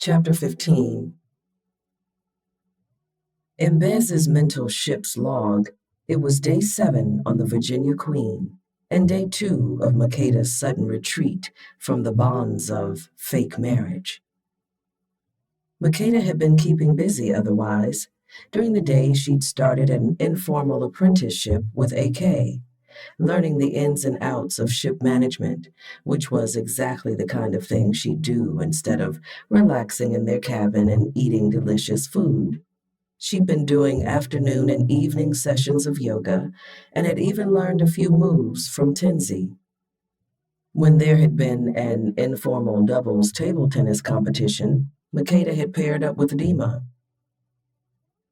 Chapter 15. In Bez's mental ship's log, it was day 7 on the Virginia Queen, and day 2 of Makeda's sudden retreat from the bonds of fake marriage. Makeda had been keeping busy otherwise. During the day, she'd started an informal apprenticeship with AK, learning the ins and outs of ship management, which was exactly the kind of thing she'd do instead of relaxing in their cabin and eating delicious food. She'd been doing afternoon and evening sessions of yoga and had even learned a few moves from Tenzi. When there had been an informal doubles table tennis competition, Makeda had paired up with Dima.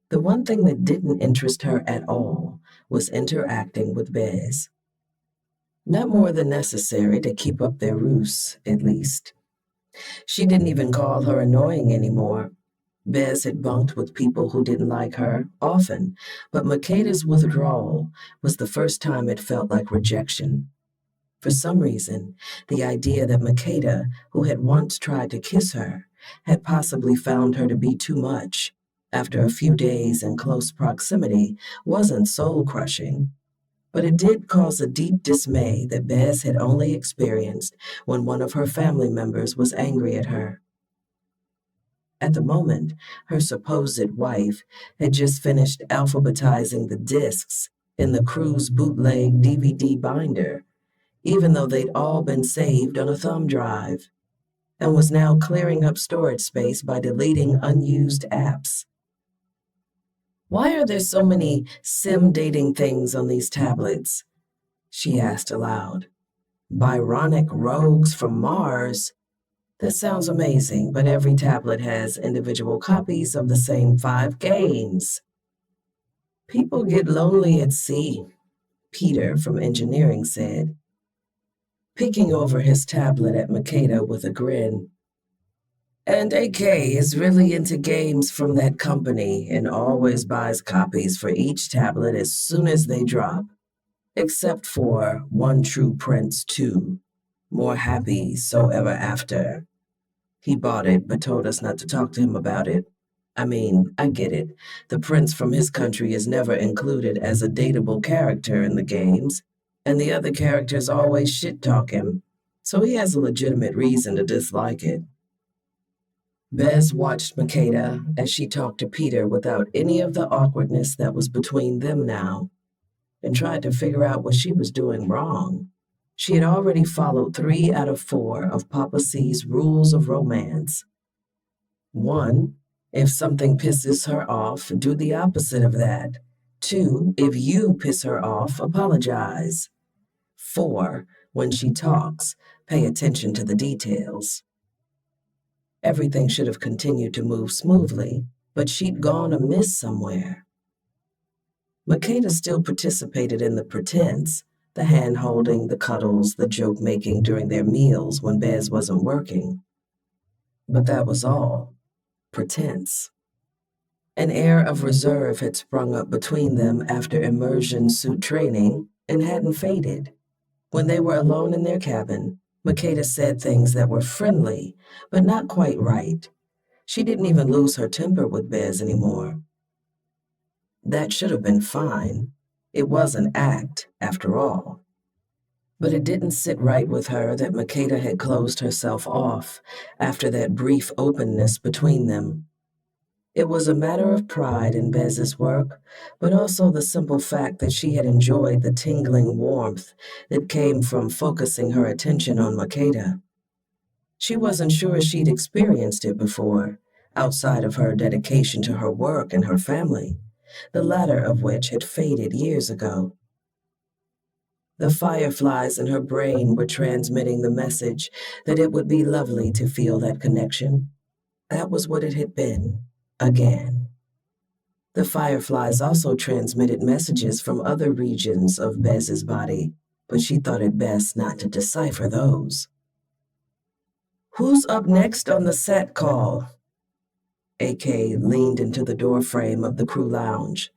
The one thing that didn't interest her at all was interacting with Bez. Not more than necessary to keep up their ruse, at least. She didn't even call her annoying anymore. Bez had bunked with people who didn't like her, often, but Makeda's withdrawal was the first time it felt like rejection. For some reason, the idea that Makeda, who had once tried to kiss her, had possibly found her to be too much, after a few days in close proximity, wasn't soul-crushing. But it did cause a deep dismay that Bez had only experienced when one of her family members was angry at her. At the moment, her supposed wife had just finished alphabetizing the discs in the crew's bootleg DVD binder, even though they'd all been saved on a thumb drive, and was now clearing up storage space by deleting unused apps. "Why are there so many sim dating things on these tablets?" she asked aloud. "Byronic rogues from Mars? That sounds amazing, but every tablet has individual copies of the same 5 games." "People get lonely at sea," Peter from engineering said, peeking over his tablet at Makeda with a grin. "And AK is really into games from that company and always buys copies for each tablet as soon as they drop, except for One True Prince 2, More Happy So Ever After. He bought it but told us not to talk to him about it. I mean, I get it. The prince from his country is never included as a dateable character in the games, and the other characters always shit-talk him, so he has a legitimate reason to dislike it." Bez watched Makeda as she talked to Peter without any of the awkwardness that was between them now, and tried to figure out what she was doing wrong. She had already followed 3 out of 4 of Papa C's rules of romance. 1, if something pisses her off, do the opposite of that. 2, if you piss her off, apologize. 4, when she talks, pay attention to the details. Everything should have continued to move smoothly, but she'd gone amiss somewhere. Makeda still participated in the pretense, the hand-holding, the cuddles, the joke-making during their meals when Bez wasn't working. But that was all. Pretense. An air of reserve had sprung up between them after immersion suit training and hadn't faded. When they were alone in their cabin, Makeda said things that were friendly, but not quite right. She didn't even lose her temper with Bez anymore. That should have been fine. It was an act, after all. But it didn't sit right with her that Makeda had closed herself off after that brief openness between them. It was a matter of pride in Bez's work, but also the simple fact that she had enjoyed the tingling warmth that came from focusing her attention on Makeda. She wasn't sure she'd experienced it before, outside of her dedication to her work and her family, the latter of which had faded years ago. The fireflies in her brain were transmitting the message that it would be lovely to feel that connection. That was what it had been, again. The fireflies also transmitted messages from other regions of Bez's body, but she thought it best not to decipher those. "Who's up next on the set call?" AK leaned into the doorframe of the crew lounge.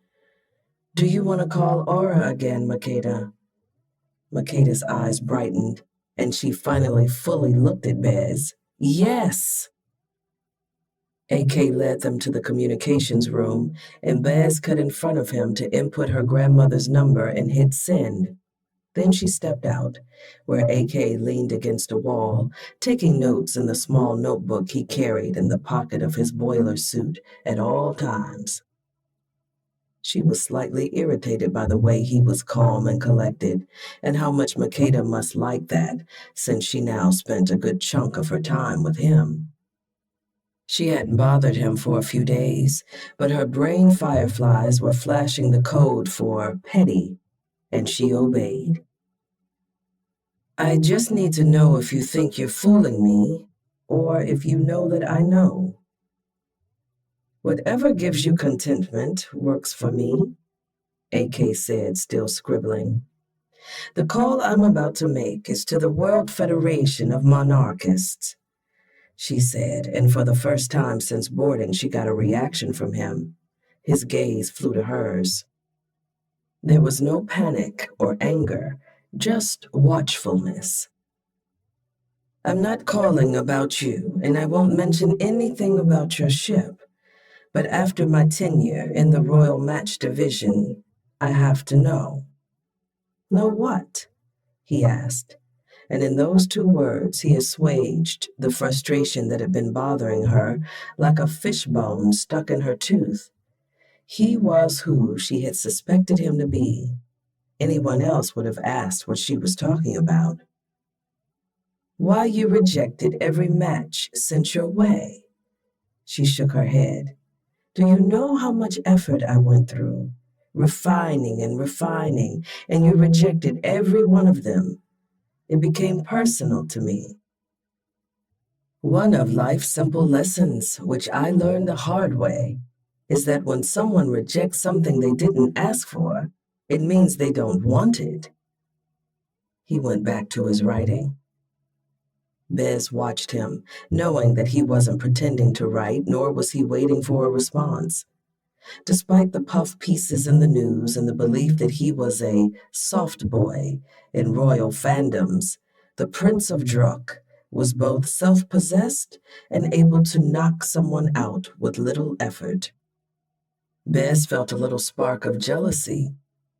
"Do you want to call Aura again, Makeda?" Makeda's eyes brightened, and she finally fully looked at Bez. "Yes!" AK led them to the communications room, and Bez cut in front of him to input her grandmother's number and hit send. Then she stepped out, where AK leaned against a wall, taking notes in the small notebook he carried in the pocket of his boiler suit at all times. She was slightly irritated by the way he was calm and collected, and how much Makeda must like that, since she now spent a good chunk of her time with him. She hadn't bothered him for a few days, but her brain fireflies were flashing the code for petty, and she obeyed. I just need to know if you think you're fooling me, or if you know that I know. Whatever gives you contentment works for me, AK said, still scribbling. The call I'm about to make is to the World Federation of Monarchists, she said, and for the first time since boarding, she got a reaction from him. His gaze flew to hers. There was no panic or anger, just watchfulness. I'm not calling about you, and I won't mention anything about your ship. But after my tenure in the Royal Match Division, I have to know. Know what? He asked, and in those two words he assuaged the frustration that had been bothering her like a fishbone stuck in her tooth. He was who she had suspected him to be. Anyone else would have asked what she was talking about. Why you rejected every match sent your way? She shook her head. Do you know how much effort I went through? Refining, and you rejected every one of them. It became personal to me. One of life's simple lessons, which I learned the hard way, is that when someone rejects something they didn't ask for, it means they don't want it. He went back to his writing. Bez watched him, knowing that he wasn't pretending to write, nor was he waiting for a response. Despite the puff pieces in the news and the belief that he was a soft boy in royal fandoms, the Prince of Druk was both self-possessed and able to knock someone out with little effort. Bez felt a little spark of jealousy.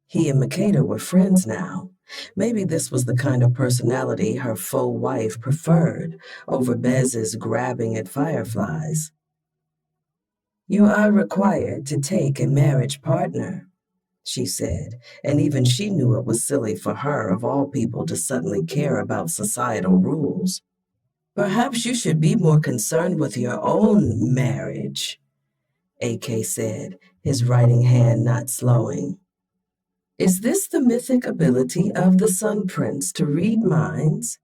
He and Makeda were friends now. Maybe this was the kind of personality her faux wife preferred over Bez's grabbing at fireflies. You are required to take a marriage partner, she said, and even she knew it was silly for her, of all people, to suddenly care about societal rules. Perhaps you should be more concerned with your own marriage, AK said, his writing hand not slowing. Is this the mythic ability of the Sun Prince to read minds,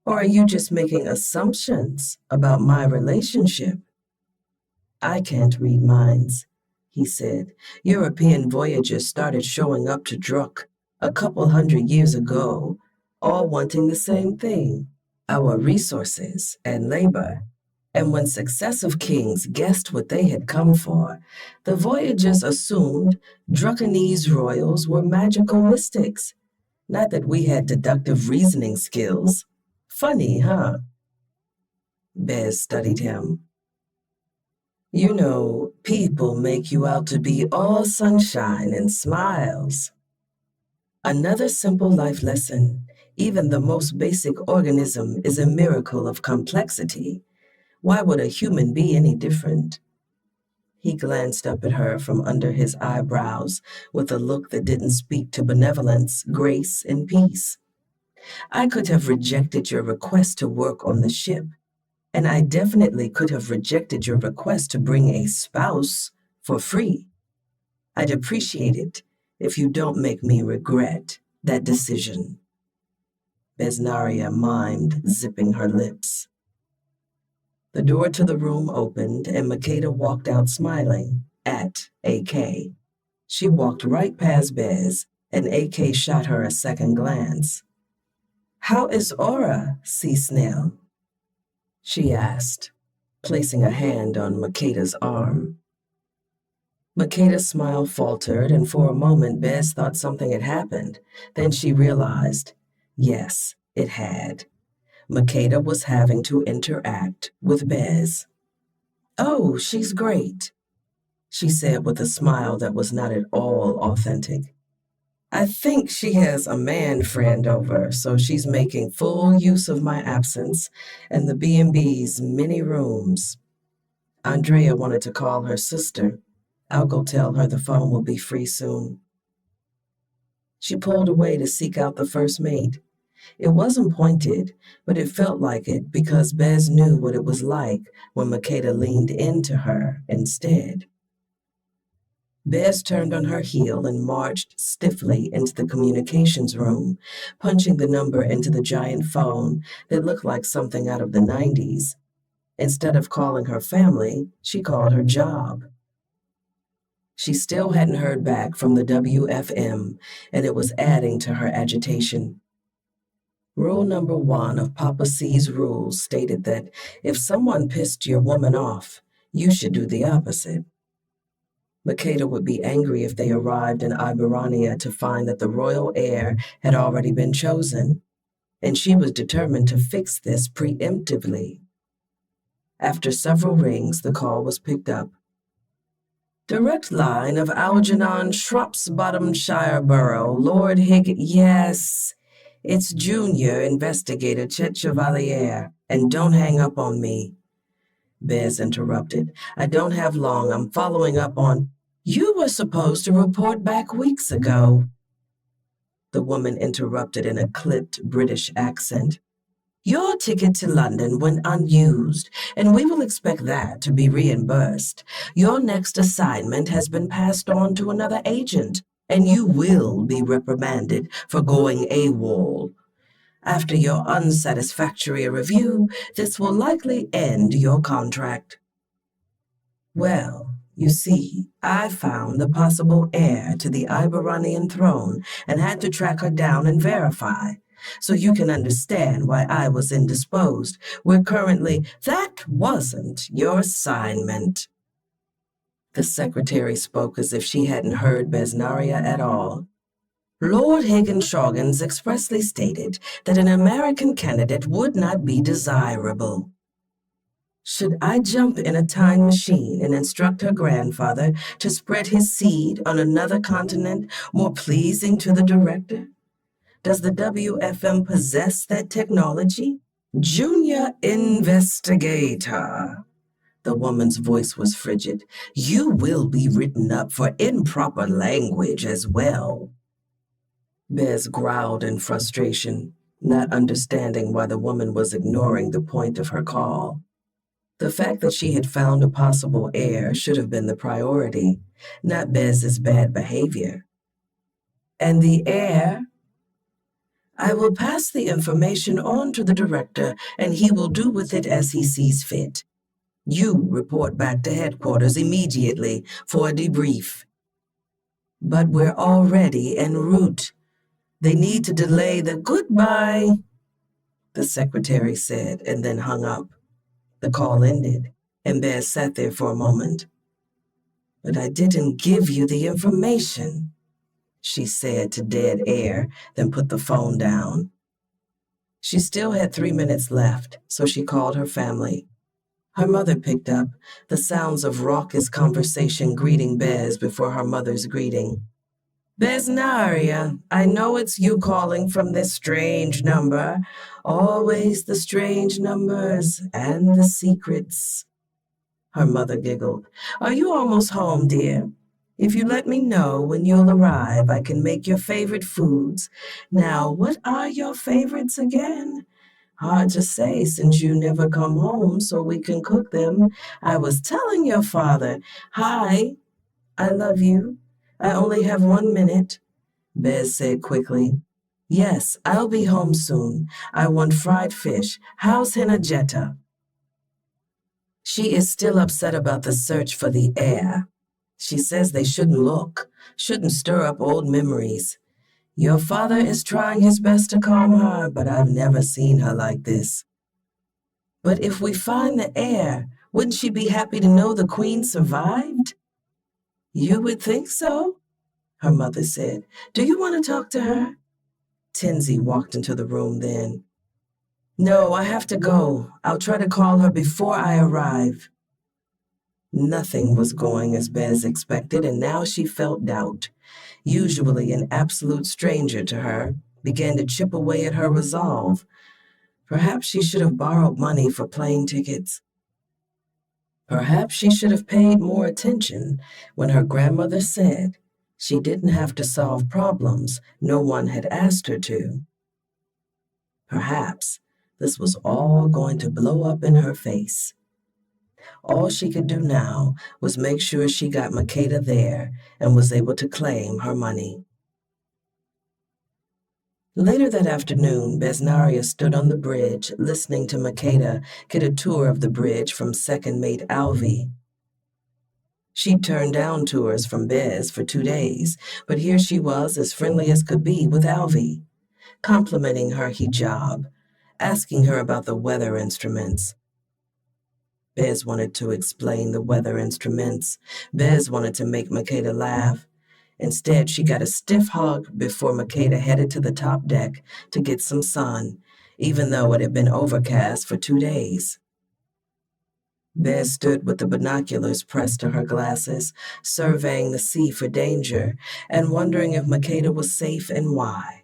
or are you just making assumptions about my relationship? I can't read minds, he said. European voyagers started showing up to Druk a couple 100 years ago, all wanting the same thing, our resources and labor. And when successive kings guessed what they had come for, the voyagers assumed Drukanese royals were magical mystics. Not that we had deductive reasoning skills. Funny, huh? Bez studied him. You know, people make you out to be all sunshine and smiles. Another simple life lesson. Even the most basic organism is a miracle of complexity. Why would a human be any different? He glanced up at her from under his eyebrows with a look that didn't speak to benevolence, grace, and peace. I could have rejected your request to work on the ship, and I definitely could have rejected your request to bring a spouse for free. I'd appreciate it if you don't make me regret that decision. Besnaria mimed, zipping her lips. The door to the room opened, and Makeda walked out smiling at AK. She walked right past Bez, and AK shot her a second glance. How is Aura, Sea Snail? She asked, placing a hand on Makeda's arm. Makeda's smile faltered, and for a moment Bez thought something had happened. Then she realized, yes, it had. Makeda was having to interact with Bez. "Oh, she's great," she said with a smile that was not at all authentic. "I think she has a man friend over, so she's making full use of my absence and the B&B's many rooms. Andrea wanted to call her sister. I'll go tell her the phone will be free soon." She pulled away to seek out the first mate. It wasn't pointed, but it felt like it because Bez knew what it was like when Makeda leaned into her instead. Bez turned on her heel and marched stiffly into the communications room, punching the number into the giant phone that looked like something out of the 90s. Instead of calling her family, she called her job. She still hadn't heard back from the WFM, and it was adding to her agitation. Rule number 1 of Papa C's rules stated that if someone pissed your woman off, you should do the opposite. Makeda would be angry if they arrived in Iberania to find that the royal heir had already been chosen, and she was determined to fix this preemptively. After several rings, the call was picked up. "Direct line of Algernon Shropsbottomshire Borough, Lord Yes, it's Junior Investigator Chet Chevalier, and don't hang up on me." Bez interrupted. "I don't have long. I'm following up on—" "You were supposed to report back weeks ago," the woman interrupted in a clipped British accent. "Your ticket to London went unused, and we will expect that to be reimbursed. Your next assignment has been passed on to another agent, and you will be reprimanded for going AWOL. After your unsatisfactory review, this will likely end your contract." "Well, you see, I found the possible heir to the Iberonian throne and had to track her down and verify. So you can understand why I was indisposed. We're currently— That wasn't your assignment." The secretary spoke as if she hadn't heard Besnaria at all. "Lord Hagen-Shawgans expressly stated that an American candidate would not be desirable." Should I jump in a time machine and instruct her grandfather to spread his seed on another continent more pleasing to the director? Does the WFM possess that technology? "Junior Investigator," the woman's voice was frigid, "you will be written up for improper language as well." Bez growled in frustration, not understanding why the woman was ignoring the point of her call. The fact that she had found a possible heir should have been the priority, not Bez's bad behavior. "And the heir?" "I will pass the information on to the director, and he will do with it as he sees fit. You report back to headquarters immediately for a debrief." "But we're already en route. They need to delay the—" "Goodbye," the secretary said, and then hung up. The call ended, and Bez sat there for a moment. "But I didn't give you the information," she said to dead air, then put the phone down. She still had 3 minutes left, so she called her family. Her mother picked up, the sounds of raucous conversation greeting Bez before her mother's greeting. "Besnaria, I know it's you calling from this strange number. Always the strange numbers and the secrets." Her mother giggled. "Are you almost home, dear? If you let me know when you'll arrive, I can make your favorite foods. Now, what are your favorites again? Hard to say since you never come home so we can cook them. I was telling your father. Hi, I love you. I only have 1 minute," Bez said quickly. "Yes, I'll be home soon. I want fried fish. How's Hinajeta?" "She is still upset about the search for the heir. She says they shouldn't stir up old memories. Your father is trying his best to calm her, but I've never seen her like this." "But if we find the heir, wouldn't she be happy to know the queen survived?" "You would think so," her mother said. "Do you want to talk to her?" Tinsy walked into the room then. "No, I have to go. I'll try to call her before I arrive." Nothing was going as Bez expected, and now she felt doubt. Usually an absolute stranger to her, began to chip away at her resolve. Perhaps she should have borrowed money for plane tickets. Perhaps she should have paid more attention when her grandmother said she didn't have to solve problems no one had asked her to. Perhaps this was all going to blow up in her face. All she could do now was make sure she got Makeda there and was able to claim her money. Later that afternoon, Besnaria stood on the bridge listening to Makeda get a tour of the bridge from second mate Alvi. She'd turned down tours from Bez for 2 days, but here she was as friendly as could be with Alvi, complimenting her hijab, asking her about the weather instruments. Bez wanted to explain the weather instruments. Bez wanted to make Makeda laugh. Instead, she got a stiff hug before Makeda headed to the top deck to get some sun, even though it had been overcast for 2 days. Bez stood with the binoculars pressed to her glasses, surveying the sea for danger and wondering if Makeda was safe and why.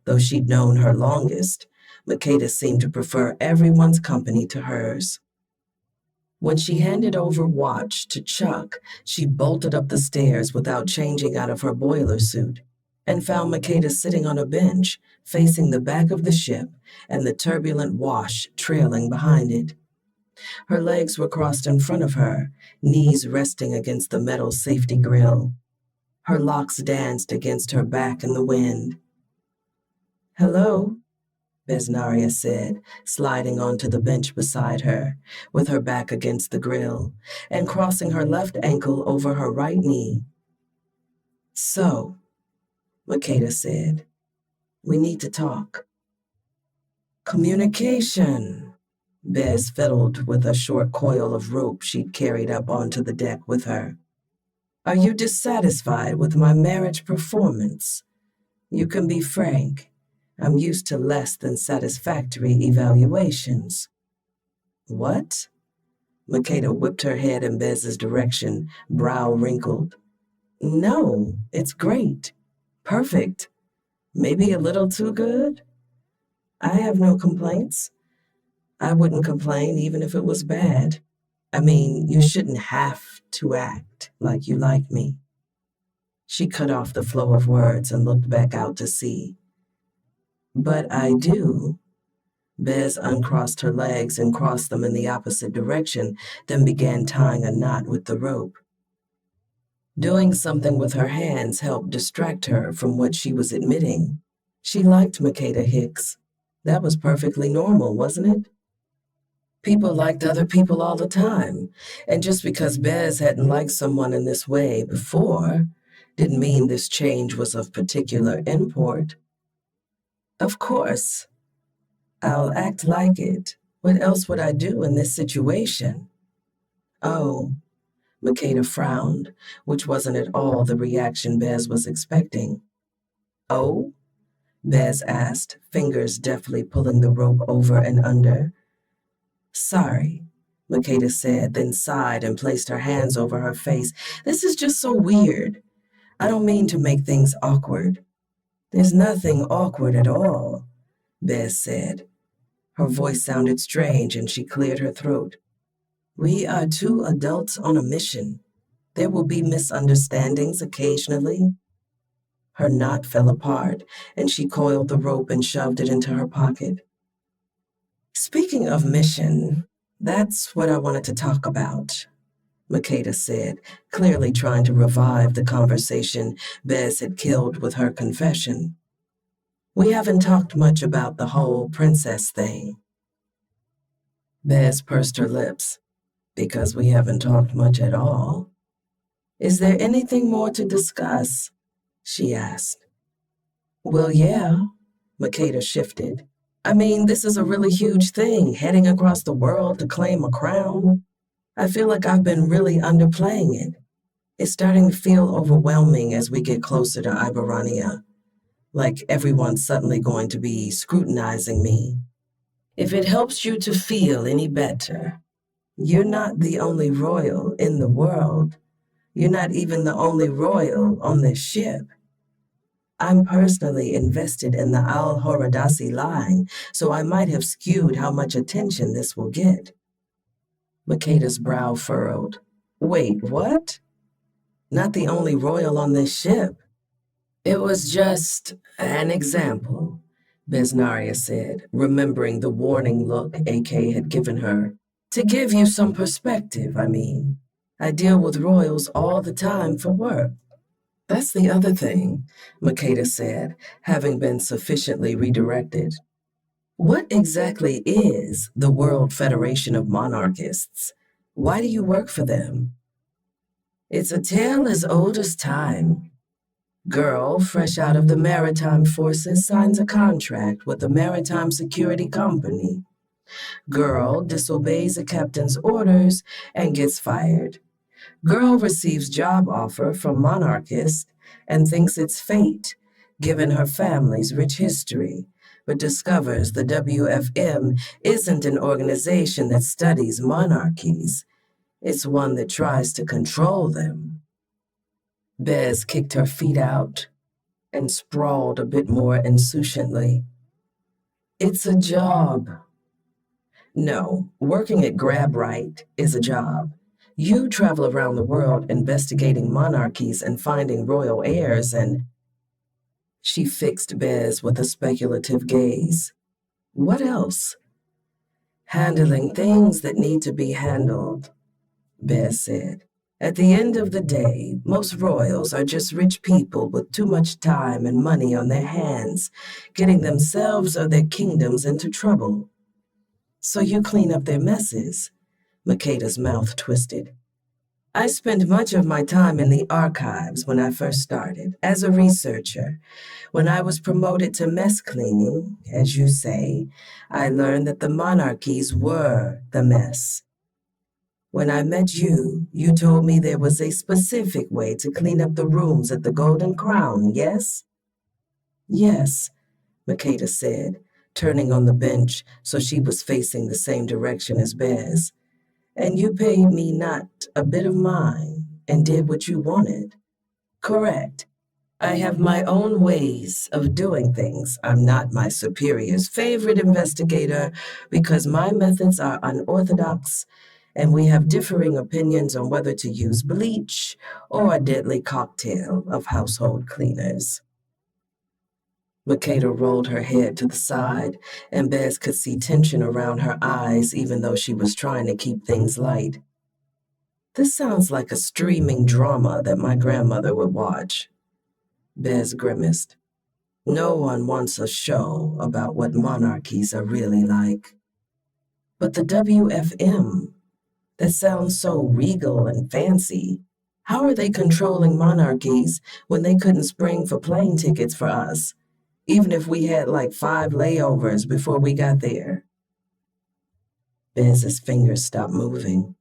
Though she'd known her longest, Makeda seemed to prefer everyone's company to hers. When she handed over watch to Chuck, she bolted up the stairs without changing out of her boiler suit and found Makeda sitting on a bench, facing the back of the ship and the turbulent wash trailing behind it. Her legs were crossed in front of her, knees resting against the metal safety grill. Her locks danced against her back in the wind. "Hello," Besnaria said, sliding onto the bench beside her, with her back against the grill, and crossing her left ankle over her right knee. "So," Makeda said, "we need to talk." "Communication." Bez fiddled with a short coil of rope she'd carried up onto the deck with her. "Are you dissatisfied with my marriage performance? You can be frank. I'm used to less than satisfactory evaluations." "What?" Makeda whipped her head in Bez's direction, brow wrinkled. "No, it's great. Perfect. Maybe a little too good? I have no complaints. I wouldn't complain even if it was bad. I mean, you shouldn't have to act like you like me." She cut off the flow of words and looked back out to sea. "But I do." Bez uncrossed her legs and crossed them in the opposite direction, then began tying a knot with the rope. Doing something with her hands helped distract her from what she was admitting. She liked Makeda Hicks. That was perfectly normal, wasn't it? People liked other people all the time, and just because Bez hadn't liked someone in this way before, didn't mean this change was of particular import. "Of course. I'll act like it. What else would I do in this situation?" "Oh," Makeda frowned, which wasn't at all the reaction Bez was expecting. "Oh?" Bez asked, fingers deftly pulling the rope over and under. "Sorry," Makeda said, then sighed and placed her hands over her face. "This is just so weird. I don't mean to make things awkward." "There's nothing awkward at all," Bez said. Her voice sounded strange and she cleared her throat. "We are 2 adults on a mission. There will be misunderstandings occasionally." Her knot fell apart and she coiled the rope and shoved it into her pocket. "Speaking of mission, that's what I wanted to talk about," Makeda said, clearly trying to revive the conversation Bez had killed with her confession. "We haven't talked much about the whole princess thing." Bez pursed her lips. "Because we haven't talked much at all. Is there anything more to discuss?" she asked. "Well, yeah," Makeda shifted. "I mean, this is a really huge thing, heading across the world to claim a crown. I feel like I've been really underplaying it. It's starting to feel overwhelming as we get closer to Iberania. Like everyone's suddenly going to be scrutinizing me. If it helps you to feel any better, You're not the only royal in the world. You're not even the only royal on this ship. I'm personally invested in the Al Horadasi line, so I might have skewed how much attention this will get. Makeda's brow furrowed. Wait, what? Not the only royal on this ship. It was just an example, Besnaria said, remembering the warning look AK had given her. To give you some perspective, I mean. I deal with royals all the time for work. That's the other thing, Makeda said, having been sufficiently redirected. What exactly is the World Federation of Monarchists? Why do you work for them? It's a tale as old as time. Girl, fresh out of the maritime forces, signs a contract with a maritime security company. Girl disobeys a captain's orders and gets fired. Girl receives job offer from monarchist and thinks it's fate, given her family's rich history, but discovers the WFM isn't an organization that studies monarchies. It's one that tries to control them. Bez kicked her feet out and sprawled a bit more insouciantly. It's a job. No, working at Grab Right is a job. You travel around the world investigating monarchies and finding royal heirs, and she fixed Bez with a speculative gaze. What else? Handling things that need to be handled, Bez said. At the end of the day, most royals are just rich people with too much time and money on their hands, getting themselves or their kingdoms into trouble. So you clean up their messes. Makeda's mouth twisted. I spent much of my time in the archives when I first started, as a researcher. When I was promoted to mess cleaning, as you say, I learned that the monarchies were the mess. When I met you, you told me there was a specific way to clean up the rooms at the Golden Crown, yes? Yes, Makeda said, turning on the bench so she was facing the same direction as Bez. And you paid me not a bit of mine and did what you wanted. Correct. I have my own ways of doing things. I'm not my superior's favorite investigator because my methods are unorthodox and we have differing opinions on whether to use bleach or a deadly cocktail of household cleaners. Makeda rolled her head to the side, and Bez could see tension around her eyes even though she was trying to keep things light. This sounds like a streaming drama that my grandmother would watch. Bez grimaced. No one wants a show about what monarchies are really like. But the WFM, that sounds so regal and fancy. How are they controlling monarchies when they couldn't spring for plane tickets for us, even if we had like 5 layovers before we got there? Bez's fingers stopped moving.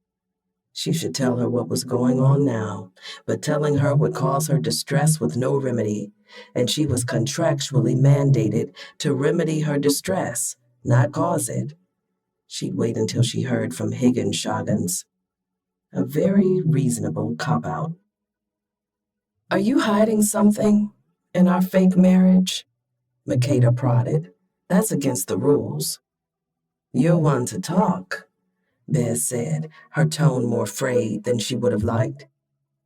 She should tell her what was going on now, but telling her would cause her distress with no remedy, and she was contractually mandated to remedy her distress, not cause it. She'd wait until she heard from Higgins-Shoggins. A very reasonable cop-out. Are you hiding something in our fake marriage? Makeda prodded. That's against the rules. You're one to talk, Bez said, her tone more frayed than she would have liked.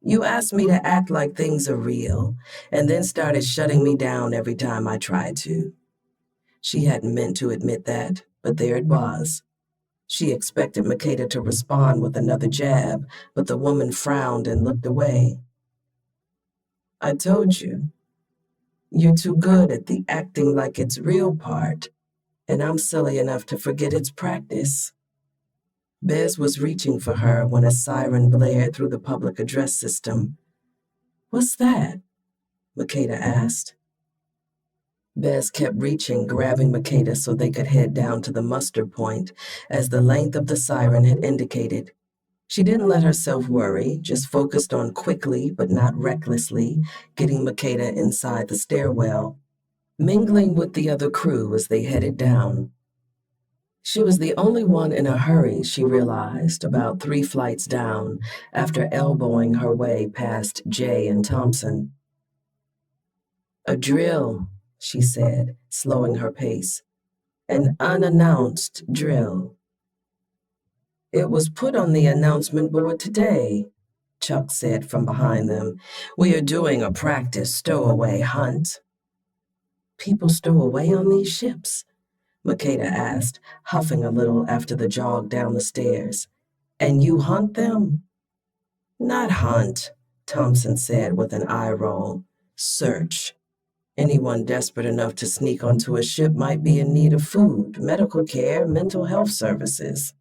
You asked me to act like things are real, and then started shutting me down every time I tried to. She hadn't meant to admit that, but there it was. She expected Makeda to respond with another jab, but the woman frowned and looked away. I told you. You're too good at the acting like it's real part, and I'm silly enough to forget its practice. Bez was reaching for her when a siren blared through the public address system. What's that? Makeda asked. Bez kept reaching, grabbing Makeda so they could head down to the muster point, as the length of the siren had indicated. She didn't let herself worry, just focused on quickly, but not recklessly, getting Makeda inside the stairwell, mingling with the other crew as they headed down. She was the only one in a hurry, she realized, about 3 flights down, after elbowing her way past Jay and Thompson. "A drill," she said, slowing her pace. "An unannounced drill." "It was put on the announcement board today," Chuck said from behind them. "We are doing a practice stowaway hunt." "People stow away on these ships?" Makeda asked, huffing a little after the jog down the stairs. "And you hunt them?" "Not hunt," Thompson said with an eye roll. "Search. Anyone desperate enough to sneak onto a ship might be in need of food, medical care, mental health services."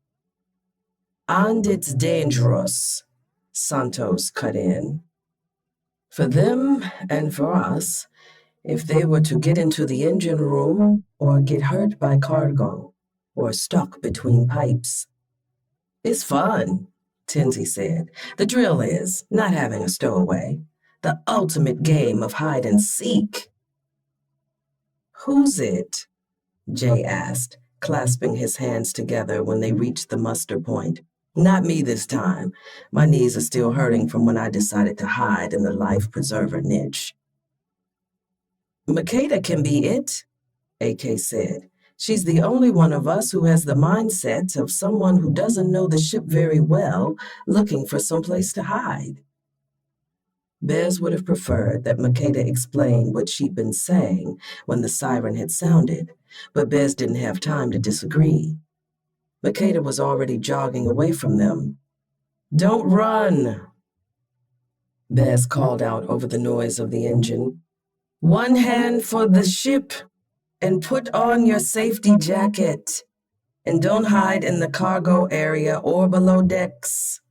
"And it's dangerous," Santos cut in. "For them and for us, if they were to get into the engine room or get hurt by cargo or stuck between pipes." "It's fun," Tinsy said. "The drill is not having a stowaway. The ultimate game of hide and seek." "Who's it?" Jay asked, clasping his hands together when they reached the muster point. "Not me this time. My knees are still hurting from when I decided to hide in the life preserver niche." "Makeda can be it," AK said. "She's the only one of us who has the mindset of someone who doesn't know the ship very well, looking for someplace to hide." Bez would have preferred that Makeda explain what she'd been saying when the siren had sounded, but Bez didn't have time to disagree. Makeda was already jogging away from them. "Don't run," Bez called out over the noise of the engine. "One hand for the ship, and put on your safety jacket. And don't hide in the cargo area or below decks."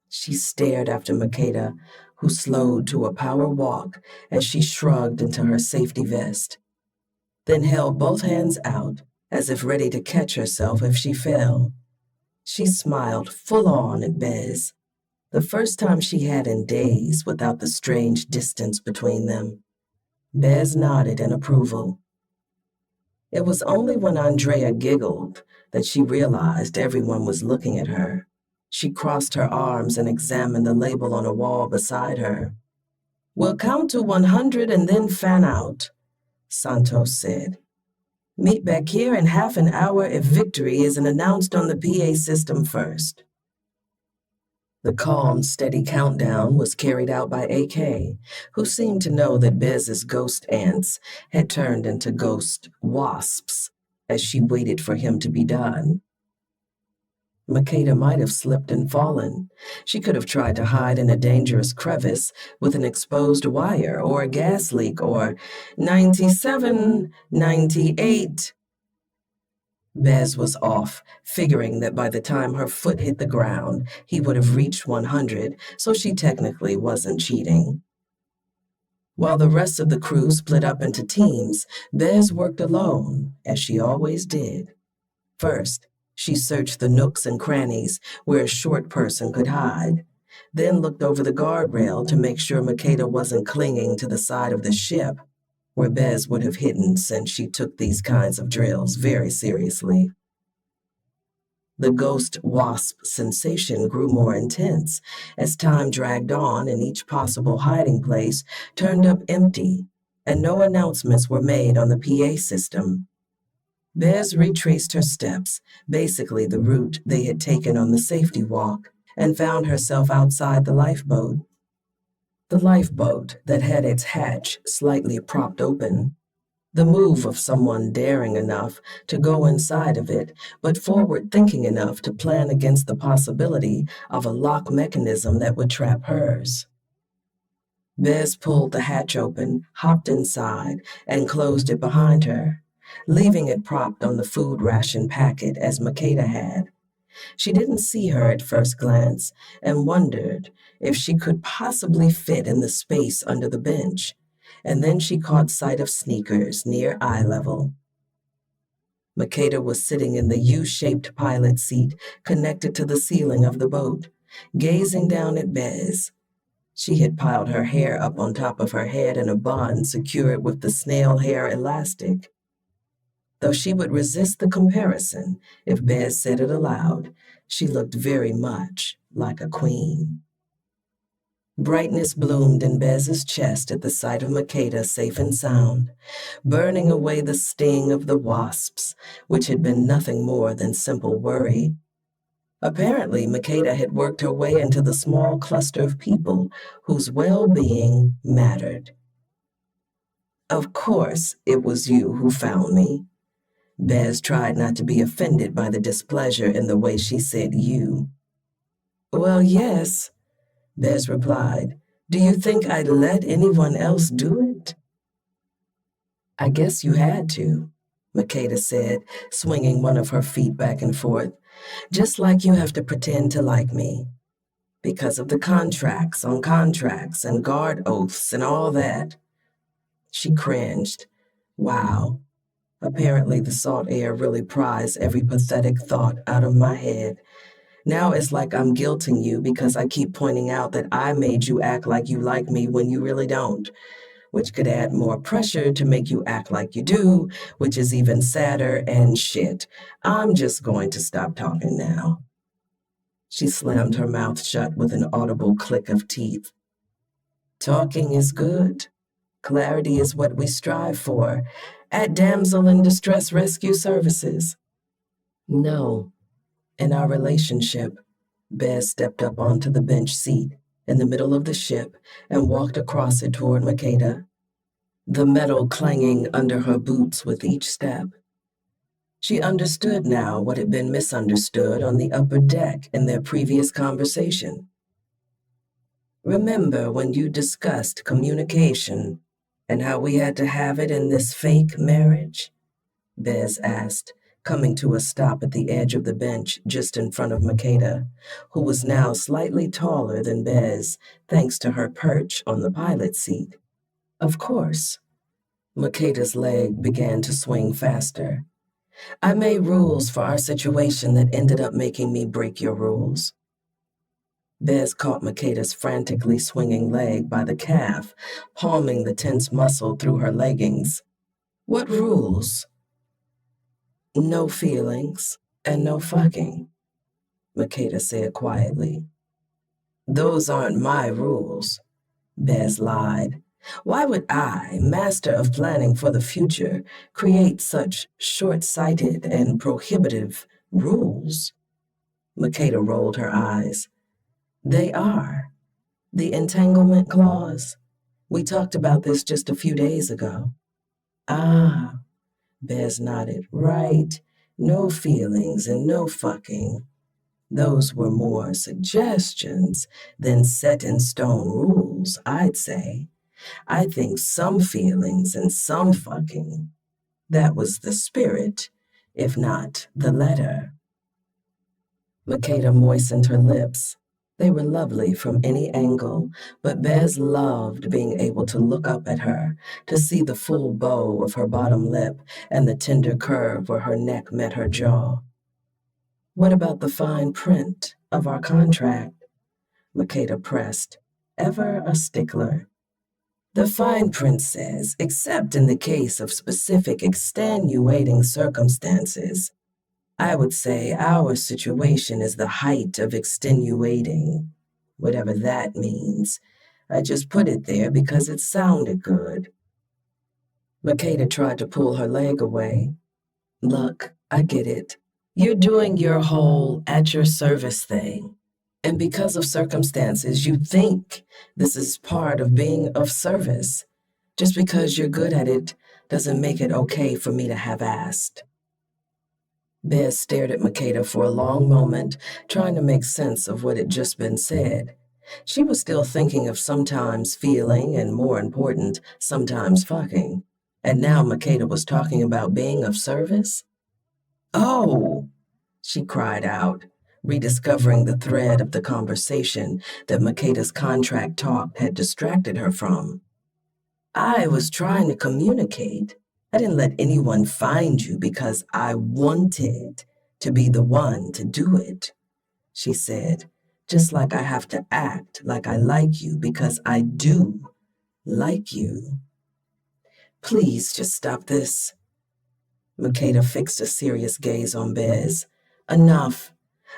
She stared after Makeda, who slowed to a power walk as she shrugged into her safety vest, then held both hands out as if ready to catch herself if she fell. She smiled full on at Bez, the first time she had in days without the strange distance between them. Bez nodded in approval. It was only when Andrea giggled that she realized everyone was looking at her. She crossed her arms and examined the label on a wall beside her. "We'll count to 100 and then fan out," Santos said. "Meet back here in half an hour if victory isn't announced on the PA system first." The calm, steady countdown was carried out by AK, who seemed to know that Bez's ghost ants had turned into ghost wasps as she waited for him to be done. Makeda might have slipped and fallen. She could have tried to hide in a dangerous crevice with an exposed wire or a gas leak or 97, 98. Bez was off, figuring that by the time her foot hit the ground, he would have reached 100, so she technically wasn't cheating. While the rest of the crew split up into teams, Bez worked alone, as she always did. First, she searched the nooks and crannies where a short person could hide, then looked over the guardrail to make sure Makeda wasn't clinging to the side of the ship, where Bez would have hidden since she took these kinds of drills very seriously. The ghost wasp sensation grew more intense as time dragged on and each possible hiding place turned up empty, and no announcements were made on the PA system. Bez retraced her steps, basically the route they had taken on the safety walk, and found herself outside the lifeboat. The lifeboat that had its hatch slightly propped open. The move of someone daring enough to go inside of it, but forward-thinking enough to plan against the possibility of a lock mechanism that would trap hers. Bez pulled the hatch open, hopped inside, and closed it behind her, leaving it propped on the food ration packet as Makeda had. She didn't see her at first glance and wondered if she could possibly fit in the space under the bench, and then she caught sight of sneakers near eye level. Makeda was sitting in the U-shaped pilot seat connected to the ceiling of the boat, gazing down at Bez. She had piled her hair up on top of her head in a bun secured with the snail hair elastic. Though she would resist the comparison if Bez said it aloud, she looked very much like a queen. Brightness bloomed in Bez's chest at the sight of Makeda safe and sound, burning away the sting of the wasps, which had been nothing more than simple worry. Apparently, Makeda had worked her way into the small cluster of people whose well-being mattered. Of course, it was you who found me. Bez tried not to be offended by the displeasure in the way she said you. Well, yes, Bez replied. Do you think I'd let anyone else do it? I guess you had to, Makeda said, swinging one of her feet back and forth, just like you have to pretend to like me. Because of the contracts on contracts and guard oaths and all that. She cringed. Wow. Apparently the salt air really pries every pathetic thought out of my head. Now it's like I'm guilting you because I keep pointing out that I made you act like you like me when you really don't, which could add more pressure to make you act like you do, which is even sadder and shit. I'm just going to stop talking now. She slammed her mouth shut with an audible click of teeth. Talking is good. Clarity is what we strive for at Damsel in Distress Rescue Services. No. In our relationship, Bez stepped up onto the bench seat in the middle of the ship and walked across it toward Makeda, the metal clanging under her boots with each step. She understood now what had been misunderstood on the upper deck in their previous conversation. Remember when you discussed communication and how we had to have it in this fake marriage? Bez asked, coming to a stop at the edge of the bench just in front of Makeda, who was now slightly taller than Bez, thanks to her perch on the pilot seat. Of course. Makeda's leg began to swing faster. I made rules for our situation that ended up making me break your rules. Bez caught Makeda's frantically swinging leg by the calf, palming the tense muscle through her leggings. What rules? No feelings and no fucking, Makeda said quietly. Those aren't my rules, Bez lied. Why would I, master of planning for the future, create such short-sighted and prohibitive rules? Makeda rolled her eyes. They are. The entanglement clause. We talked about this just a few days ago. Ah, Bez nodded. Right. No feelings and no fucking. Those were more suggestions than set-in-stone rules, I'd say. I think some feelings and some fucking. That was the spirit, if not the letter. Makeda moistened her lips. They were lovely from any angle, but Bez loved being able to look up at her, to see the full bow of her bottom lip and the tender curve where her neck met her jaw. What about the fine print of our contract? Makeda pressed, ever a stickler. The fine print says, except in the case of specific extenuating circumstances. I would say our situation is the height of extenuating, whatever that means. I just put it there because it sounded good. Makeda tried to pull her leg away. Look, I get it. You're doing your whole at your service thing. And because of circumstances, you think this is part of being of service. Just because you're good at it doesn't make it okay for me to have asked. Bez stared at Makeda for a long moment, trying to make sense of what had just been said. She was still thinking of sometimes feeling and, more important, sometimes fucking. And now Makeda was talking about being of service? Oh, she cried out, rediscovering the thread of the conversation that Makeda's contract talk had distracted her from. I was trying to communicate. I didn't let anyone find you because I wanted to be the one to do it, she said, just like I have to act like I like you because I do like you. Please just stop this. Makeda fixed a serious gaze on Bez. Enough.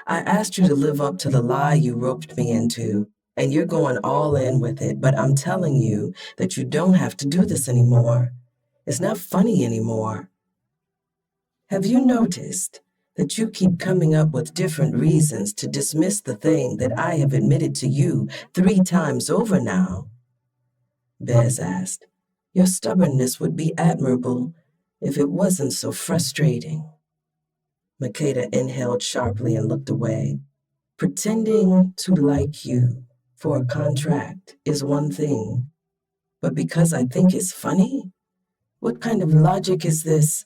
I asked you to live up to the lie you roped me into, and you're going all in with it, but I'm telling you that you don't have to do this anymore. It's not funny anymore. Have you noticed that you keep coming up with different reasons to dismiss the thing that I have admitted to you 3 times over now? Bez asked. Your stubbornness would be admirable if it wasn't so frustrating. Makeda inhaled sharply and looked away. Pretending to like you for a contract is one thing, but because I think it's funny? What kind of logic is this?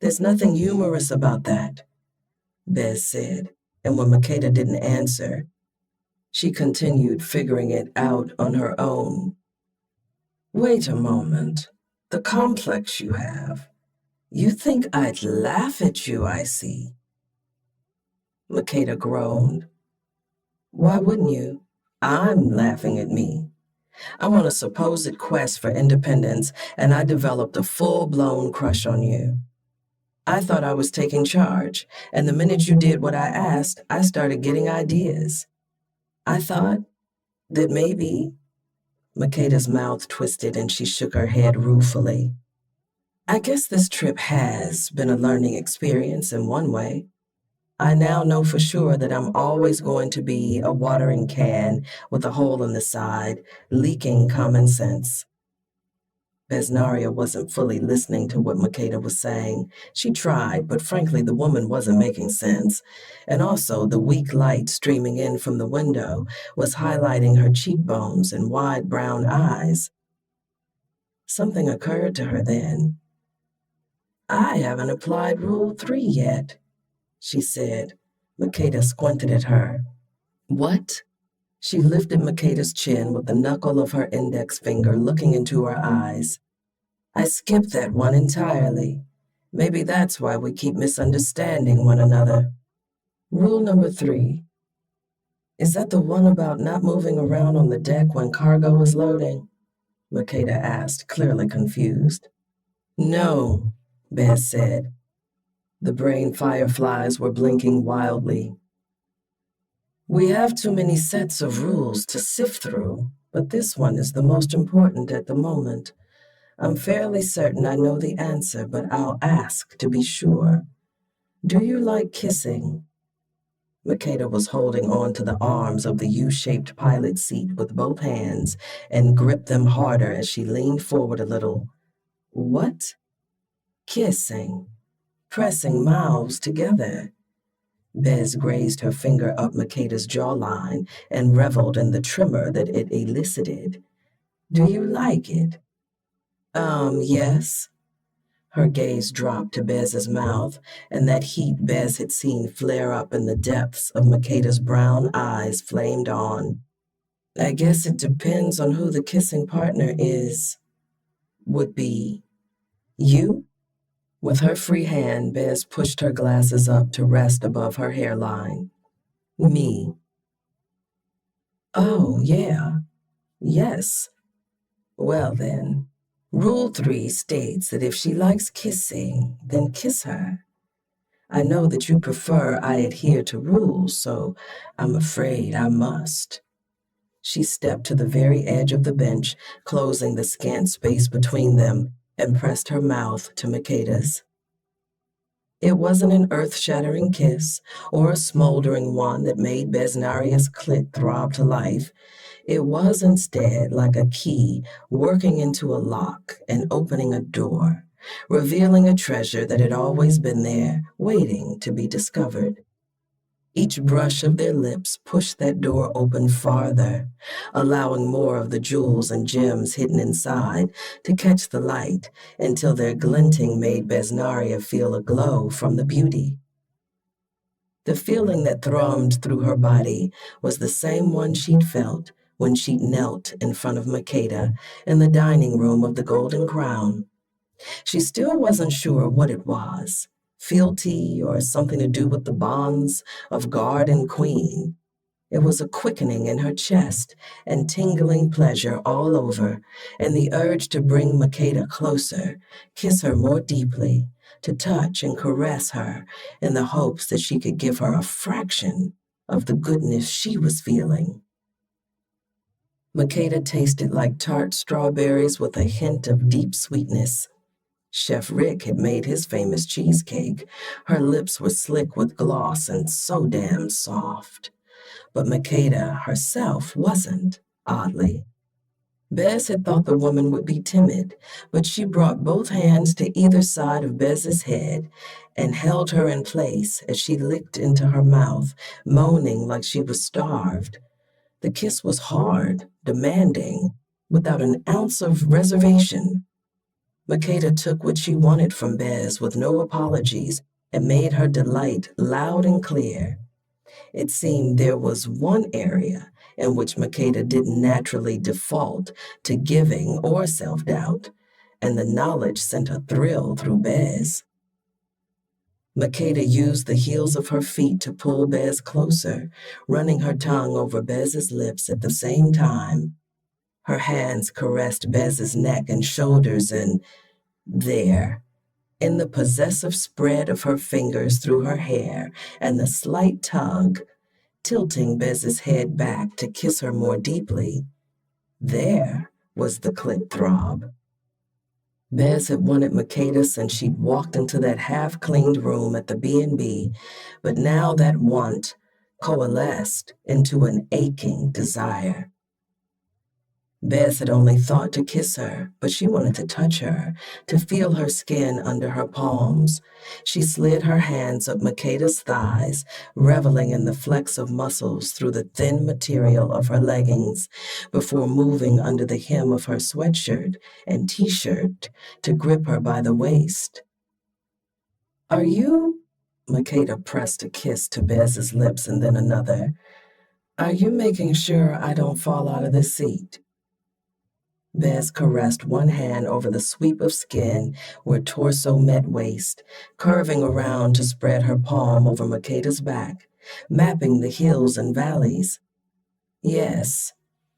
There's nothing humorous about that, Bez said, and when Makeda didn't answer, she continued figuring it out on her own. Wait a moment. The complex you have. You think I'd laugh at you, I see. Makeda groaned. Why wouldn't you? I'm laughing at me. I'm on a supposed quest for independence, and I developed a full-blown crush on you. I thought I was taking charge, and the minute you did what I asked, I started getting ideas. I thought that maybe... Makeda's mouth twisted and she shook her head ruefully. I guess this trip has been a learning experience in one way. I now know for sure that I'm always going to be a watering can with a hole in the side, leaking common sense. Besnaria wasn't fully listening to what Makeda was saying. She tried, but frankly, the woman wasn't making sense. And also, the weak light streaming in from the window was highlighting her cheekbones and wide brown eyes. Something occurred to her then. I haven't applied Rule 3 yet, she said. Makeda squinted at her. What? She lifted Makeda's chin with the knuckle of her index finger, looking into her eyes. I skipped that one entirely. Maybe that's why we keep misunderstanding one another. Rule number 3. Is that the one about not moving around on the deck when cargo is loading? Makeda asked, clearly confused. No, Bez said. The brain fireflies were blinking wildly. We have too many sets of rules to sift through, but this one is the most important at the moment. I'm fairly certain I know the answer, but I'll ask to be sure. Do you like kissing? Makeda was holding on to the arms of the U-shaped pilot seat with both hands and gripped them harder as she leaned forward a little. What? Kissing. Pressing mouths together. Bez grazed her finger up Makeda's jawline and reveled in the tremor that it elicited. Do you like it? Yes. Her gaze dropped to Bez's mouth, and that heat Bez had seen flare up in the depths of Makeda's brown eyes flamed on. I guess it depends on who the kissing partner is. Would be you? With her free hand, Bez pushed her glasses up to rest above her hairline. Me. Oh, yeah. Yes. Well then, Rule 3 states that if she likes kissing, then kiss her. I know that you prefer I adhere to rules, so I'm afraid I must. She stepped to the very edge of the bench, closing the scant space between them, and pressed her mouth to Makeda's. It wasn't an earth-shattering kiss, or a smoldering one that made Besnaria's clit throb to life. It was instead like a key working into a lock and opening a door, revealing a treasure that had always been there, waiting to be discovered. Each brush of their lips pushed that door open farther, allowing more of the jewels and gems hidden inside to catch the light until their glinting made Besnaria feel a glow from the beauty. The feeling that thrummed through her body was the same one she'd felt when she'd knelt in front of Makeda in the dining room of the Golden Crown. She still wasn't sure what it was, fealty or something to do with the bonds of guard and queen. It was a quickening in her chest and tingling pleasure all over, and the urge to bring Makeda closer, kiss her more deeply, to touch and caress her in the hopes that she could give her a fraction of the goodness she was feeling. Makeda tasted like tart strawberries with a hint of deep sweetness. Chef Rick had made his famous cheesecake. Her lips were slick with gloss and so damn soft. But Makeda herself wasn't, oddly. Bez had thought the woman would be timid, but she brought both hands to either side of Bez's head and held her in place as she licked into her mouth, moaning like she was starved. The kiss was hard, demanding, without an ounce of reservation. Makeda took what she wanted from Bez with no apologies and made her delight loud and clear. It seemed there was one area in which Makeda didn't naturally default to giving or self-doubt, and the knowledge sent a thrill through Bez. Makeda used the heels of her feet to pull Bez closer, running her tongue over Bez's lips at the same time. Her hands caressed Bez's neck and shoulders, and there, in the possessive spread of her fingers through her hair and the slight tug, tilting Bez's head back to kiss her more deeply, there was the clit throb. Bez had wanted Makeda since she'd walked into that half-cleaned room at the B&B, but now that want coalesced into an aching desire. Bez had only thought to kiss her, but she wanted to touch her, to feel her skin under her palms. She slid her hands up Makeda's thighs, reveling in the flex of muscles through the thin material of her leggings, before moving under the hem of her sweatshirt and t-shirt to grip her by the waist. "Are you?" Makeda pressed a kiss to Bez's lips and then another. "Are you making sure I don't fall out of this seat?" Bez caressed one hand over the sweep of skin where torso met waist, curving around to spread her palm over Makeda's back, mapping the hills and valleys. "Yes,"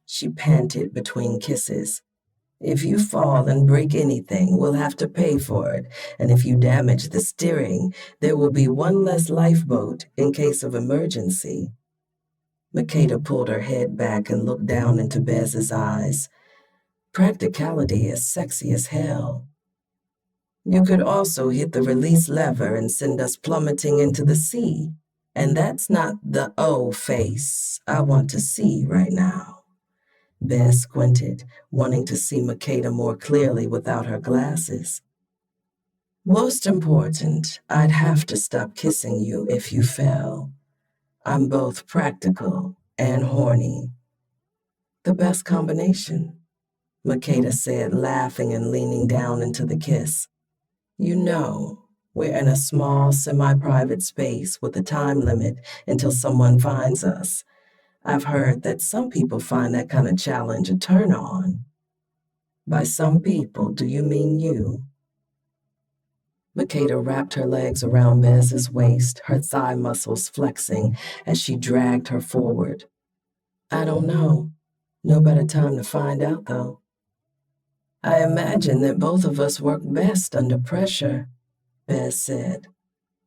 she panted between kisses. "If you fall and break anything, we'll have to pay for it, and if you damage the steering, there will be one less lifeboat in case of emergency." Makeda pulled her head back and looked down into Bez's eyes. Practicality is sexy as hell. "You could also hit the release lever and send us plummeting into the sea, and that's not the O face I want to see right now." Bez squinted, wanting to see Makeda more clearly without her glasses. "Most important, I'd have to stop kissing you if you fell. I'm both practical and horny." "The best combination," Makeda said, laughing and leaning down into the kiss. "You know, we're in a small, semi-private space with a time limit until someone finds us. I've heard that some people find that kind of challenge a turn on." "By some people, do you mean you?" Makeda wrapped her legs around Bez's waist, her thigh muscles flexing as she dragged her forward. "I don't know. No better time to find out, though." "I imagine that both of us work best under pressure," Bez said.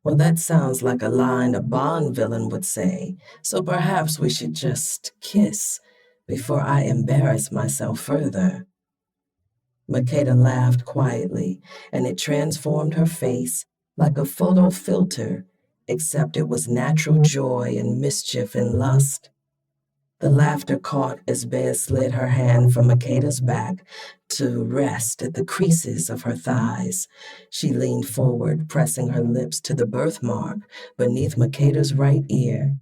"Well, that sounds like a line a Bond villain would say, so perhaps we should just kiss before I embarrass myself further." Makeda laughed quietly, and it transformed her face like a photo filter, except it was natural joy and mischief and lust. The laughter caught as Bez slid her hand from Makeda's back to rest at the creases of her thighs. She leaned forward, pressing her lips to the birthmark beneath Makeda's right ear.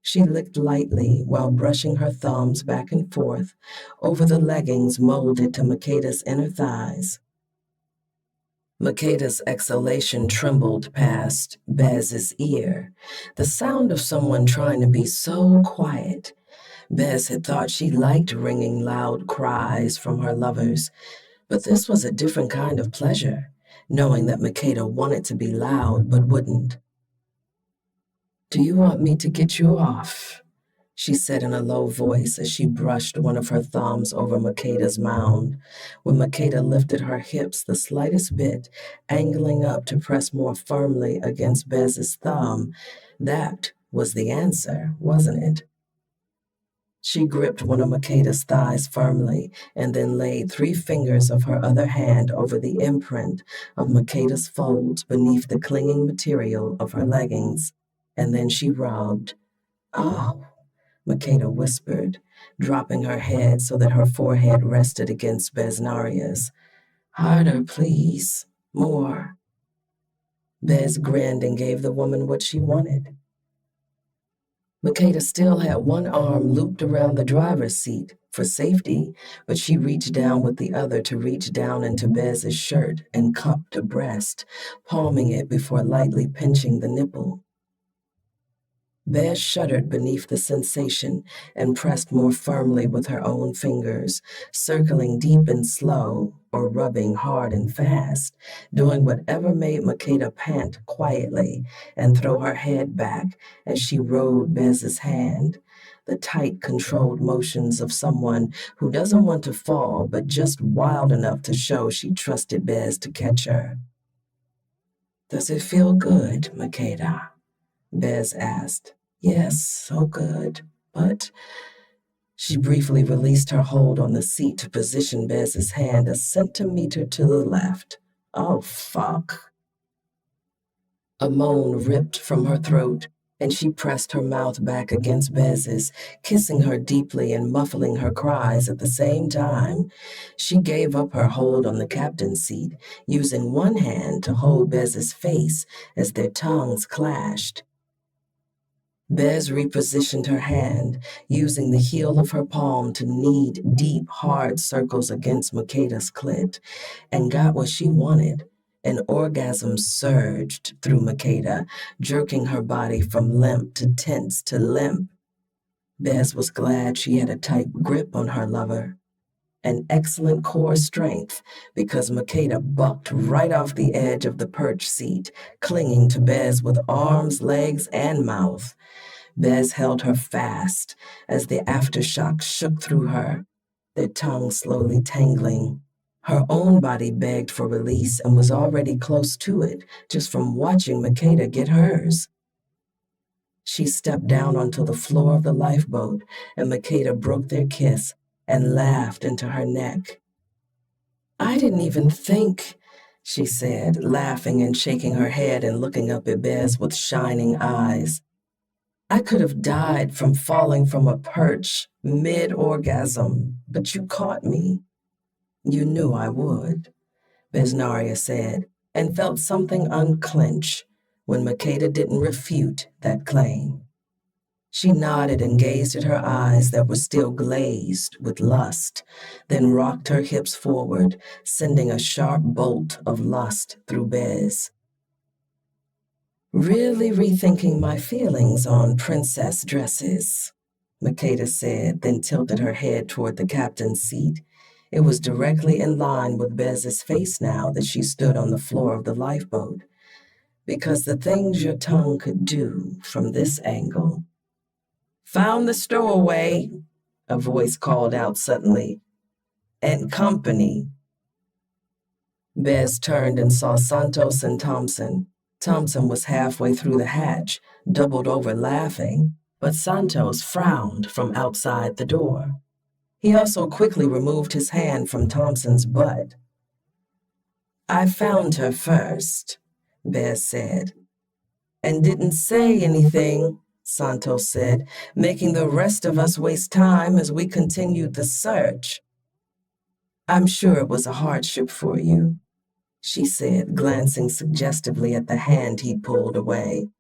She licked lightly while brushing her thumbs back and forth over the leggings molded to Makeda's inner thighs. Makeda's exhalation trembled past Bez's ear, the sound of someone trying to be so quiet. Bez had thought she liked ringing loud cries from her lovers, but this was a different kind of pleasure, knowing that Makeda wanted to be loud but wouldn't. "Do you want me to get you off?" she said in a low voice as she brushed one of her thumbs over Makeda's mound. When Makeda lifted her hips the slightest bit, angling up to press more firmly against Bez's thumb, that was the answer, wasn't it? She gripped one of Makeda's thighs firmly and then laid 3 fingers of her other hand over the imprint of Makeda's folds beneath the clinging material of her leggings. And then she rubbed. "Oh," Makeda whispered, dropping her head so that her forehead rested against Besnaria's. "Harder, please. More." Bez grinned and gave the woman what she wanted. Makeda still had one arm looped around the driver's seat for safety, but she reached down with the other to reach down into Bez's shirt and cupped a breast, palming it before lightly pinching the nipple. Bez shuddered beneath the sensation and pressed more firmly with her own fingers, circling deep and slow, or rubbing hard and fast, doing whatever made Makeda pant quietly and throw her head back as she rode Bez's hand, the tight, controlled motions of someone who doesn't want to fall but just wild enough to show she trusted Bez to catch her. "Does it feel good, Makeda?" Bez asked. "Yes, so good, but..." She briefly released her hold on the seat to position Bez's hand a centimeter to the left. "Oh, fuck." A moan ripped from her throat, and she pressed her mouth back against Bez's, kissing her deeply and muffling her cries at the same time. She gave up her hold on the captain's seat, using one hand to hold Bez's face as their tongues clashed. Bez repositioned her hand, using the heel of her palm to knead deep, hard circles against Makeda's clit, and got what she wanted. An orgasm surged through Makeda, jerking her body from limp to tense to limp. Bez was glad she had a tight grip on her lover. An excellent core strength, because Makeda bucked right off the edge of the perch seat, clinging to Bez with arms, legs, and mouth. Bez held her fast as the aftershock shook through her, their tongues slowly tangling. Her own body begged for release and was already close to it just from watching Makeda get hers. She stepped down onto the floor of the lifeboat, and Makeda broke their kiss and laughed into her neck. "I didn't even think," she said, laughing and shaking her head and looking up at Bez with shining eyes. "I could have died from falling from a perch mid-orgasm, but you caught me." "You knew I would," Besnaria said, and felt something unclench when Makeda didn't refute that claim. She nodded and gazed at her eyes that were still glazed with lust, then rocked her hips forward, sending a sharp bolt of lust through Bez. "Really rethinking my feelings on princess dresses," Makeda said, then tilted her head toward the captain's seat. It was directly in line with Bez's face now that she stood on the floor of the lifeboat. "Because the things your tongue could do from this angle." "Found the stowaway," a voice called out suddenly. "And company." Bez turned and saw Santos and Thompson. Thompson was halfway through the hatch, doubled over laughing, but Santos frowned from outside the door. He also quickly removed his hand from Thompson's butt. "I found her first," Bez said. "And didn't say anything," Santos said, "making the rest of us waste time as we continued the search." "I'm sure it was a hardship for you," she said, glancing suggestively at the hand he pulled away.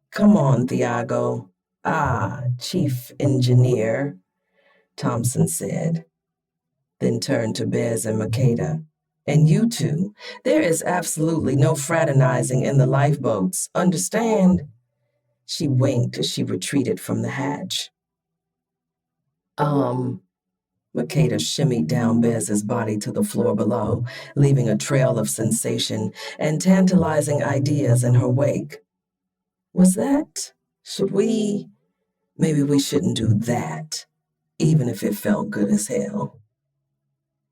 "Come on, Thiago." "Ah, Chief Engineer," Thompson said, then turned to Bez and Makeda. "And you two, there is absolutely no fraternizing in the lifeboats, understand?" She winked as she retreated from the hatch. Makeda shimmied down Bez's body to the floor below, leaving a trail of sensation and tantalizing ideas in her wake. "Was that? Should we?" Maybe we shouldn't do that, even if it felt good as hell.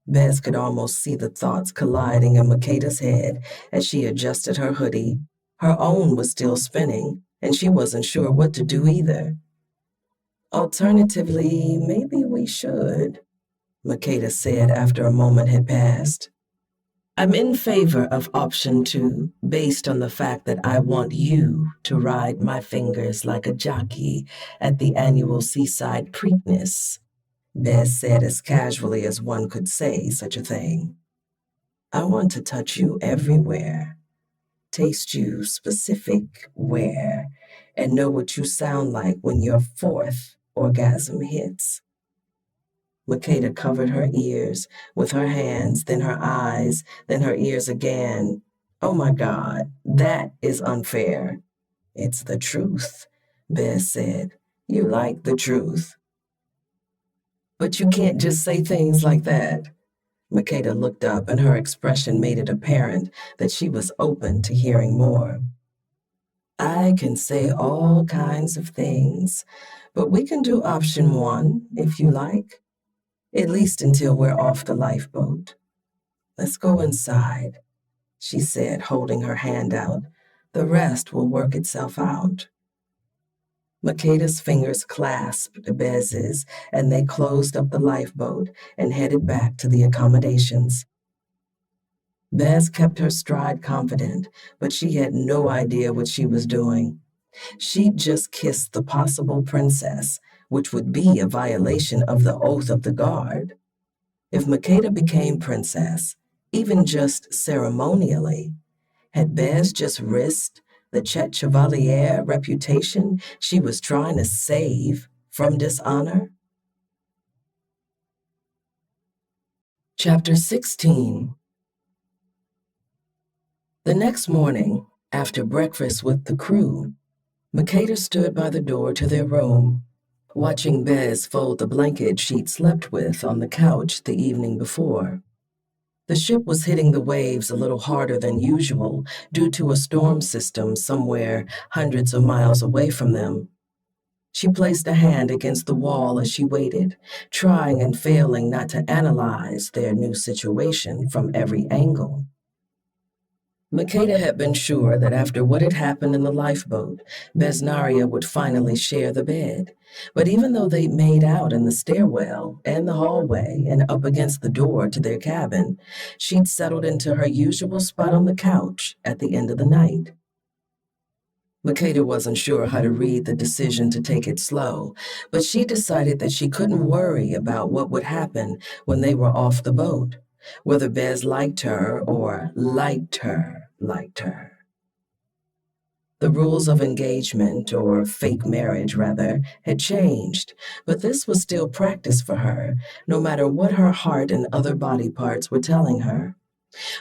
Bez could almost see the thoughts colliding in Makeda's head as she adjusted her hoodie. Her own was still spinning, and she wasn't sure what to do either. Alternatively, maybe we should, Makeda said after a moment had passed. I'm in favor of option 2, based on the fact that I want you to ride my fingers like a jockey at the annual Seaside Preakness, Bez said as casually as one could say such a thing. I want to touch you everywhere, taste you specific where, and know what you sound like when your 4th orgasm hits. Makeda covered her ears with her hands, then her eyes, then her ears again. Oh my God, that is unfair. It's the truth, Bez said. You like the truth. But you can't just say things like that. Makeda looked up and her expression made it apparent that she was open to hearing more. I can say all kinds of things, but we can do option 1 if you like. At least until we're off the lifeboat. Let's go inside, she said, holding her hand out. The rest will work itself out. Makeda's fingers clasped Bez's, and they closed up the lifeboat and headed back to the accommodations. Bez kept her stride confident, but she had no idea what she was doing. She'd just kissed the possible princess, which would be a violation of the oath of the guard. If Makeda became princess, even just ceremonially, had Bez just risked the Chet Chevalier reputation she was trying to save from dishonor? Chapter 16. The next morning, after breakfast with the crew, Makeda stood by the door to their room, watching Bez fold the blanket she'd slept with on the couch the evening before. The ship was hitting the waves a little harder than usual due to a storm system somewhere hundreds of miles away from them. She placed a hand against the wall as she waited, trying and failing not to analyze their new situation from every angle. Makeda had been sure that after what had happened in the lifeboat, Besnaria would finally share the bed. But even though they'd made out in the stairwell and the hallway and up against the door to their cabin, she'd settled into her usual spot on the couch at the end of the night. Makeda wasn't sure how to read the decision to take it slow, but she decided that she couldn't worry about what would happen when they were off the boat, whether Bez liked her or liked her. The rules of engagement, or fake marriage rather, had changed, but this was still practice for her, no matter what her heart and other body parts were telling her.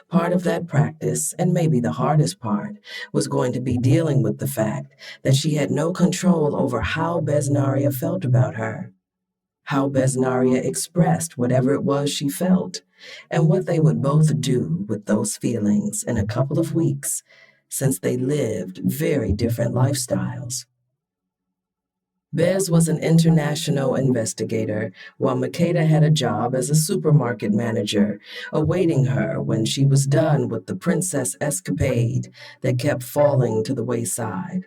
Part of that practice, and maybe the hardest part, was going to be dealing with the fact that she had no control over how Besnaria felt about her, how Besnaria expressed whatever it was she felt, and what they would both do with those feelings in a couple of weeks, since they lived very different lifestyles. Bez was an international investigator, while Makeda had a job as a supermarket manager, awaiting her when she was done with the princess escapade that kept falling to the wayside.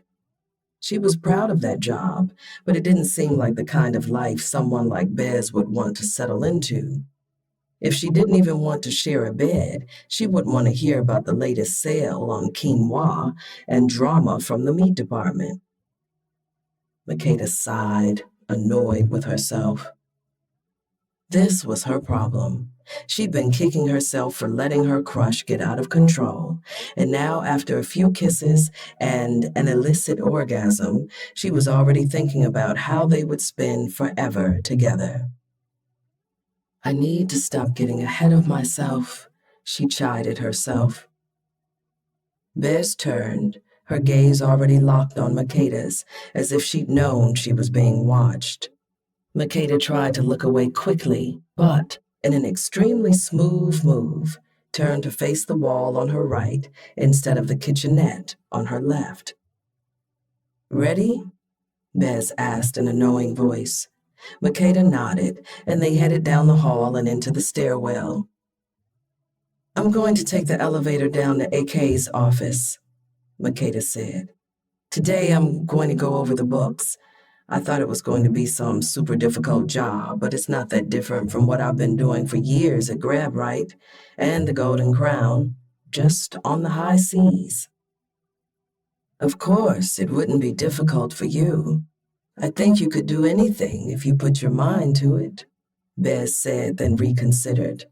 She was proud of that job, but it didn't seem like the kind of life someone like Bez would want to settle into. If she didn't even want to share a bed, she wouldn't want to hear about the latest sale on quinoa and drama from the meat department. Makeda sighed, annoyed with herself. This was her problem. She'd been kicking herself for letting her crush get out of control, and now after a few kisses and an illicit orgasm, she was already thinking about how they would spend forever together. I need to stop getting ahead of myself, she chided herself. Bez turned, her gaze already locked on Makeda's, as if she'd known she was being watched. Makeda tried to look away quickly, but, in an extremely smooth move, turned to face the wall on her right instead of the kitchenette on her left. Ready? Bez asked in a knowing voice. Makeda nodded, and they headed down the hall and into the stairwell. I'm going to take the elevator down to AK's office, Makeda said. Today I'm going to go over the books. I thought it was going to be some super difficult job, but it's not that different from what I've been doing for years at GrabRight and the Golden Crown, just on the high seas. Of course, it wouldn't be difficult for you. I think you could do anything if you put your mind to it, Bez said, then reconsidered.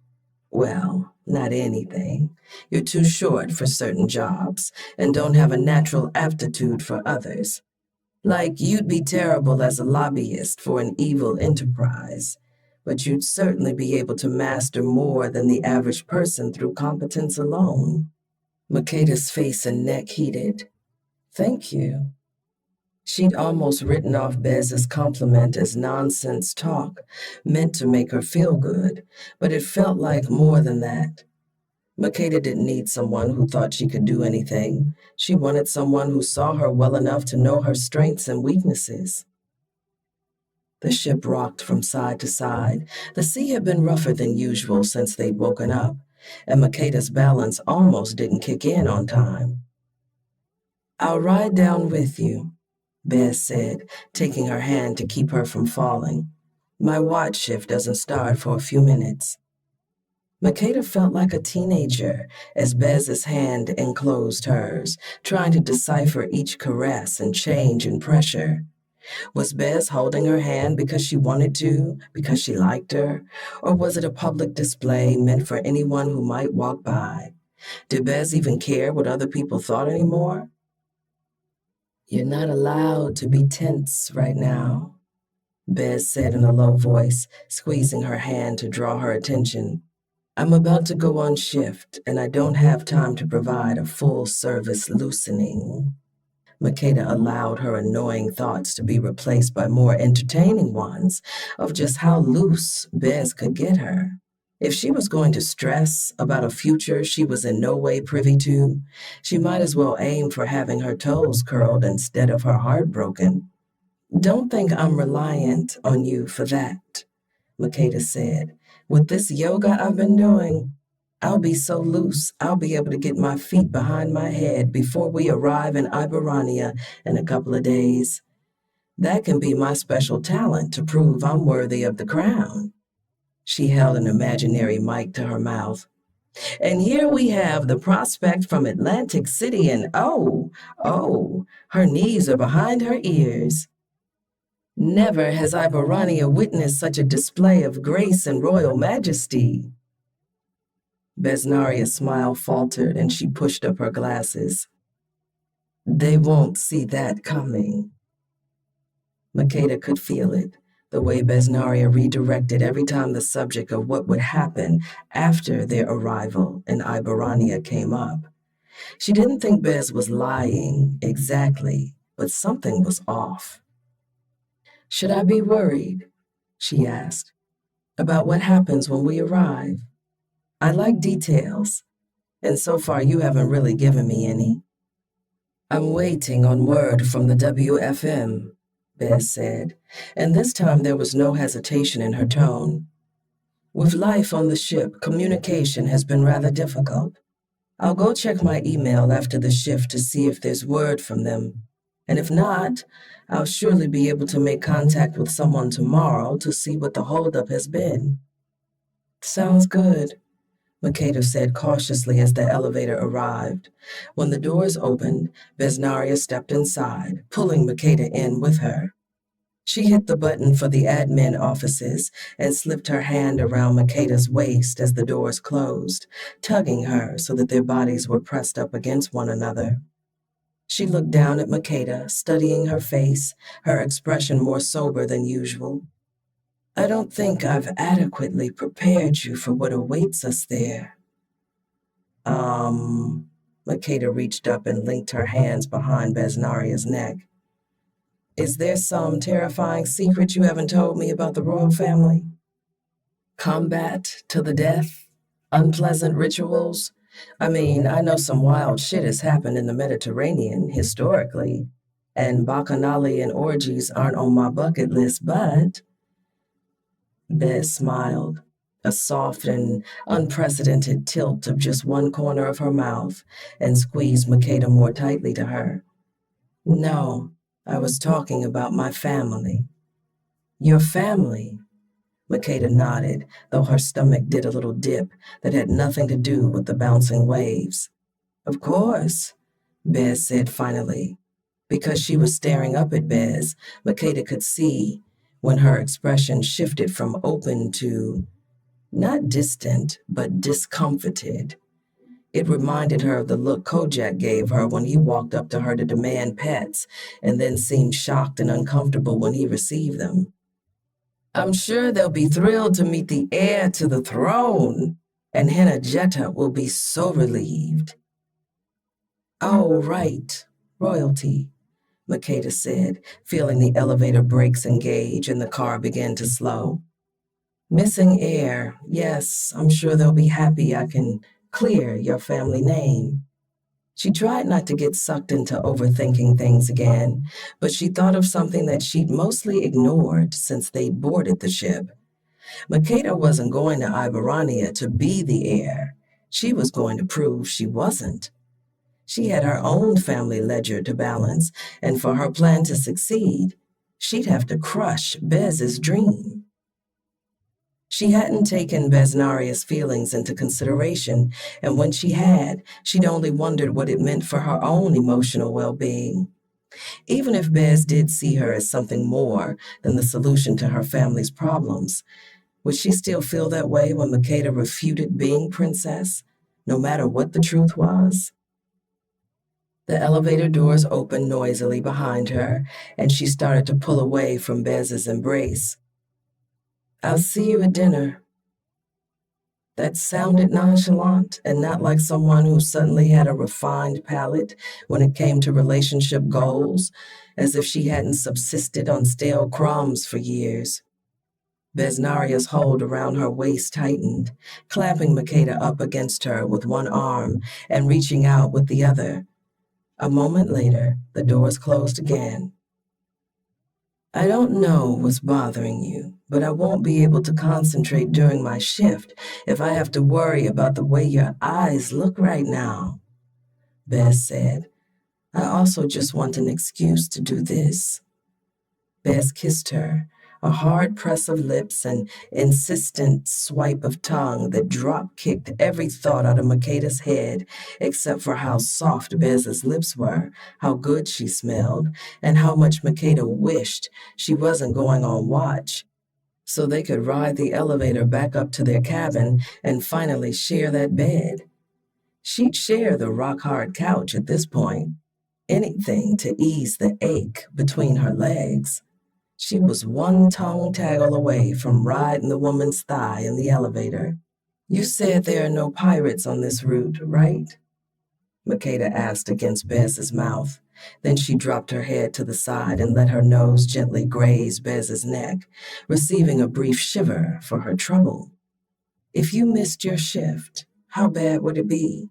Well, not anything. You're too short for certain jobs and don't have a natural aptitude for others. Like, you'd be terrible as a lobbyist for an evil enterprise, but you'd certainly be able to master more than the average person through competence alone. Makeda's face and neck heated. Thank you. She'd almost written off Bez's compliment as nonsense talk, meant to make her feel good, but it felt like more than that. Makeda didn't need someone who thought she could do anything. She wanted someone who saw her well enough to know her strengths and weaknesses. The ship rocked from side to side. The sea had been rougher than usual since they'd woken up, and Makeda's balance almost didn't kick in on time. I'll ride down with you, Bez said, taking her hand to keep her from falling. My watch shift doesn't start for a few minutes. Makeda felt like a teenager as Bez's hand enclosed hers, trying to decipher each caress and change in pressure. Was Bez holding her hand because she wanted to, because she liked her, or was it a public display meant for anyone who might walk by? Did Bez even care what other people thought anymore? You're not allowed to be tense right now, Bez said in a low voice, squeezing her hand to draw her attention. I'm about to go on shift, and I don't have time to provide a full-service loosening. Makeda allowed her annoying thoughts to be replaced by more entertaining ones of just how loose Bez could get her. If she was going to stress about a future she was in no way privy to, she might as well aim for having her toes curled instead of her heart broken. Don't think I'm reliant on you for that, Makeda said. With this yoga I've been doing, I'll be so loose I'll be able to get my feet behind my head before we arrive in Iberania in a couple of days. That can be my special talent to prove I'm worthy of the crown. She held an imaginary mic to her mouth. And here we have the prospect from Atlantic City, and oh, her knees are behind her ears. Never has Iberania witnessed such a display of grace and royal majesty. Besnaria's smile faltered, and she pushed up her glasses. They won't see that coming. Makeda could feel it, the way Besnaria redirected every time the subject of what would happen after their arrival in Iberania came up. She didn't think Bez was lying exactly, but something was off. Should I be worried, she asked, about what happens when we arrive? I like details, and so far you haven't really given me any. I'm waiting on word from the WFM, Bez said, and this time there was no hesitation in her tone. With life on the ship, communication has been rather difficult. I'll go check my email after the shift to see if there's word from them. And if not, I'll surely be able to make contact with someone tomorrow to see what the holdup has been. Sounds good, Makeda said cautiously as the elevator arrived. When the doors opened, Besnaria stepped inside, pulling Makeda in with her. She hit the button for the admin offices and slipped her hand around Makeda's waist as the doors closed, tugging her so that their bodies were pressed up against one another. She looked down at Makeda, studying her face, her expression more sober than usual. I don't think I've adequately prepared you for what awaits us there. Makeda reached up and linked her hands behind Besnaria's neck. Is there some terrifying secret you haven't told me about the royal family? Combat to the death? Unpleasant rituals? I mean, I know some wild shit has happened in the Mediterranean, historically. and bacchanali and orgies aren't on my bucket list, but Bez smiled, a soft and unprecedented tilt of just one corner of her mouth, and squeezed Makeda more tightly to her. No, I was talking about my family. Your family? Makeda nodded, though her stomach did a little dip that had nothing to do with the bouncing waves. Of course, Bez said finally. Because she was staring up at Bez, Makeda could see when her expression shifted from open to not distant, but discomfited. It reminded her of the look Kojak gave her when he walked up to her to demand pets and then seemed shocked and uncomfortable when he received them. I'm sure they'll be thrilled to meet the heir to the throne, and Henna Jetta will be so relieved. Oh, right, royalty, Makeda said, feeling the elevator brakes engage and the car begin to slow. Missing heir, yes, I'm sure they'll be happy I can clear your family name. She tried not to get sucked into overthinking things again, but she thought of something that she'd mostly ignored since they'd boarded the ship. Makeda wasn't going to Iberania to be the heir. She was going to prove she wasn't. She had her own family ledger to balance, and for her plan to succeed, she'd have to crush Bez's dream. She hadn't taken Besnaria's feelings into consideration, and when she had, she'd only wondered what it meant for her own emotional well-being. Even if Bez did see her as something more than the solution to her family's problems, would she still feel that way when Makeda refuted being princess, no matter what the truth was? The elevator doors opened noisily behind her, and she started to pull away from Bez's embrace. I'll see you at dinner. That sounded nonchalant and not like someone who suddenly had a refined palate when it came to relationship goals, as if she hadn't subsisted on stale crumbs for years. Besnaria's hold around her waist tightened, clamping Makeda up against her with one arm and reaching out with the other. A moment later, the doors closed again. I don't know what's bothering you, but I won't be able to concentrate during my shift if I have to worry about the way your eyes look right now, Bez said. I also just want an excuse to do this. Bez kissed her, a hard press of lips and insistent swipe of tongue that drop-kicked every thought out of Makeda's head, except for how soft Bez's lips were, how good she smelled, and how much Makeda wished she wasn't going on watch, so they could ride the elevator back up to their cabin and finally share that bed. She'd share the rock-hard couch at this point, anything to ease the ache between her legs. She was one tongue taggle away from riding the woman's thigh in the elevator. You said there are no pirates on this route, right? Makeda asked against Bez's mouth. Then she dropped her head to the side and let her nose gently graze Bez's neck, receiving a brief shiver for her trouble. If you missed your shift, how bad would it be?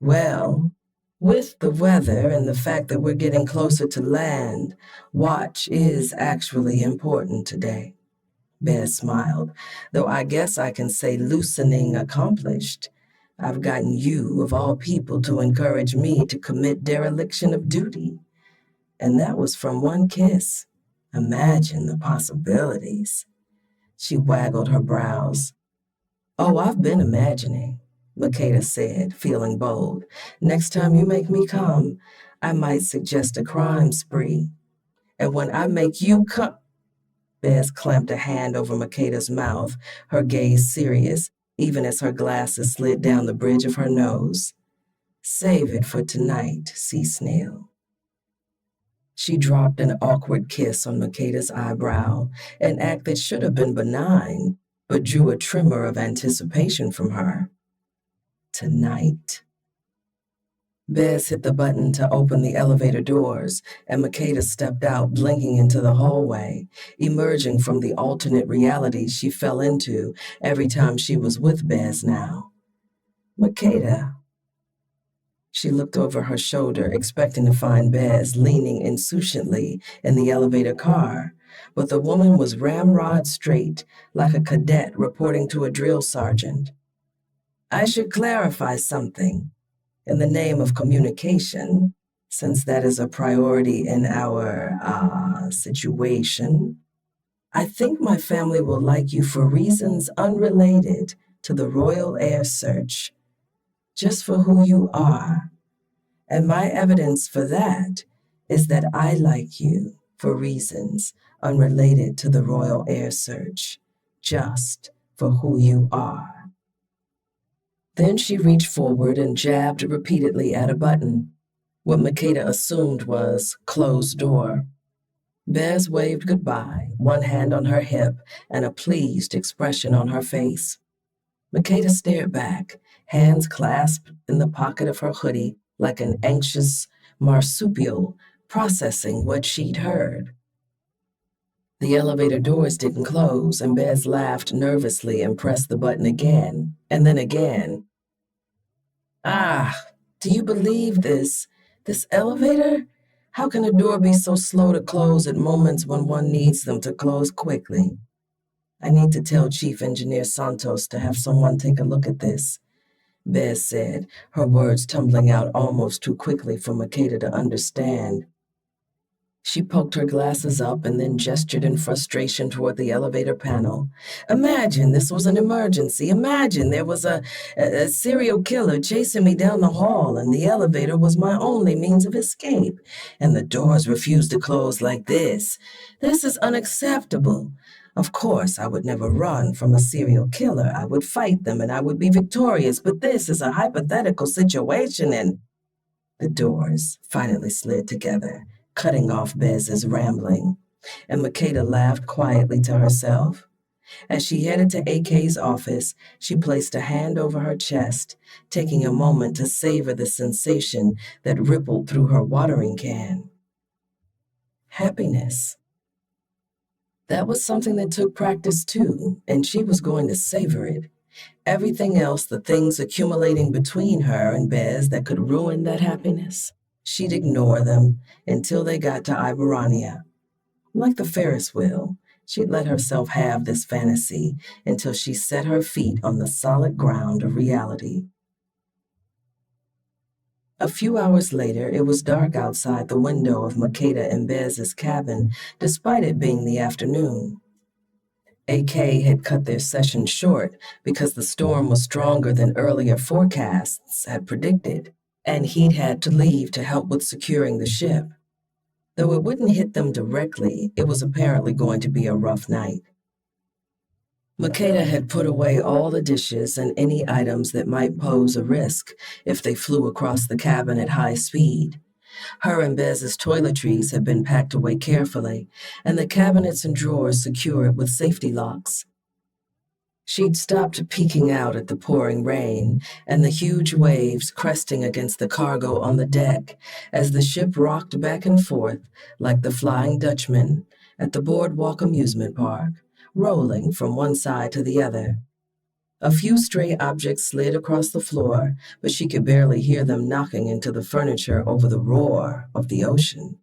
Well, with the weather and the fact that we're getting closer to land, watch is actually important today. Bez smiled, though I guess I can say loosening accomplished. I've gotten you, of all people, to encourage me to commit dereliction of duty. And that was from one kiss. Imagine the possibilities. She waggled her brows. Oh, I've been imagining, Makeda said, feeling bold. Next time you make me come, I might suggest a crime spree. And when I make you come... Bez clamped a hand over Makeda's mouth, her gaze serious, even as her glasses slid down the bridge of her nose. Save it for tonight, sea snail. She dropped an awkward kiss on Makeda's eyebrow, an act that should have been benign, but drew a tremor of anticipation from her. Tonight. Bez hit the button to open the elevator doors, and Makeda stepped out, blinking into the hallway, emerging from the alternate reality she fell into every time she was with Bez now. Makeda. She looked over her shoulder, expecting to find Bez leaning insouciantly in the elevator car, but the woman was ramrod straight, like a cadet reporting to a drill sergeant. I should clarify something. In the name of communication, since that is a priority in our situation, I think my family will like you for reasons unrelated to the royal heir search, just for who you are. And my evidence for that is that I like you for reasons unrelated to the royal heir search, just for who you are. Then she reached forward and jabbed repeatedly at a button. What Makeda assumed was closed door. Bez waved goodbye, one hand on her hip and a pleased expression on her face. Makeda stared back, hands clasped in the pocket of her hoodie like an anxious marsupial processing what she'd heard. The elevator doors didn't close, and Bez laughed nervously and pressed the button again, and then again. Ah, do you believe this? This elevator? How can a door be so slow to close at moments when one needs them to close quickly? I need to tell Chief Engineer Santos to have someone take a look at this, Bez said, her words tumbling out almost too quickly for Makeda to understand. She poked her glasses up and then gestured in frustration toward the elevator panel. Imagine this was an emergency. Imagine there was a serial killer chasing me down the hall and the elevator was my only means of escape. And the doors refused to close like this. This is unacceptable. Of course, I would never run from a serial killer. I would fight them and I would be victorious. But this is a hypothetical situation and... The doors finally slid together, cutting off Bez's rambling, and Makeda laughed quietly to herself. As she headed to AK's office, she placed a hand over her chest, taking a moment to savor the sensation that rippled through her watering can. Happiness. That was something that took practice too, and she was going to savor it. Everything else, the things accumulating between her and Bez that could ruin that happiness, she'd ignore them until they got to Iberania. Like the Ferris wheel, she'd let herself have this fantasy until she set her feet on the solid ground of reality. A few hours later, it was dark outside the window of Makeda and Bez's cabin, despite it being the afternoon. AK had cut their session short because the storm was stronger than earlier forecasts had predicted, and he'd had to leave to help with securing the ship. Though it wouldn't hit them directly, it was apparently going to be a rough night. Makeda had put away all the dishes and any items that might pose a risk if they flew across the cabin at high speed. Her and Bez's toiletries had been packed away carefully, and the cabinets and drawers secured with safety locks. She'd stopped peeking out at the pouring rain and the huge waves cresting against the cargo on the deck as the ship rocked back and forth like the Flying Dutchman at the Boardwalk amusement park, rolling from one side to the other. A few stray objects slid across the floor, but she could barely hear them knocking into the furniture over the roar of the ocean.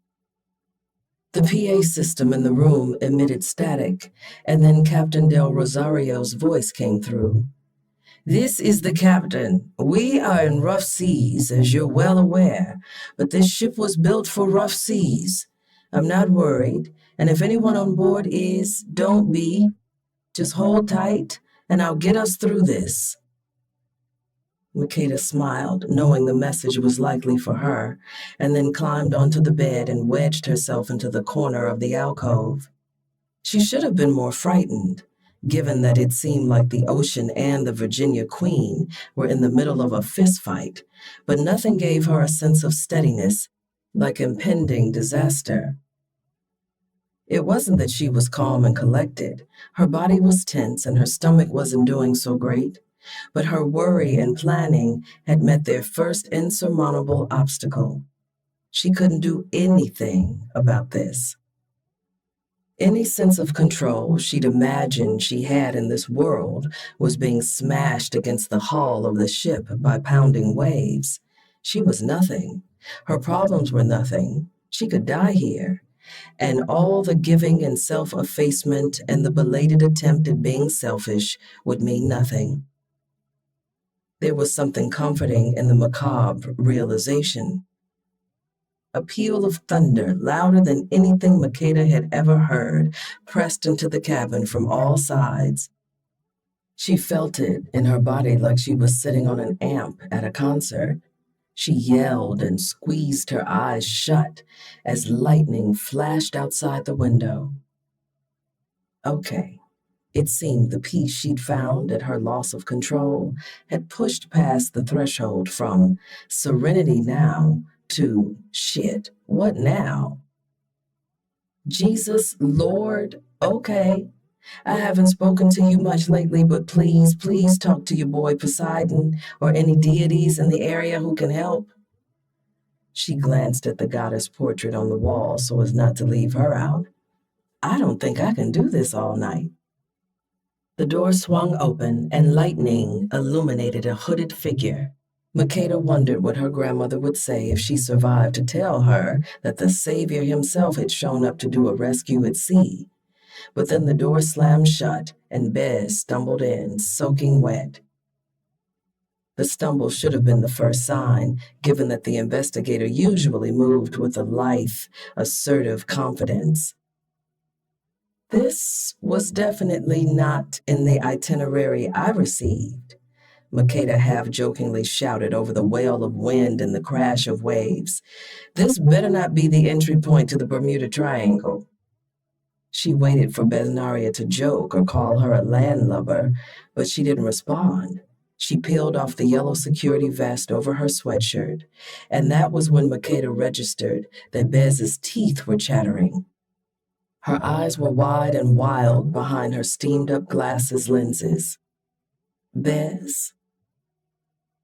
The PA system in the room emitted static, and then Captain Del Rosario's voice came through. This is the captain. We are in rough seas, as you're well aware, but this ship was built for rough seas. I'm not worried, and if anyone on board is, don't be. Just hold tight, and I'll get us through this. Makeda smiled, knowing the message was likely for her, and then climbed onto the bed and wedged herself into the corner of the alcove. She should have been more frightened, given that it seemed like the ocean and the Virginia Queen were in the middle of a fistfight, but nothing gave her a sense of steadiness, like impending disaster. It wasn't that she was calm and collected. Her body was tense and her stomach wasn't doing so great. But her worry and planning had met their first insurmountable obstacle. She couldn't do anything about this. Any sense of control she'd imagined she had in this world was being smashed against the hull of the ship by pounding waves. She was nothing. Her problems were nothing. She could die here. And all the giving and self-effacement and the belated attempt at being selfish would mean nothing. There was something comforting in the macabre realization. A peal of thunder, louder than anything Makeda had ever heard, pressed into the cabin from all sides. She felt it in her body like she was sitting on an amp at a concert. She yelled and squeezed her eyes shut as lightning flashed outside the window. Okay, it seemed the peace she'd found at her loss of control had pushed past the threshold from serenity now to shit, what now? Jesus, Lord, okay. I haven't spoken to you much lately, but please, please talk to your boy Poseidon or any deities in the area who can help. She glanced at the goddess portrait on the wall so as not to leave her out. I don't think I can do this all night. The door swung open and lightning illuminated a hooded figure. Makeda wondered what her grandmother would say if she survived to tell her that the Savior himself had shown up to do a rescue at sea. But then the door slammed shut and Bez stumbled in, soaking wet. The stumble should have been the first sign, given that the investigator usually moved with a lithe, assertive confidence. This was definitely not in the itinerary I received, Makeda half-jokingly shouted over the wail of wind and the crash of waves. This better not be the entry point to the Bermuda Triangle. She waited for Besnaria to joke or call her a landlubber, but she didn't respond. She peeled off the yellow security vest over her sweatshirt, and that was when Makeda registered that Bez's teeth were chattering. Her eyes were wide and wild behind her steamed-up glasses lenses. Bez?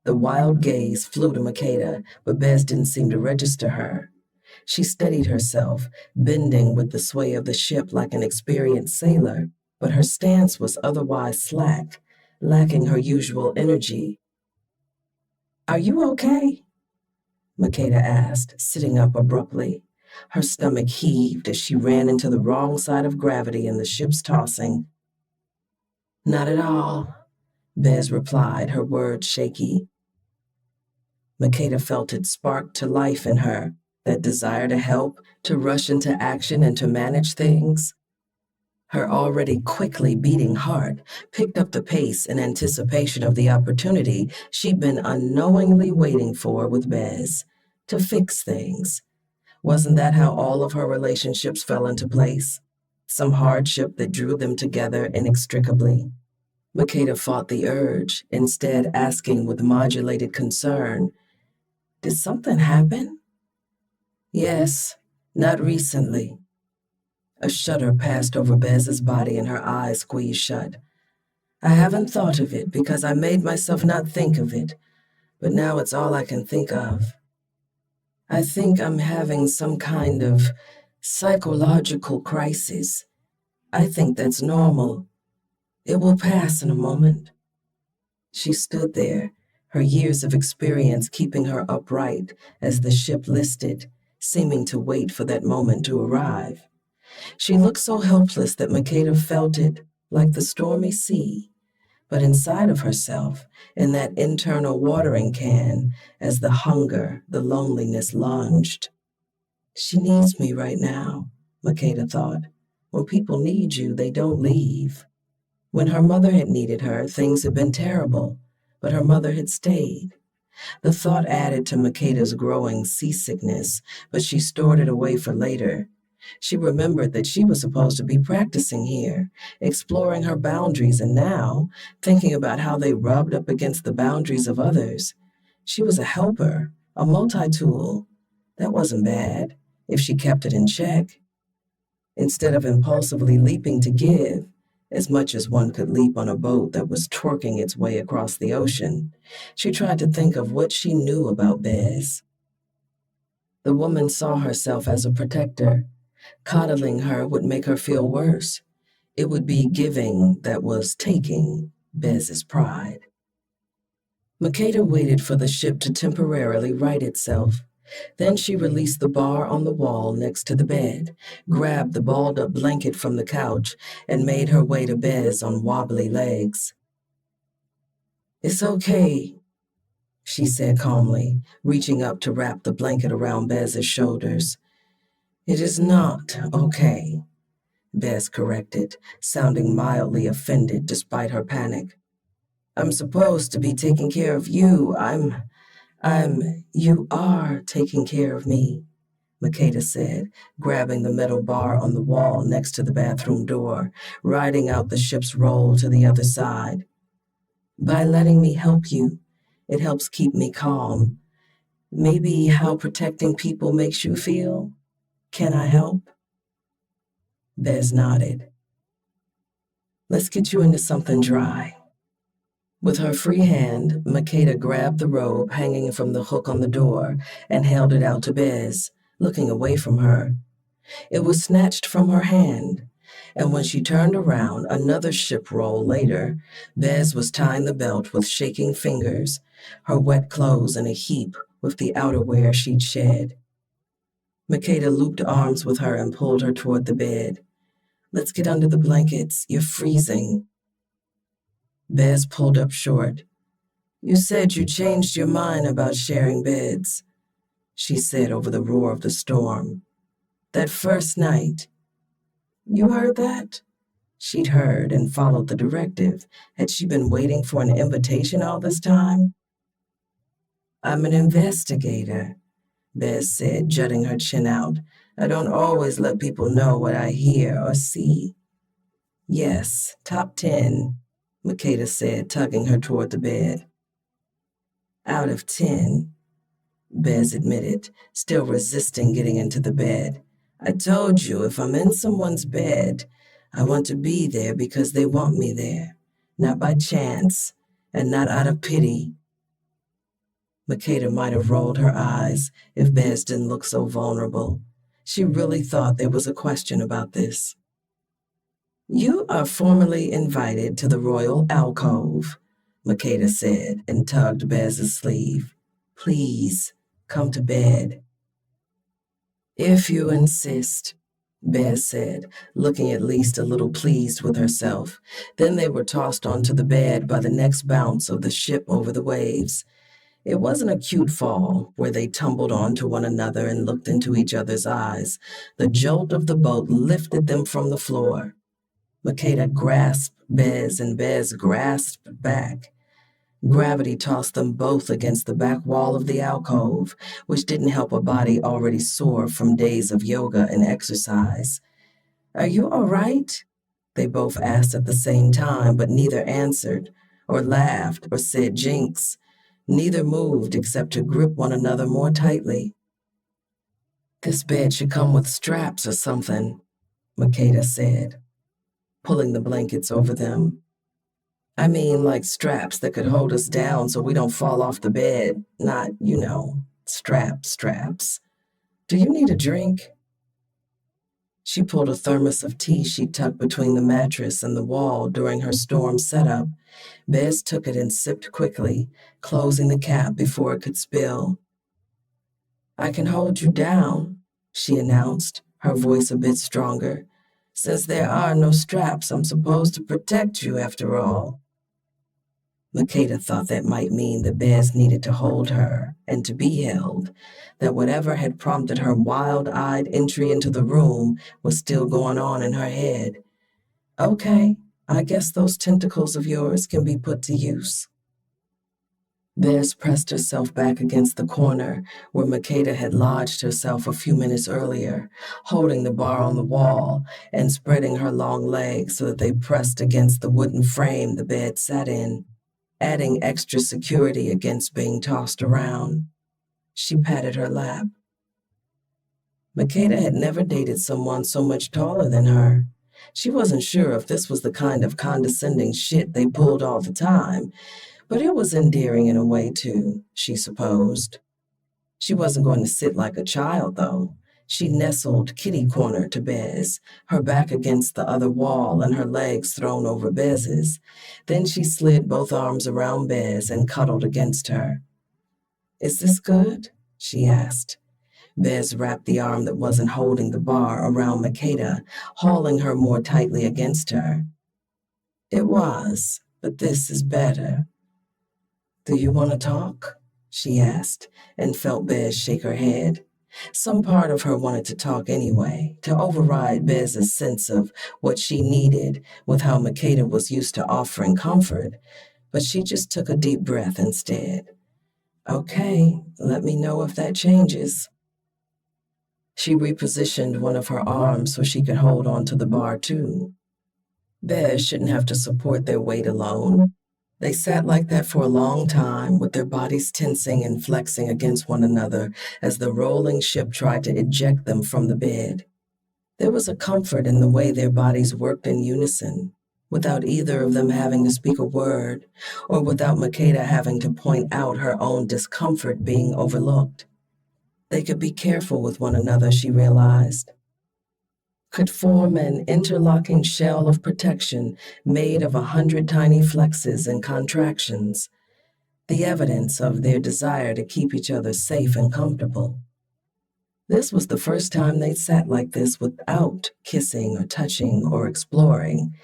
The wild gaze flew to Makeda, but Bez didn't seem to register her. She steadied herself, bending with the sway of the ship like an experienced sailor, but her stance was otherwise slack, lacking her usual energy. Are you okay? Makeda asked, sitting up abruptly. Her stomach heaved as she ran into the wrong side of gravity in the ship's tossing. Not at all, Bez replied, her words shaky. Makeda felt it spark to life in her, that desire to help, to rush into action and to manage things. Her already quickly beating heart picked up the pace in anticipation of the opportunity she'd been unknowingly waiting for with Bez, to fix things. Wasn't that how all of her relationships fell into place? Some hardship that drew them together inextricably. Makeda fought the urge, instead asking with modulated concern, did something happen? Yes, not recently. A shudder passed over Bez's body and her eyes squeezed shut. I haven't thought of it because I made myself not think of it, but now it's all I can think of. I think I'm having some kind of psychological crisis. I think that's normal. It will pass in a moment. She stood there, her years of experience keeping her upright as the ship listed, seeming to wait for that moment to arrive. She looked so helpless that Makeda felt it like the stormy sea, but inside of herself, in that internal watering can, as the hunger, the loneliness lunged. She needs me right now, Makeda thought. When people need you, they don't leave. When her mother had needed her, things had been terrible, but her mother had stayed. The thought added to Makeda's growing seasickness, but she stored it away for later. She remembered that she was supposed to be practicing here, exploring her boundaries, and now, thinking about how they rubbed up against the boundaries of others. She was a helper, a multi-tool. That wasn't bad, if she kept it in check. Instead of impulsively leaping to give, as much as one could leap on a boat that was twerking its way across the ocean, she tried to think of what she knew about Bez. The woman saw herself as a protector. Coddling her would make her feel worse. It would be giving that was taking Bez's pride. Makeda waited for the ship to temporarily right itself. Then she released the bar on the wall next to the bed, grabbed the balled-up blanket from the couch, and made her way to Bez on wobbly legs. "It's okay," she said calmly, reaching up to wrap the blanket around Bez's shoulders. "It is not okay," Bez corrected, sounding mildly offended despite her panic. "I'm supposed to be taking care of you. You are taking care of me," Makeda said, grabbing the metal bar on the wall next to the bathroom door, riding out the ship's roll to the other side. "By letting me help you, it helps keep me calm. Maybe how protecting people makes you feel? Can I help?" Bez nodded. "Let's get you into something dry." With her free hand, Makeda grabbed the robe hanging from the hook on the door and held it out to Bez, looking away from her. It was snatched from her hand, and when she turned around another ship roll later, Bez was tying the belt with shaking fingers, her wet clothes in a heap with the outerwear she'd shed. Makeda looped arms with her and pulled her toward the bed. "Let's get under the blankets. You're freezing." Bez pulled up short. "You said you changed your mind about sharing beds," she said over the roar of the storm. "That first night." "You heard that?" She'd heard and followed the directive. Had she been waiting for an invitation all this time? "I'm an investigator," Bez said, jutting her chin out. "I don't always let people know what I hear or see." "Yes, top 10, Makeda said, tugging her toward the bed. "Out of 10, Bez admitted, still resisting getting into the bed. "I told you if I'm in someone's bed, I want to be there because they want me there, not by chance, and not out of pity." Makeda might have rolled her eyes if Bez didn't look so vulnerable. She really thought there was a question about this. "You are formally invited to the royal alcove," Makeda said and tugged Bez's sleeve. "Please, come to bed." "If you insist," Bez said, looking at least a little pleased with herself. Then they were tossed onto the bed by the next bounce of the ship over the waves. It wasn't a cute fall, where they tumbled onto one another and looked into each other's eyes. The jolt of the boat lifted them from the floor. Makeda grasped Bez, and Bez grasped back. Gravity tossed them both against the back wall of the alcove, which didn't help a body already sore from days of yoga and exercise. "Are you all right?" they both asked at the same time, but neither answered, or laughed, or said jinx. Neither moved except to grip one another more tightly. "This bed should come with straps or something," Makeda said, pulling the blankets over them. "I mean, like straps that could hold us down so we don't fall off the bed. Not, straps. Do you need a drink?" She pulled a thermos of tea she tucked between the mattress and the wall during her storm setup. Bez took it and sipped quickly, closing the cap before it could spill. "I can hold you down," she announced, her voice a bit stronger. "Since there are no straps, I'm supposed to protect you after all." Makeda thought that might mean that Bez needed to hold her and to be held, that whatever had prompted her wild-eyed entry into the room was still going on in her head. "Okay, I guess those tentacles of yours can be put to use." Bez pressed herself back against the corner where Makeda had lodged herself a few minutes earlier, holding the bar on the wall and spreading her long legs so that they pressed against the wooden frame the bed sat in, adding extra security against being tossed around. She patted her lap. Makeda had never dated someone so much taller than her. She wasn't sure if this was the kind of condescending shit they pulled all the time, but it was endearing in a way too, she supposed. She wasn't going to sit like a child, though. She nestled kitty-corner to Bez, her back against the other wall and her legs thrown over Bez's. Then she slid both arms around Bez and cuddled against her. "Is this good?" she asked. Bez wrapped the arm that wasn't holding the bar around Makeda, hauling her more tightly against her. "It was, but this is better." "Do you want to talk?" she asked, and felt Bez shake her head. Some part of her wanted to talk anyway, to override Bez's sense of what she needed with how Makeda was used to offering comfort, but she just took a deep breath instead. "Okay, let me know if that changes." She repositioned one of her arms so she could hold on to the bar too. Bez shouldn't have to support their weight alone. They sat like that for a long time, with their bodies tensing and flexing against one another as the rolling ship tried to eject them from the bed. There was a comfort in the way their bodies worked in unison, without either of them having to speak a word, or without Makeda having to point out her own discomfort being overlooked. They could be careful with one another, she realized. Could form an interlocking shell of protection made of 100 tiny flexes and contractions, the evidence of their desire to keep each other safe and comfortable. This was the first time they'd sat like this without kissing or touching or exploring,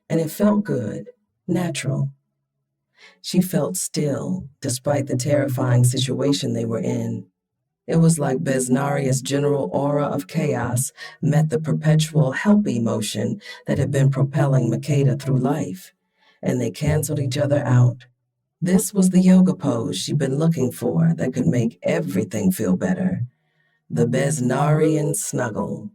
and it felt good, natural. She felt still, despite the terrifying situation they were in. It was like Besnaria's general aura of chaos met the perpetual help emotion that had been propelling Makeda through life, and they canceled each other out. This was the yoga pose she'd been looking for that could make everything feel better. The Besnarian snuggle.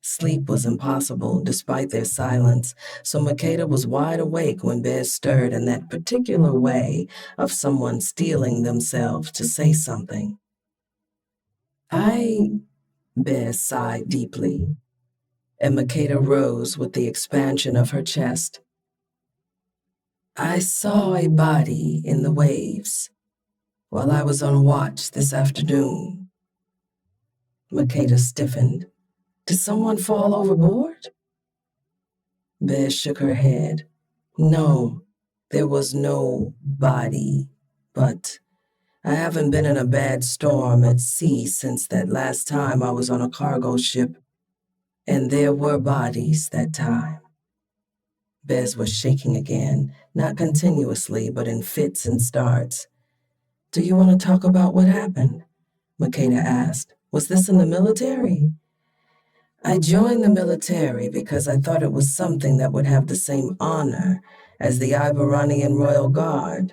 Sleep was impossible despite their silence, so Makeda was wide awake when Bez stirred in that particular way of someone steeling themselves to say something. Bez sighed deeply, and Makeda rose with the expansion of her chest. "I saw a body in the waves while I was on watch this afternoon." Makeda stiffened. "Did someone fall overboard?" Bez shook her head. "No, there was no body, but I haven't been in a bad storm at sea since that last time I was on a cargo ship, and there were bodies that time." Bez was shaking again, not continuously, but in fits and starts. "Do you want to talk about what happened?" Makeda asked. "Was this in the military?" "I joined the military because I thought it was something that would have the same honor as the Iberonian Royal Guard.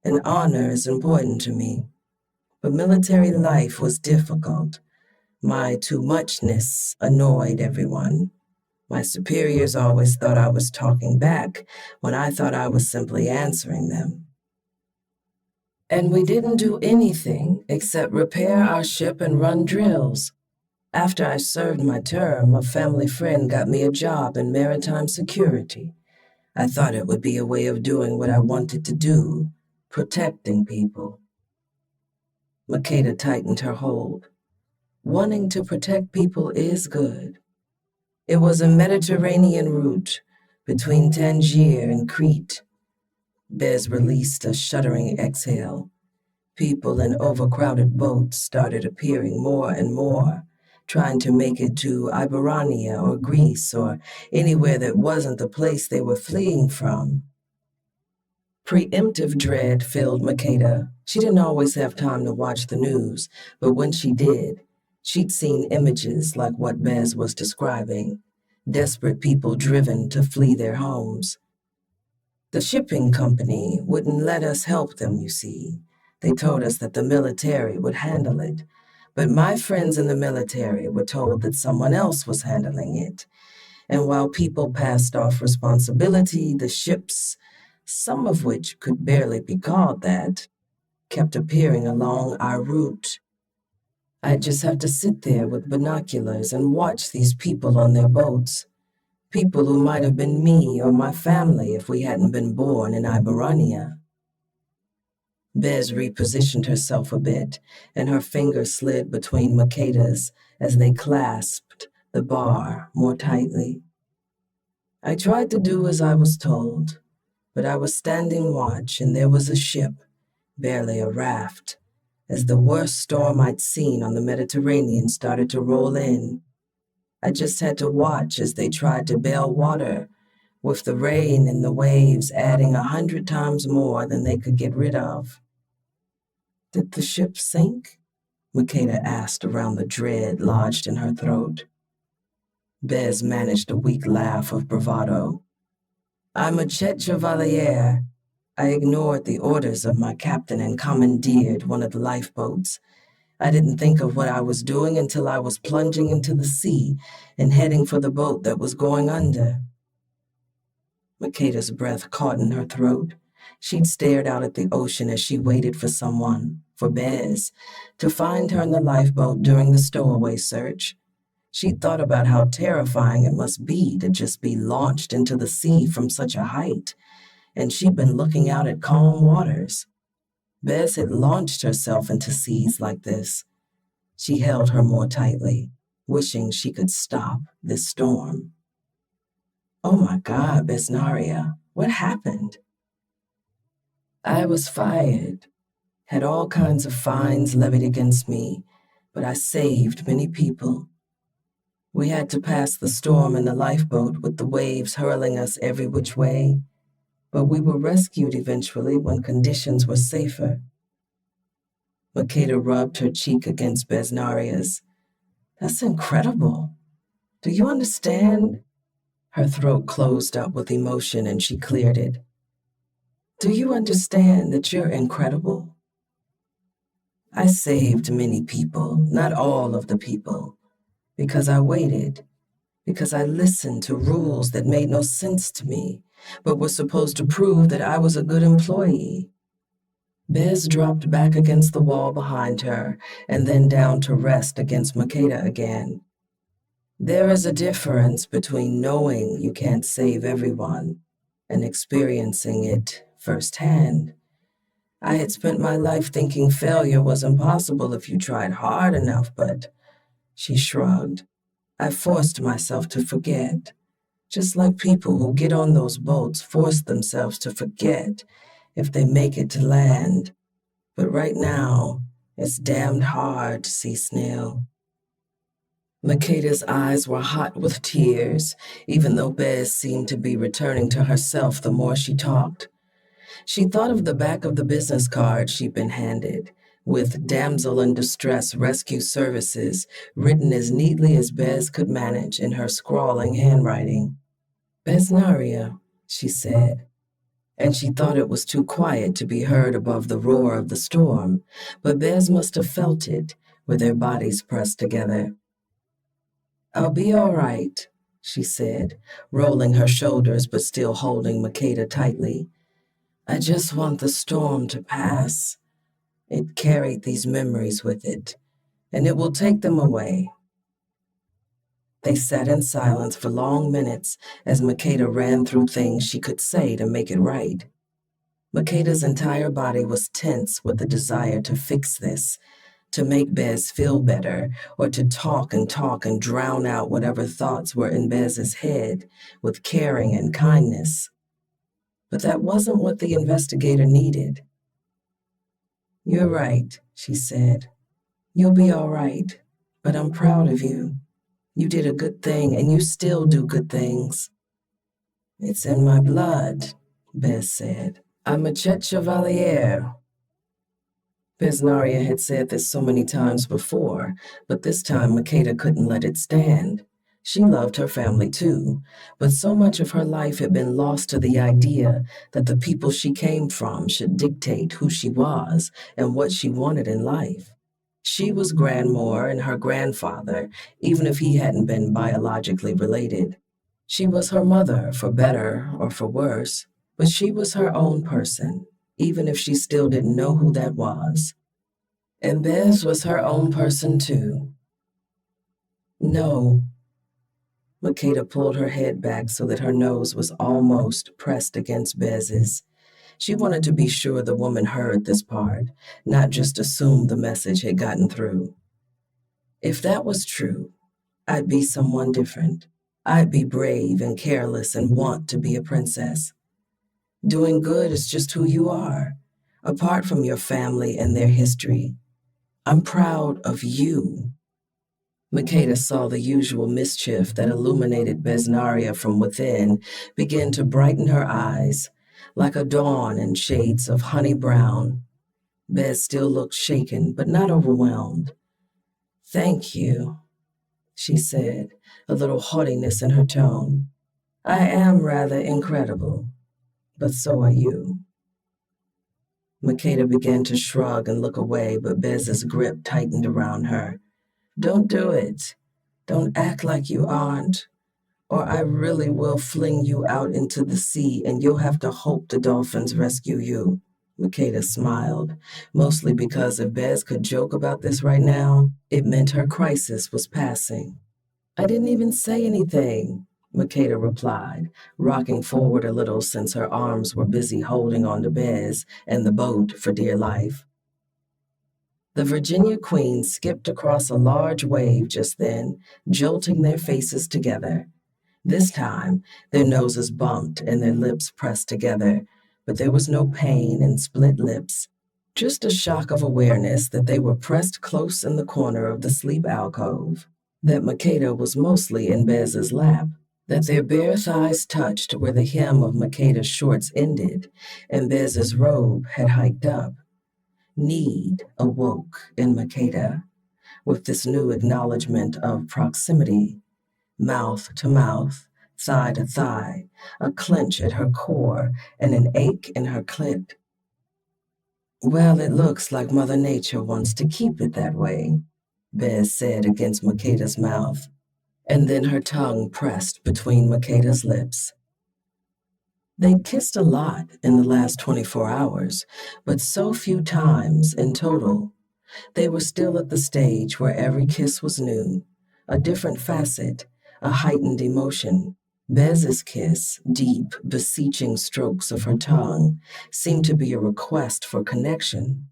And honor is important to me. But military life was difficult. My too muchness annoyed everyone. My superiors always thought I was talking back when I thought I was simply answering them. And we didn't do anything except repair our ship and run drills. After I served my term, a family friend got me a job in maritime security. I thought it would be a way of doing what I wanted to do, protecting people." Makeda tightened her hold. "Wanting to protect people is good. It was a Mediterranean route between Tangier and Crete." Bez released a shuddering exhale. People in overcrowded boats started appearing more and more, trying to make it to Iberania or Greece or anywhere that wasn't the place they were fleeing from. Preemptive dread filled Makeda. She didn't always have time to watch the news, but when she did, she'd seen images like what Bez was describing, desperate people driven to flee their homes. The shipping company wouldn't let us help them, you see. They told us that the military would handle it, but my friends in the military were told that someone else was handling it. And while people passed off responsibility, the ships, some of which could barely be called that, kept appearing along our route. I'd just have to sit there with binoculars and watch these people on their boats. People who might have been me or my family if we hadn't been born in Iberania." Bez repositioned herself a bit, and her fingers slid between Makeda's as they clasped the bar more tightly. I tried to do as I was told, but I was standing watch, and there was a ship, barely a raft, as the worst storm I'd seen on the Mediterranean started to roll in. I just had to watch as they tried to bail water, with the rain and the waves adding 100 times more than they could get rid of. Did the ship sink? Makeda asked around the dread lodged in her throat. Bez managed a weak laugh of bravado. I'm a jet chevalier. I ignored the orders of my captain and commandeered one of the lifeboats. I didn't think of what I was doing until I was plunging into the sea and heading for the boat that was going under. Makeda's breath caught in her throat. She'd stared out at the ocean as she waited for someone, for Bez, to find her in the lifeboat during the stowaway search. She'd thought about how terrifying it must be to just be launched into the sea from such a height, and she'd been looking out at calm waters. Bez had launched herself into seas like this. She held her more tightly, wishing she could stop this storm. Oh my God, Besnaria, what happened? I was fired, had all kinds of fines levied against me, but I saved many people. We had to pass the storm in the lifeboat with the waves hurling us every which way, but we were rescued eventually when conditions were safer. Makeda rubbed her cheek against Besnaria's. That's incredible. Do you understand? Her throat closed up with emotion and she cleared it. Do you understand that you're incredible? I saved many people, not all of the people, because I waited, because I listened to rules that made no sense to me, but were supposed to prove that I was a good employee. Bez dropped back against the wall behind her and then down to rest against Makeda again. There is a difference between knowing you can't save everyone and experiencing it firsthand. I had spent my life thinking failure was impossible if you tried hard enough, but she shrugged. I forced myself to forget, just like people who get on those boats force themselves to forget if they make it to land. But right now, it's damned hard to see Snail. Makeda's eyes were hot with tears, even though Bez seemed to be returning to herself the more she talked. She thought of the back of the business card she'd been handed, with Damsel in Distress Rescue Services written as neatly as Bez could manage in her scrawling handwriting. Besnaria, she said, and she thought it was too quiet to be heard above the roar of the storm, but Bez must have felt it, with their bodies pressed together. I'll be all right, she said, rolling her shoulders but still holding Makeda tightly. I just want the storm to pass. It carried these memories with it, and it will take them away. They sat in silence for long minutes as Makeda ran through things she could say to make it right. Makeda's entire body was tense with the desire to fix this, to make Bez feel better, or to talk and drown out whatever thoughts were in Bez's head with caring and kindness. But that wasn't what the investigator needed. You're right, she said. You'll be all right, but I'm proud of you. You did a good thing, and you still do good things. It's in my blood, Bez said. I'm a Chet Chevalier. Besnaria had said this so many times before, but this time Makeda couldn't let it stand. She loved her family too, but so much of her life had been lost to the idea that the people she came from should dictate who she was and what she wanted in life. She was Grandmore and her grandfather, even if he hadn't been biologically related. She was her mother, for better or for worse, but she was her own person, even if she still didn't know who that was. And Bez was her own person too. No. Makeda pulled her head back so that her nose was almost pressed against Bez's. She wanted to be sure the woman heard this part, not just assume the message had gotten through. If that was true, I'd be someone different. I'd be brave and careless and want to be a princess. Doing good is just who you are, apart from your family and their history. I'm proud of you. Makeda saw the usual mischief that illuminated Besnaria from within begin to brighten her eyes, like a dawn in shades of honey brown. Bez still looked shaken, but not overwhelmed. Thank you, she said, a little haughtiness in her tone. I am rather incredible, but so are you. Makeda began to shrug and look away, but Bez's grip tightened around her. Don't do it. Don't act like you aren't, or I really will fling you out into the sea and you'll have to hope the dolphins rescue you. Makeda smiled, mostly because if Bez could joke about this right now, it meant her crisis was passing. I didn't even say anything, Makeda replied, rocking forward a little since her arms were busy holding on to Bez and the boat for dear life. The Virginia Queen skipped across a large wave just then, jolting their faces together. This time, their noses bumped and their lips pressed together, but there was no pain in split lips, just a shock of awareness that they were pressed close in the corner of the sleep alcove, that Makeda was mostly in Bez's lap, that their bare thighs touched where the hem of Makeda's shorts ended, and Bez's robe had hiked up. Need awoke in Makeda with this new acknowledgement of proximity, mouth to mouth, thigh to thigh, a clench at her core and an ache in her clit. Well, it looks like Mother Nature wants to keep it that way, Bez said against Makeda's mouth, and then her tongue pressed between Makeda's lips. They'd kissed a lot in the last 24 hours, but so few times in total. They were still at the stage where every kiss was new, a different facet, a heightened emotion. Bez's kiss, deep, beseeching strokes of her tongue, seemed to be a request for connection.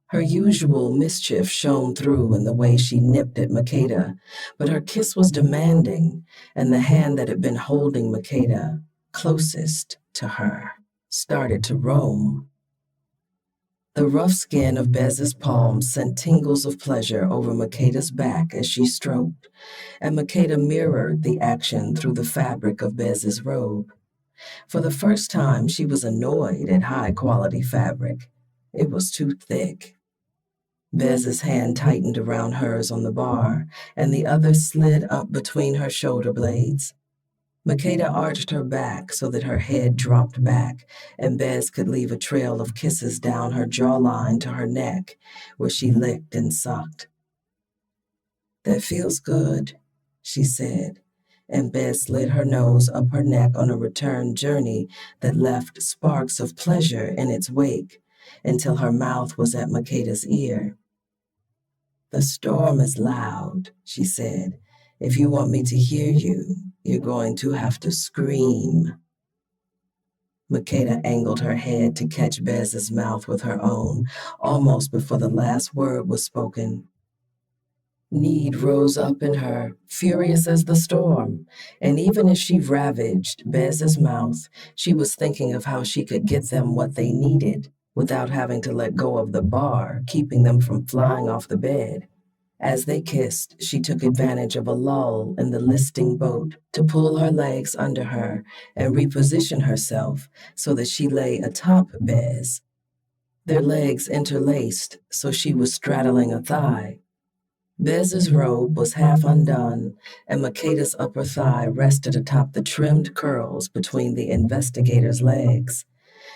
Her usual mischief shone through in the way she nipped at Makeda, but her kiss was demanding, and the hand that had been holding Makeda, closest to her, started to roam. The rough skin of Bez's palm sent tingles of pleasure over Makeda's back as she stroked, and Makeda mirrored the action through the fabric of Bez's robe. For the first time, she was annoyed at high-quality fabric. It was too thick. Bez's hand tightened around hers on the bar, and the other slid up between her shoulder blades. Makeda arched her back so that her head dropped back, and Bez could leave a trail of kisses down her jawline to her neck, where she licked and sucked. That feels good, she said, and Bez slid her nose up her neck on a return journey that left sparks of pleasure in its wake until her mouth was at Makeda's ear. The storm is loud, she said. If you want me to hear you, you're going to have to scream. Makeda angled her head to catch Bez's mouth with her own, almost before the last word was spoken. Need rose up in her, furious as the storm, and even as she ravaged Bez's mouth, she was thinking of how she could get them what they needed without having to let go of the bar, keeping them from flying off the bed. As they kissed, she took advantage of a lull in the listing boat to pull her legs under her and reposition herself so that she lay atop Bez. Their legs interlaced, so she was straddling a thigh. Bez's robe was half undone, and Makeda's upper thigh rested atop the trimmed curls between the investigator's legs.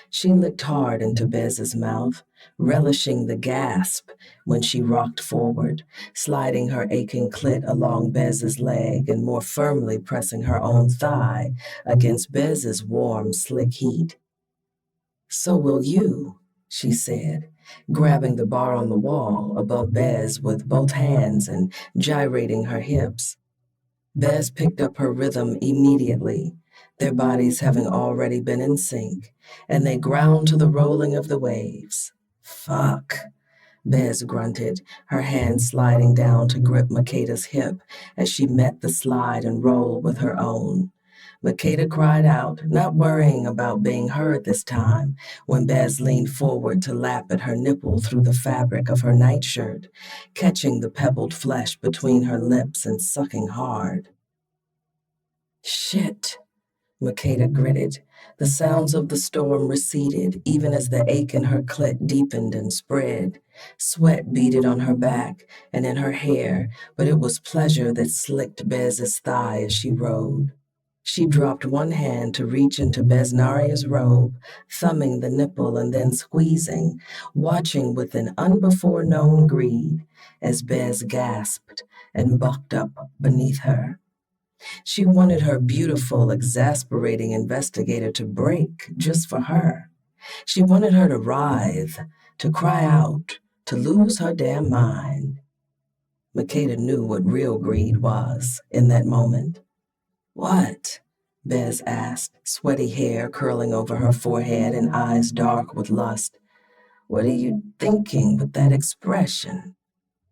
She licked hard into Bez's mouth, relishing the gasp when she rocked forward, sliding her aching clit along Bez's leg and more firmly pressing her own thigh against Bez's warm, slick heat. So will you, she said, grabbing the bar on the wall above Bez with both hands and gyrating her hips. Bez picked up her rhythm immediately, their bodies having already been in sync, and they ground to the rolling of the waves. Fuck, Bez grunted, her hand sliding down to grip Makeda's hip as she met the slide and roll with her own. Makeda cried out, not worrying about being heard this time, when Bez leaned forward to lap at her nipple through the fabric of her nightshirt, catching the pebbled flesh between her lips and sucking hard. Shit, Makeda gritted. The sounds of the storm receded, even as the ache in her clit deepened and spread. Sweat beaded on her back and in her hair, but it was pleasure that slicked Bez's thigh as she rode. She dropped one hand to reach into Besnaria's robe, thumbing the nipple and then squeezing, watching with an unbefore-known greed as Bez gasped and bucked up beneath her. She wanted her beautiful, exasperating investigator to break just for her. She wanted her to writhe, to cry out, to lose her damn mind. Makeda knew what real greed was in that moment. What? Bez asked, sweaty hair curling over her forehead and eyes dark with lust. What are you thinking with that expression?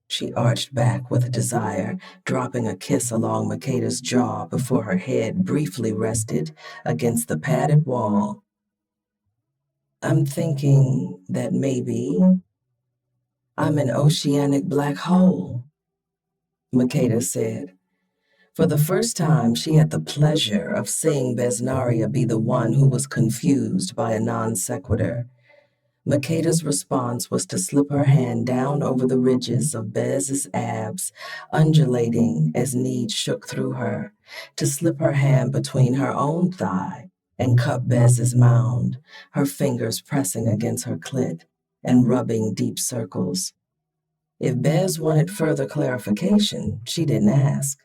She arched back with desire, dropping a kiss along Makeda's jaw before her head briefly rested against the padded wall. I'm thinking that maybe I'm an oceanic black hole, Makeda said. For the first time, she had the pleasure of seeing Besnaria be the one who was confused by a non sequitur. Makeda's response was to slip her hand down over the ridges of Bez's abs, undulating as need shook through her, to slip her hand between her own thigh and cup Bez's mound, her fingers pressing against her clit and rubbing deep circles. If Bez wanted further clarification, she didn't ask.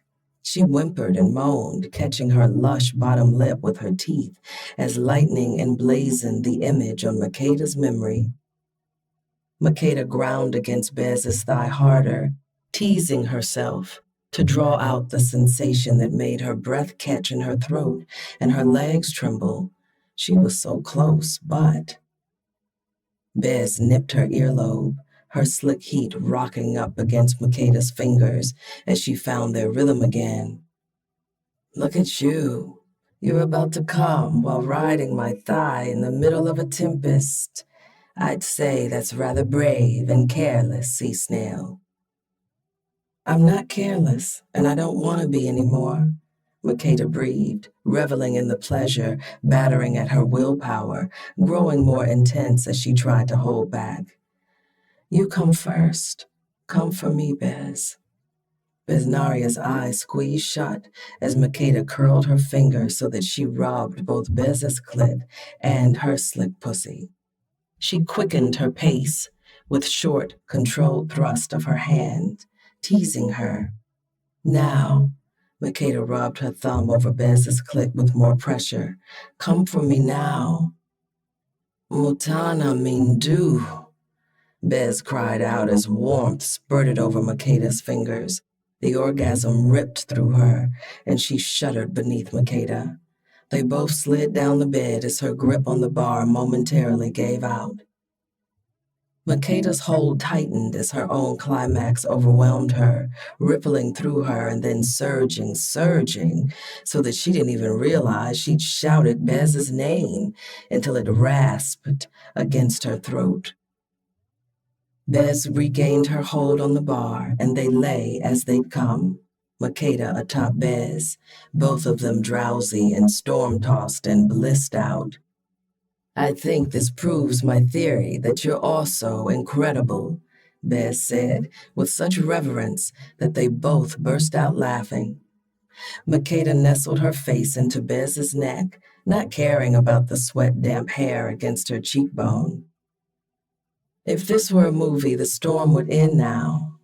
She whimpered and moaned, catching her lush bottom lip with her teeth as lightning emblazoned the image on Makeda's memory. Makeda ground against Bez's thigh harder, teasing herself to draw out the sensation that made her breath catch in her throat and her legs tremble. She was so close, but... Bez nipped her earlobe, her slick heat rocking up against Makeda's fingers as she found their rhythm again. Look at you. You're about to come while riding my thigh in the middle of a tempest. I'd say that's rather brave and careless, sea snail. I'm not careless, and I don't want to be anymore, Makeda breathed, reveling in the pleasure, battering at her willpower, growing more intense as she tried to hold back. You come first. Come for me, Bez. Besnaria's eyes squeezed shut as Makeda curled her fingers so that she rubbed both Bez's clit and her slick pussy. She quickened her pace with short, controlled thrust of her hand, teasing her. Now, Makeda rubbed her thumb over Bez's clit with more pressure. Come for me now. Mutana Mindu, Bez cried out as warmth spurted over Makeda's fingers. The orgasm ripped through her, and she shuddered beneath Makeda. They both slid down the bed as her grip on the bar momentarily gave out. Makeda's hold tightened as her own climax overwhelmed her, rippling through her and then surging, so that she didn't even realize she'd shouted Bez's name until it rasped against her throat. Bez regained her hold on the bar, and they lay as they'd come, Makeda atop Bez, both of them drowsy and storm-tossed and blissed out. I think this proves my theory that you're also incredible, Bez said, with such reverence that they both burst out laughing. Makeda nestled her face into Bez's neck, not caring about the sweat-damp hair against her cheekbone. If this were a movie, the storm would end now,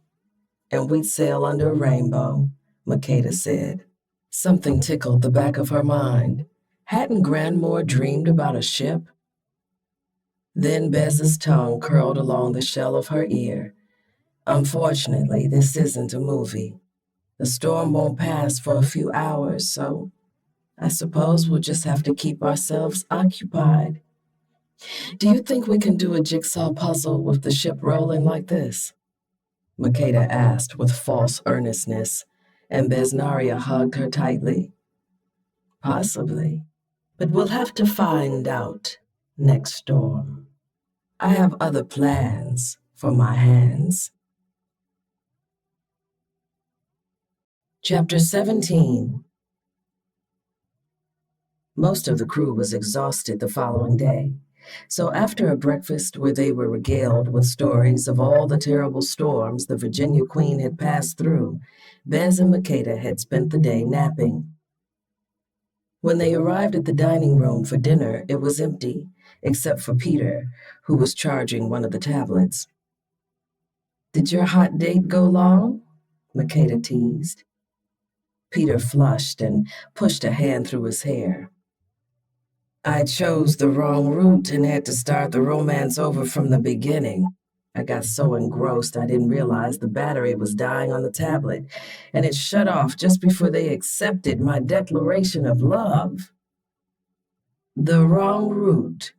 and we'd sail under a rainbow, Makeda said. Something tickled the back of her mind. Hadn't Grandmore dreamed about a ship? Then Bez's tongue curled along the shell of her ear. Unfortunately, this isn't a movie. The storm won't pass for a few hours, so I suppose we'll just have to keep ourselves occupied. Do you think we can do a jigsaw puzzle with the ship rolling like this? Makeda asked with false earnestness, and Besnaria hugged her tightly. Possibly, but we'll have to find out next storm. I have other plans for my hands. Chapter 17. Most of the crew was exhausted the following day, so after a breakfast where they were regaled with stories of all the terrible storms the Virginia Queen had passed through, Bez and Makeda had spent the day napping. When they arrived at the dining room for dinner, it was empty, except for Peter, who was charging one of the tablets. Did your hot date go long? Makeda teased. Peter flushed and pushed a hand through his hair. I chose the wrong route and had to start the romance over from the beginning. I got so engrossed I didn't realize the battery was dying on the tablet, and it shut off just before they accepted my declaration of love. The wrong route?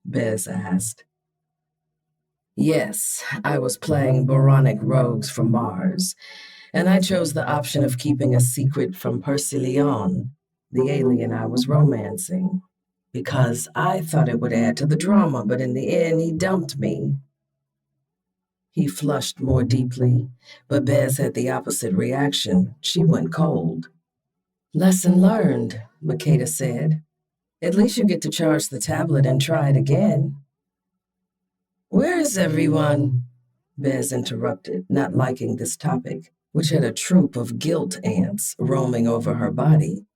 Bez asked. Yes, I was playing Boronic rogues from Mars, and I chose the option of keeping a secret from Percy Leon, the alien I was romancing, because I thought it would add to the drama, but in the end he dumped me. He flushed more deeply, but Bez had the opposite reaction. She went cold. Lesson learned, Makeda said. At least you get to charge the tablet and try it again. Where is everyone? Bez interrupted, not liking this topic, which had a troop of guilt ants roaming over her body.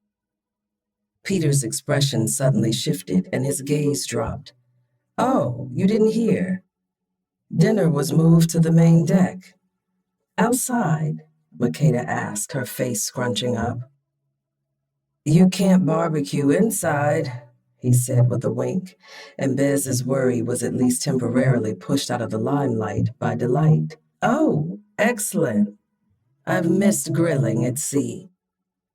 Peter's expression suddenly shifted and his gaze dropped. Oh, you didn't hear? Dinner was moved to the main deck. Outside? Makeda asked, her face scrunching up. You can't barbecue inside, he said with a wink, and Bez's worry was at least temporarily pushed out of the limelight by delight. Oh, excellent. I've missed grilling at sea.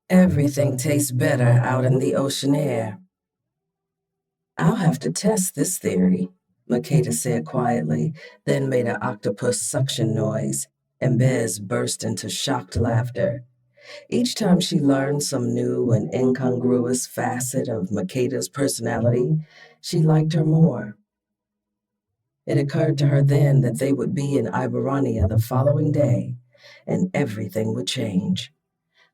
Everything tastes better out in the ocean air. I'll have to test this theory, Makeda said quietly, then made an octopus suction noise, and Bez burst into shocked laughter. Each time she learned some new and incongruous facet of Makeda's personality, she liked her more. It occurred to her then that they would be in Iberania the following day, and everything would change.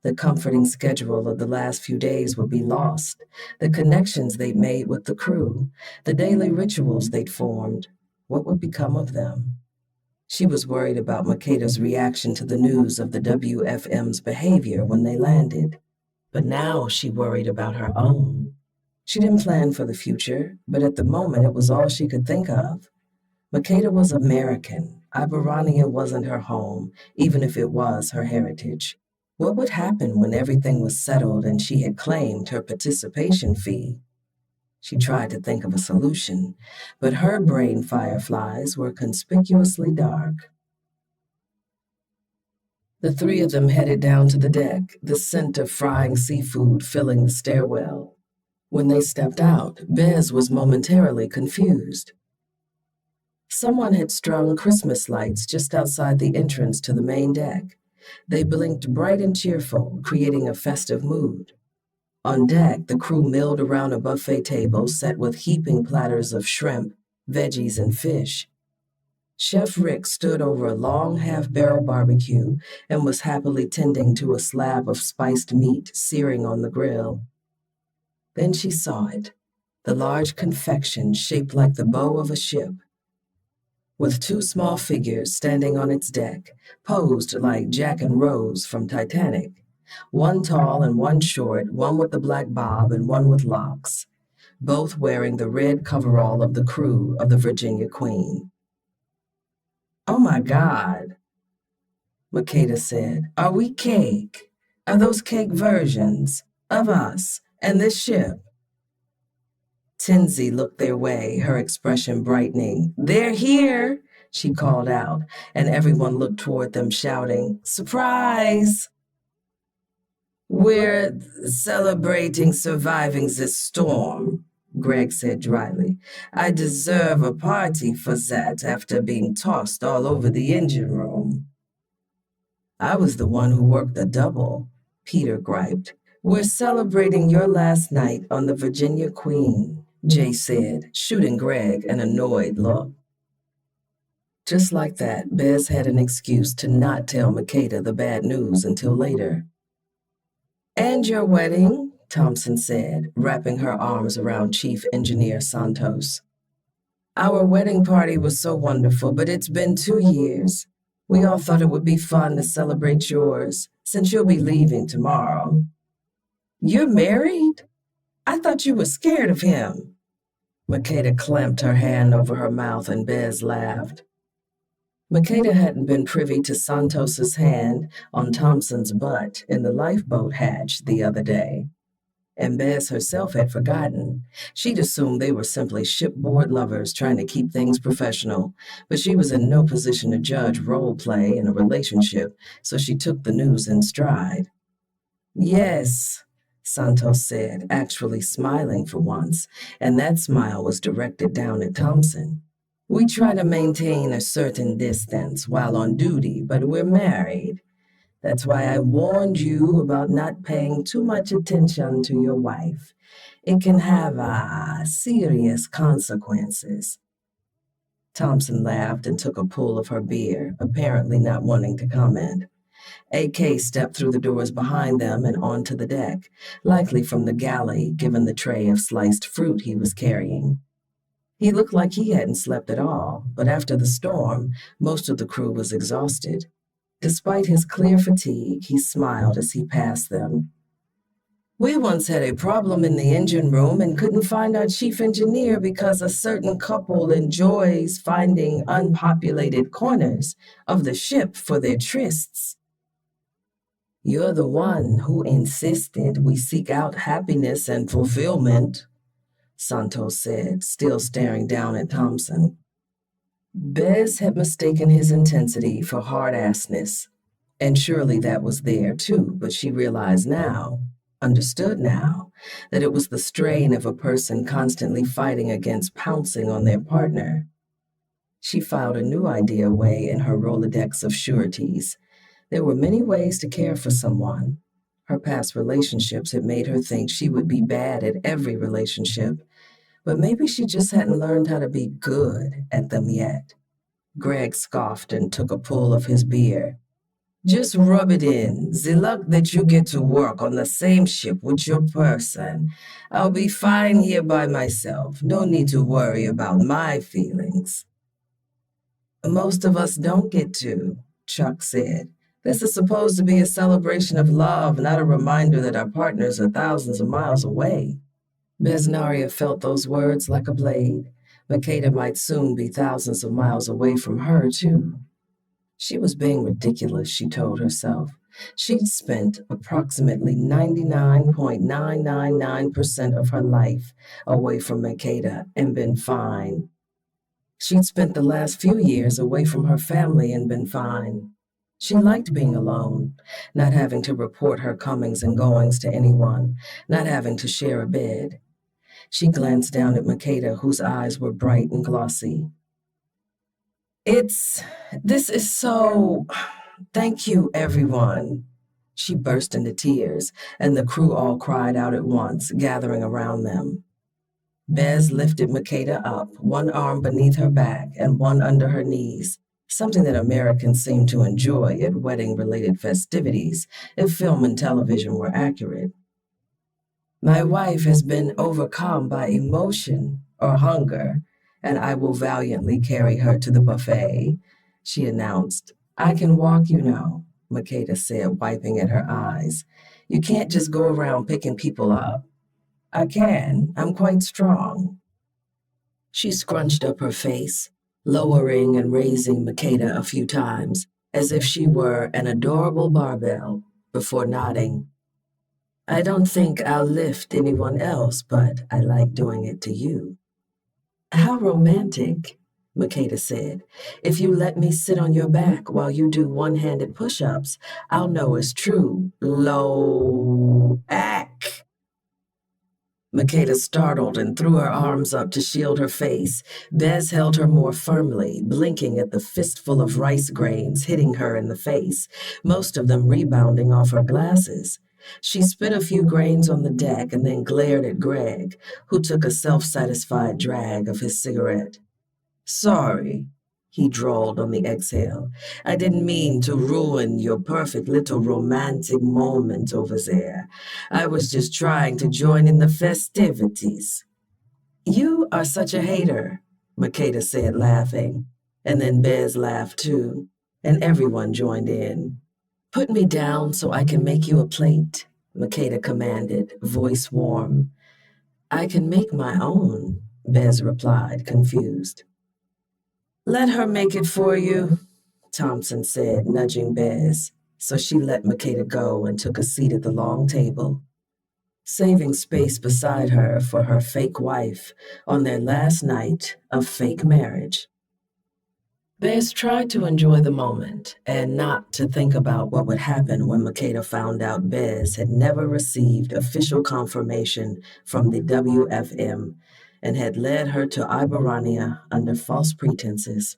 The comforting schedule of the last few days would be lost, the connections they'd made with the crew, the daily rituals they'd formed. What would become of them? She was worried about Makeda's reaction to the news of the WFM's behavior when they landed. But now she worried about her own. She didn't plan for the future, but at the moment it was all she could think of. Makeda was American. Iberania wasn't her home, even if it was her heritage. What would happen when everything was settled and she had claimed her participation fee? She tried to think of a solution, but her brain fireflies were conspicuously dark. The three of them headed down to the deck, the scent of frying seafood filling the stairwell. When they stepped out, Bez was momentarily confused. Someone had strung Christmas lights just outside the entrance to the main deck. They blinked bright and cheerful, creating a festive mood. On deck, the crew milled around a buffet table set with heaping platters of shrimp, veggies, and fish. Chef Rick stood over a long half-barrel barbecue and was happily tending to a slab of spiced meat searing on the grill. Then she saw it, the large confection shaped like the bow of a ship, with two small figures standing on its deck, posed like Jack and Rose from Titanic. One tall and one short, one with the black bob and one with locks, both wearing the red coverall of the crew of the Virginia Queen. Oh my God, Makeda said. Are we cake? Are those cake versions of us and this ship? Tinsy looked their way, her expression brightening. They're here, she called out, and everyone looked toward them shouting, Surprise! We're celebrating surviving this storm, Greg said dryly. I deserve a party for that after being tossed all over the engine room. I was the one who worked the double, Peter griped. We're celebrating your last night on the Virginia Queen, Jay said, shooting Greg an annoyed look. Just like that, Bez had an excuse to not tell Makeda the bad news until later. And your wedding, Thompson said, wrapping her arms around Chief Engineer Santos. Our wedding party was so wonderful, but it's been 2 years. We all thought it would be fun to celebrate yours, since you'll be leaving tomorrow. You're married? I thought you were scared of him. Makeda clamped her hand over her mouth and Bez laughed. Makeda hadn't been privy to Santos's hand on Thompson's butt in the lifeboat hatch the other day, and Bess herself had forgotten. She'd assumed they were simply shipboard lovers trying to keep things professional, but she was in no position to judge role play in a relationship, so she took the news in stride. Yes, Santos said, actually smiling for once, and that smile was directed down at Thompson. We try to maintain a certain distance while on duty, but we're married. That's why I warned you about not paying too much attention to your wife. It can have serious consequences. Thompson laughed and took a pull of her beer, apparently not wanting to comment. AK stepped through the doors behind them and onto the deck, likely from the galley, given the tray of sliced fruit he was carrying. He looked like he hadn't slept at all, but after the storm, most of the crew was exhausted. Despite his clear fatigue, he smiled as he passed them. We once had a problem in the engine room and couldn't find our chief engineer because a certain couple enjoys finding unpopulated corners of the ship for their trysts. You're the one who insisted we seek out happiness and fulfillment, Santos said, still staring down at Thompson. Bez had mistaken his intensity for hard-assness, and surely that was there too, but she realized now, understood now, that it was the strain of a person constantly fighting against pouncing on their partner. She filed a new idea away in her Rolodex of sureties. There were many ways to care for someone. Her past relationships had made her think she would be bad at every relationship, but maybe she just hadn't learned how to be good at them yet. Greg scoffed and took a pull of his beer. Just rub it in. The luck that you get to work on the same ship with your person. I'll be fine here by myself. No need to worry about my feelings. Most of us don't get to, Chuck said. This is supposed to be a celebration of love, not a reminder that our partners are thousands of miles away. Besnaria felt those words like a blade. Makeda might soon be thousands of miles away from her, too. She was being ridiculous, she told herself. She'd spent approximately 99.999% of her life away from Makeda and been fine. She'd spent the last few years away from her family and been fine. She liked being alone, not having to report her comings and goings to anyone, not having to share a bed. She glanced down at Makeda, whose eyes were bright and glossy. This is so... Thank you, everyone. She burst into tears, and the crew all cried out at once, gathering around them. Bez lifted Makeda up, one arm beneath her back and one under her knees, something that Americans seem to enjoy at wedding-related festivities, if film and television were accurate. My wife has been overcome by emotion or hunger, and I will valiantly carry her to the buffet, she announced. I can walk, you know, Makeda said, wiping at her eyes. You can't just go around picking people up. I can. I'm quite strong. She scrunched up her face, lowering and raising Makeda a few times, as if she were an adorable barbell, before nodding. I don't think I'll lift anyone else, but I like doing it to you. How romantic, Makeda said. If you let me sit on your back while you do one-handed push-ups, I'll know it's true. Loak. Makeda startled and threw her arms up to shield her face. Bez held her more firmly, blinking at the fistful of rice grains hitting her in the face, most of them rebounding off her glasses. She spit a few grains on the deck and then glared at Greg, who took a self-satisfied drag of his cigarette. Sorry, he drawled on the exhale. I didn't mean to ruin your perfect little romantic moment over there. I was just trying to join in the festivities. You are such a hater, Makeda said, laughing. And then Bez laughed too, and everyone joined in. Put me down so I can make you a plate, Makeda commanded, voice warm. I can make my own, Bez replied, confused. Let her make it for you, Thompson said, nudging Bez, so she let Makeda go and took a seat at the long table, saving space beside her for her fake wife on their last night of fake marriage. Bez tried to enjoy the moment and not to think about what would happen when Makeda found out Bez had never received official confirmation from the WFM and had led her to Iberania under false pretenses.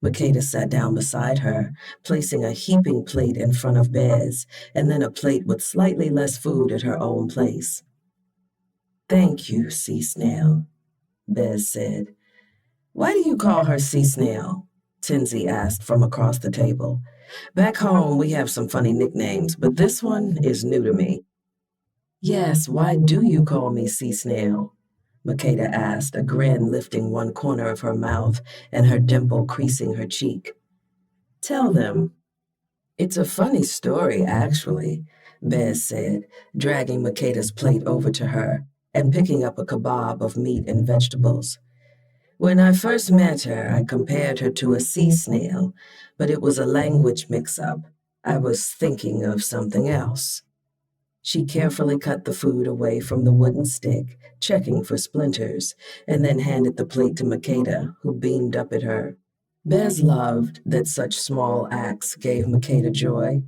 Makeda sat down beside her, placing a heaping plate in front of Bez, and then a plate with slightly less food at her own place. Thank you, Sea Snail, Bez said. Why do you call her Sea Snail? Tinsy asked from across the table. Back home, we have some funny nicknames, but this one is new to me. Yes, why do you call me Sea Snail? Makeda asked, a grin lifting one corner of her mouth and her dimple creasing her cheek. Tell them. It's a funny story, actually, Bez said, dragging Makeda's plate over to her and picking up a kebab of meat and vegetables. When I first met her, I compared her to a sea snail, but it was a language mix-up. I was thinking of something else. She carefully cut the food away from the wooden stick, checking for splinters, and then handed the plate to Makeda, who beamed up at her. Bez loved that such small acts gave Makeda joy.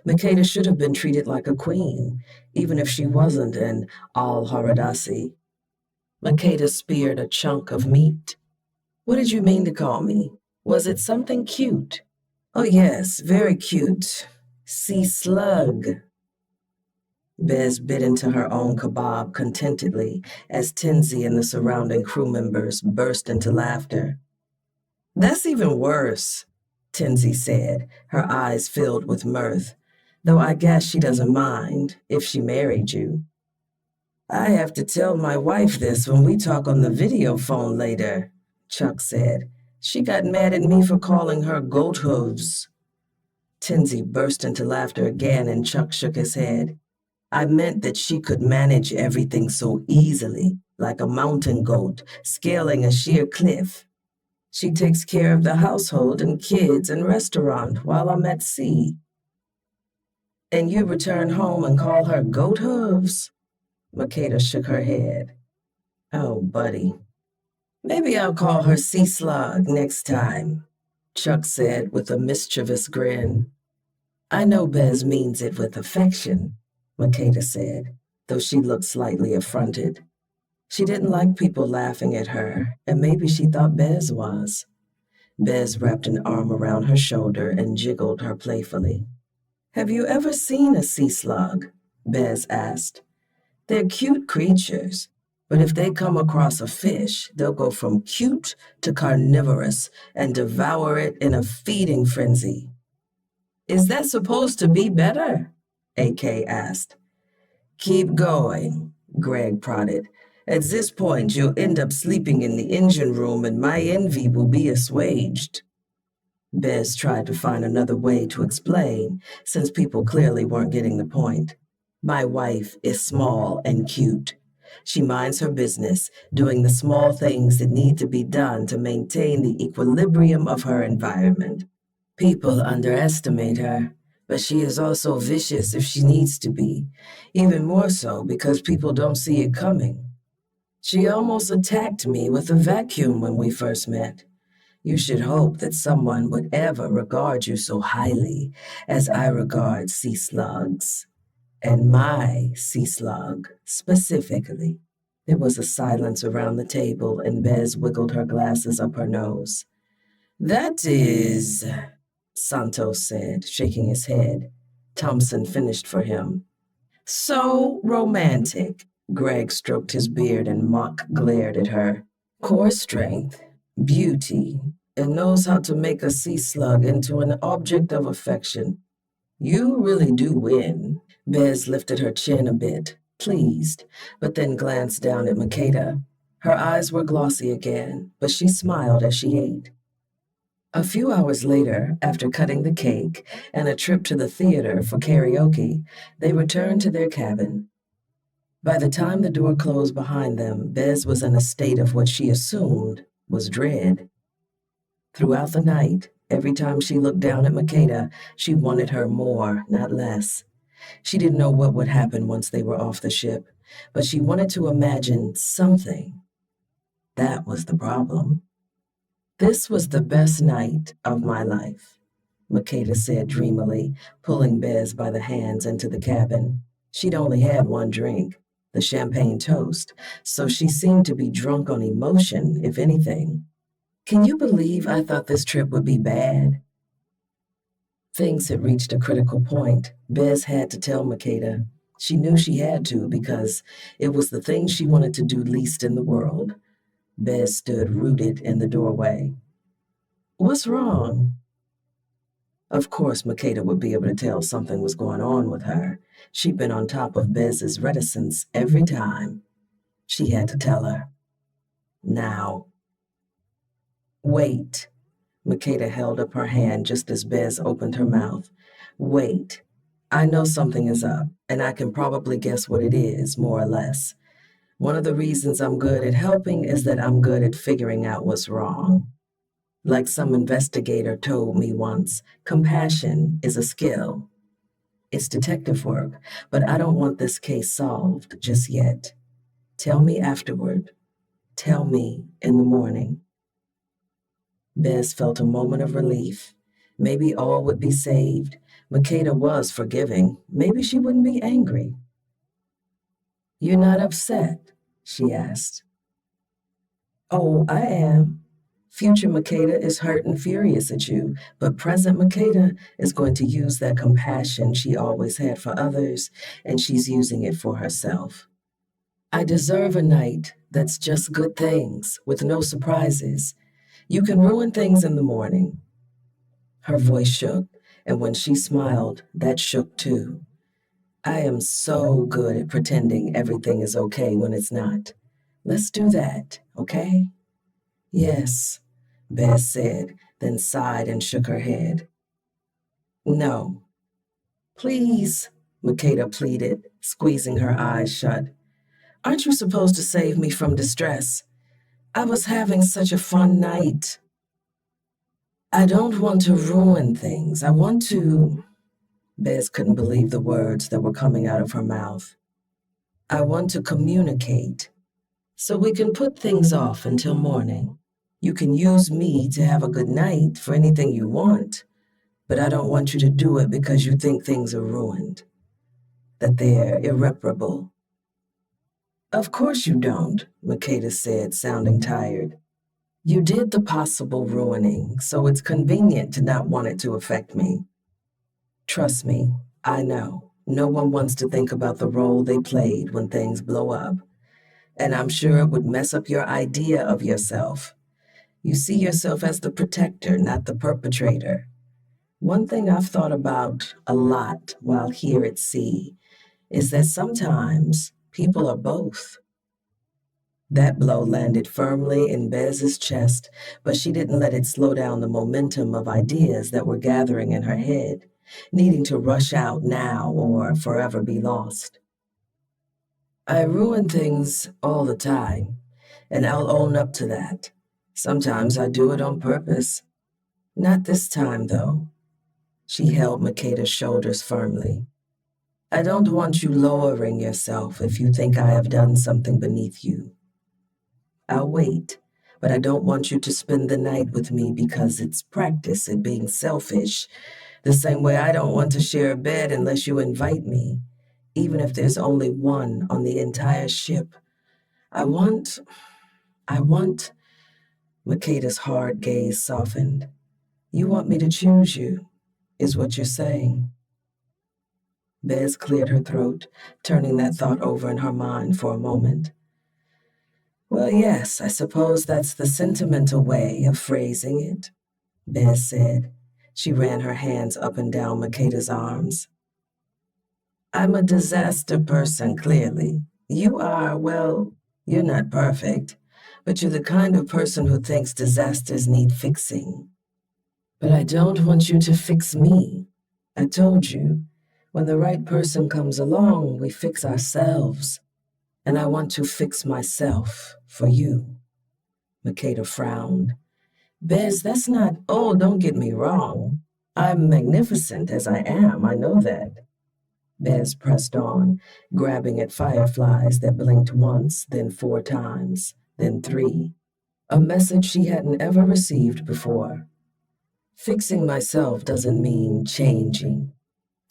Makeda should have been treated like a queen, even if she wasn't an al-Haradasi. Makeda speared a chunk of meat. What did you mean to call me? Was it something cute? Oh yes, very cute. Sea slug. Bez bit into her own kebab contentedly as Tinsy and the surrounding crew members burst into laughter. That's even worse, Tinsy said, her eyes filled with mirth, though I guess she doesn't mind if she married you. I have to tell my wife this when we talk on the video phone later, Chuck said. She got mad at me for calling her goat hooves. Tinsy burst into laughter again and Chuck shook his head. I meant that she could manage everything so easily, like a mountain goat scaling a sheer cliff. She takes care of the household and kids and restaurant while I'm at sea. And you return home and call her goat hooves? Makeda shook her head. Oh, buddy. Maybe I'll call her sea slug next time, Chuck said with a mischievous grin. I know Bez means it with affection, Makeda said, though she looked slightly affronted. She didn't like people laughing at her, and maybe she thought Bez was. Bez wrapped an arm around her shoulder and jiggled her playfully. Have you ever seen a sea slug? Bez asked. They're cute creatures, but if they come across a fish, they'll go from cute to carnivorous and devour it in a feeding frenzy. Is that supposed to be better? AK asked. Keep going, Greg prodded. At this point, you'll end up sleeping in the engine room and my envy will be assuaged. Bez tried to find another way to explain, since people clearly weren't getting the point. My wife is small and cute. She minds her business, doing the small things that need to be done to maintain the equilibrium of her environment. People underestimate her, but she is also vicious if she needs to be, even more so because people don't see it coming. She almost attacked me with a vacuum when we first met. You should hope that someone would ever regard you so highly as I regard sea slugs, and my sea slug specifically. There was a silence around the table, and Bez wiggled her glasses up her nose. That is, Santos said, shaking his head. Thompson finished for him. So romantic. Greg stroked his beard and Mock glared at her. Core strength, beauty, and knows how to make a sea slug into an object of affection. You really do win. Bez lifted her chin a bit, pleased, but then glanced down at Makeda. Her eyes were glossy again, but she smiled as she ate. A few hours later, after cutting the cake and a trip to the theater for karaoke, they returned to their cabin. By the time the door closed behind them, Bez was in a state of what she assumed was dread. Throughout the night, every time she looked down at Makeda, she wanted her more, not less. She didn't know what would happen once they were off the ship, but she wanted to imagine something. That was the problem. This was the best night of my life, Makeda said dreamily, pulling Bez by the hands into the cabin. She'd only had one drink, the champagne toast, so she seemed to be drunk on emotion, if anything. Can you believe I thought this trip would be bad? Things had reached a critical point. Bez had to tell Makeda. She knew she had to because it was the thing she wanted to do least in the world. Bez stood rooted in the doorway. What's wrong? Of course, Makeda would be able to tell something was going on with her. She'd been on top of Bez's reticence every time. She had to tell her. Now. Wait. Makeda held up her hand just as Bez opened her mouth. Wait. I know something is up, and I can probably guess what it is, more or less. One of the reasons I'm good at helping is that I'm good at figuring out what's wrong. Like some investigator told me once, compassion is a skill. It's detective work, but I don't want this case solved just yet. Tell me afterward. Tell me in the morning. Bez felt a moment of relief. Maybe all would be saved. Makeda was forgiving. Maybe she wouldn't be angry. You're not upset? She asked. Oh, I am. Future Makeda is hurt and furious at you, but present Makeda is going to use that compassion she always had for others, and she's using it for herself. I deserve a night that's just good things, with no surprises. You can ruin things in the morning. Her voice shook, and when she smiled, that shook too. I am so good at pretending everything is okay when it's not. Let's do that, okay? Yes, Bez said, then sighed and shook her head. No. Please, Makeda pleaded, squeezing her eyes shut. Aren't you supposed to save me from distress? I was having such a fun night. I don't want to ruin things. I want to... Bez couldn't believe the words that were coming out of her mouth. I want to communicate, so we can put things off until morning. You can use me to have a good night for anything you want, but I don't want you to do it because you think things are ruined, that they're irreparable. Of course you don't, Makeda said, sounding tired. You did the possible ruining, so it's convenient to not want it to affect me. Trust me, I know. No one wants to think about the role they played when things blow up. And I'm sure it would mess up your idea of yourself. You see yourself as the protector, not the perpetrator. One thing I've thought about a lot while here at sea is that sometimes people are both. That blow landed firmly in Bez's chest, but she didn't let it slow down the momentum of ideas that were gathering in her head, needing to rush out now or forever be lost. I ruin things all the time, and I'll own up to that. Sometimes I do it on purpose. Not this time, though. She held Makeda's shoulders firmly. I don't want you lowering yourself if you think I have done something beneath you. I'll wait, but I don't want you to spend the night with me because it's practice at being selfish. The same way I don't want to share a bed unless you invite me, even if there's only one on the entire ship. I want, Makeda's hard gaze softened. You want me to choose you, is what you're saying. Bez cleared her throat, turning that thought over in her mind for a moment. Well, yes, I suppose that's the sentimental way of phrasing it, Bez said. She ran her hands up and down Makeda's arms. I'm a disaster person, clearly. You are, well, you're not perfect, but you're the kind of person who thinks disasters need fixing. But I don't want you to fix me. I told you, when the right person comes along, we fix ourselves. And I want to fix myself for you. Makeda frowned. Bez, that's not, oh, don't get me wrong. I'm magnificent as I am, I know that. Bez pressed on, grabbing at fireflies that blinked once, then 4 times, then 3. A message she hadn't ever received before. Fixing myself doesn't mean changing.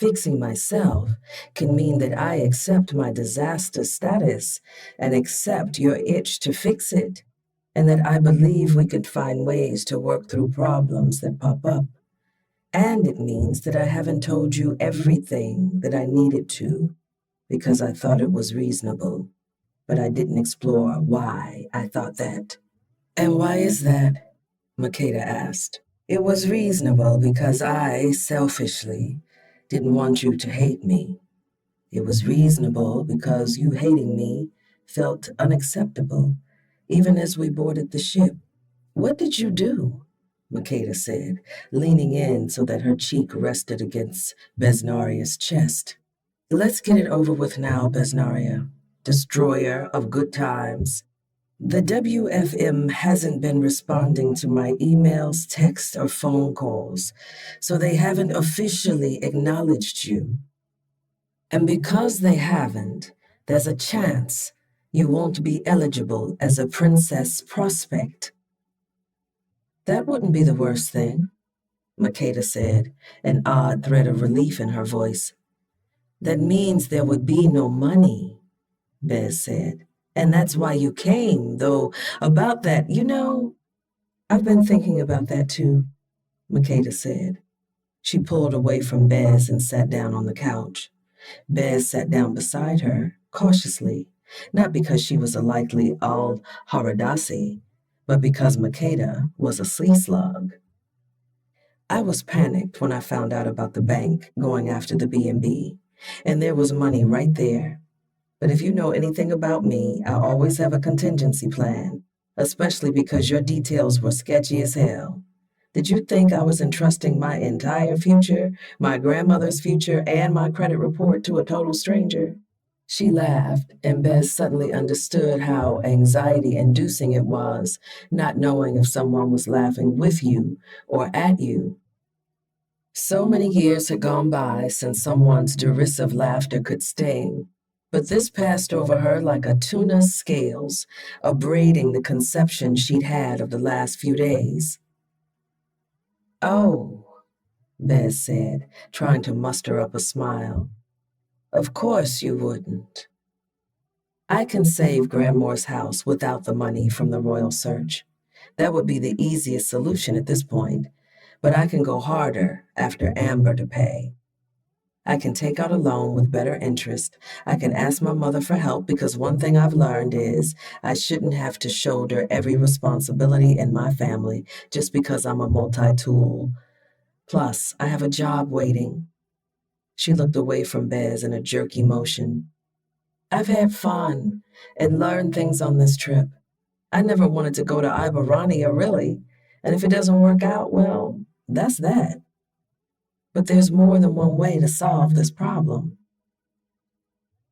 Fixing myself can mean that I accept my disaster status and accept your itch to fix it, and that I believe we could find ways to work through problems that pop up. And it means that I haven't told you everything that I needed to, because I thought it was reasonable, but I didn't explore why I thought that. And why is that? Makeda asked. It was reasonable because I, selfishly, didn't want you to hate me. It was reasonable because you hating me felt unacceptable, even as we boarded the ship. What did you do? Makeda said, leaning in so that her cheek rested against Besnaria's chest. Let's get it over with now, Besnaria. Destroyer of good times. The WFM hasn't been responding to my emails, texts, or phone calls, so they haven't officially acknowledged you. And because they haven't, there's a chance you won't be eligible as a princess prospect. That wouldn't be the worst thing, Makeda said, an odd thread of relief in her voice. That means there would be no money, Bez said. And that's why you came, though about that, I've been thinking about that too, Makeda said. She pulled away from Bez and sat down on the couch. Bez sat down beside her, cautiously, not because she was a likely al-Haradasi, but because Makeda was a sea slug. I was panicked when I found out about the bank going after the B&B, and there was money right there. But if you know anything about me, I always have a contingency plan, especially because your details were sketchy as hell. Did you think I was entrusting my entire future, my grandmother's future, and my credit report to a total stranger? She laughed, and Bess suddenly understood how anxiety-inducing it was, not knowing if someone was laughing with you or at you. So many years had gone by since someone's derisive laughter could sting, but this passed over her like a tuna's scales, abrading the conception she'd had of the last few days. Oh, Bez said, trying to muster up a smile. Of course you wouldn't. I can save Grandmore's house without the money from the royal search. That would be the easiest solution at this point, but I can go harder after Amber to pay. I can take out a loan with better interest. I can ask my mother for help because one thing I've learned is I shouldn't have to shoulder every responsibility in my family just because I'm a multi-tool. Plus, I have a job waiting. She looked away from Bez in a jerky motion. I've had fun and learned things on this trip. I never wanted to go to Ibarania, really. And if it doesn't work out, well, that's that. But there's more than one way to solve this problem.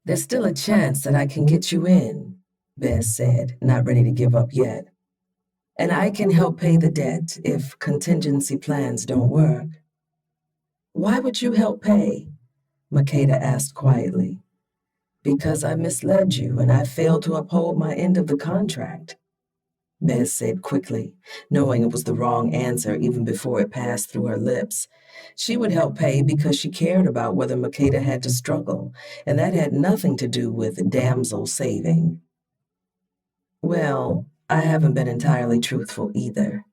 There's still a chance that I can get you in, Bez said, not ready to give up yet. And I can help pay the debt if contingency plans don't work. Why would you help pay? Makeda asked quietly. Because I misled you and I failed to uphold my end of the contract. Bez said quickly, knowing it was the wrong answer even before it passed through her lips. She would help pay because she cared about whether Makeda had to struggle, and that had nothing to do with damsel saving. Well, I haven't been entirely truthful either.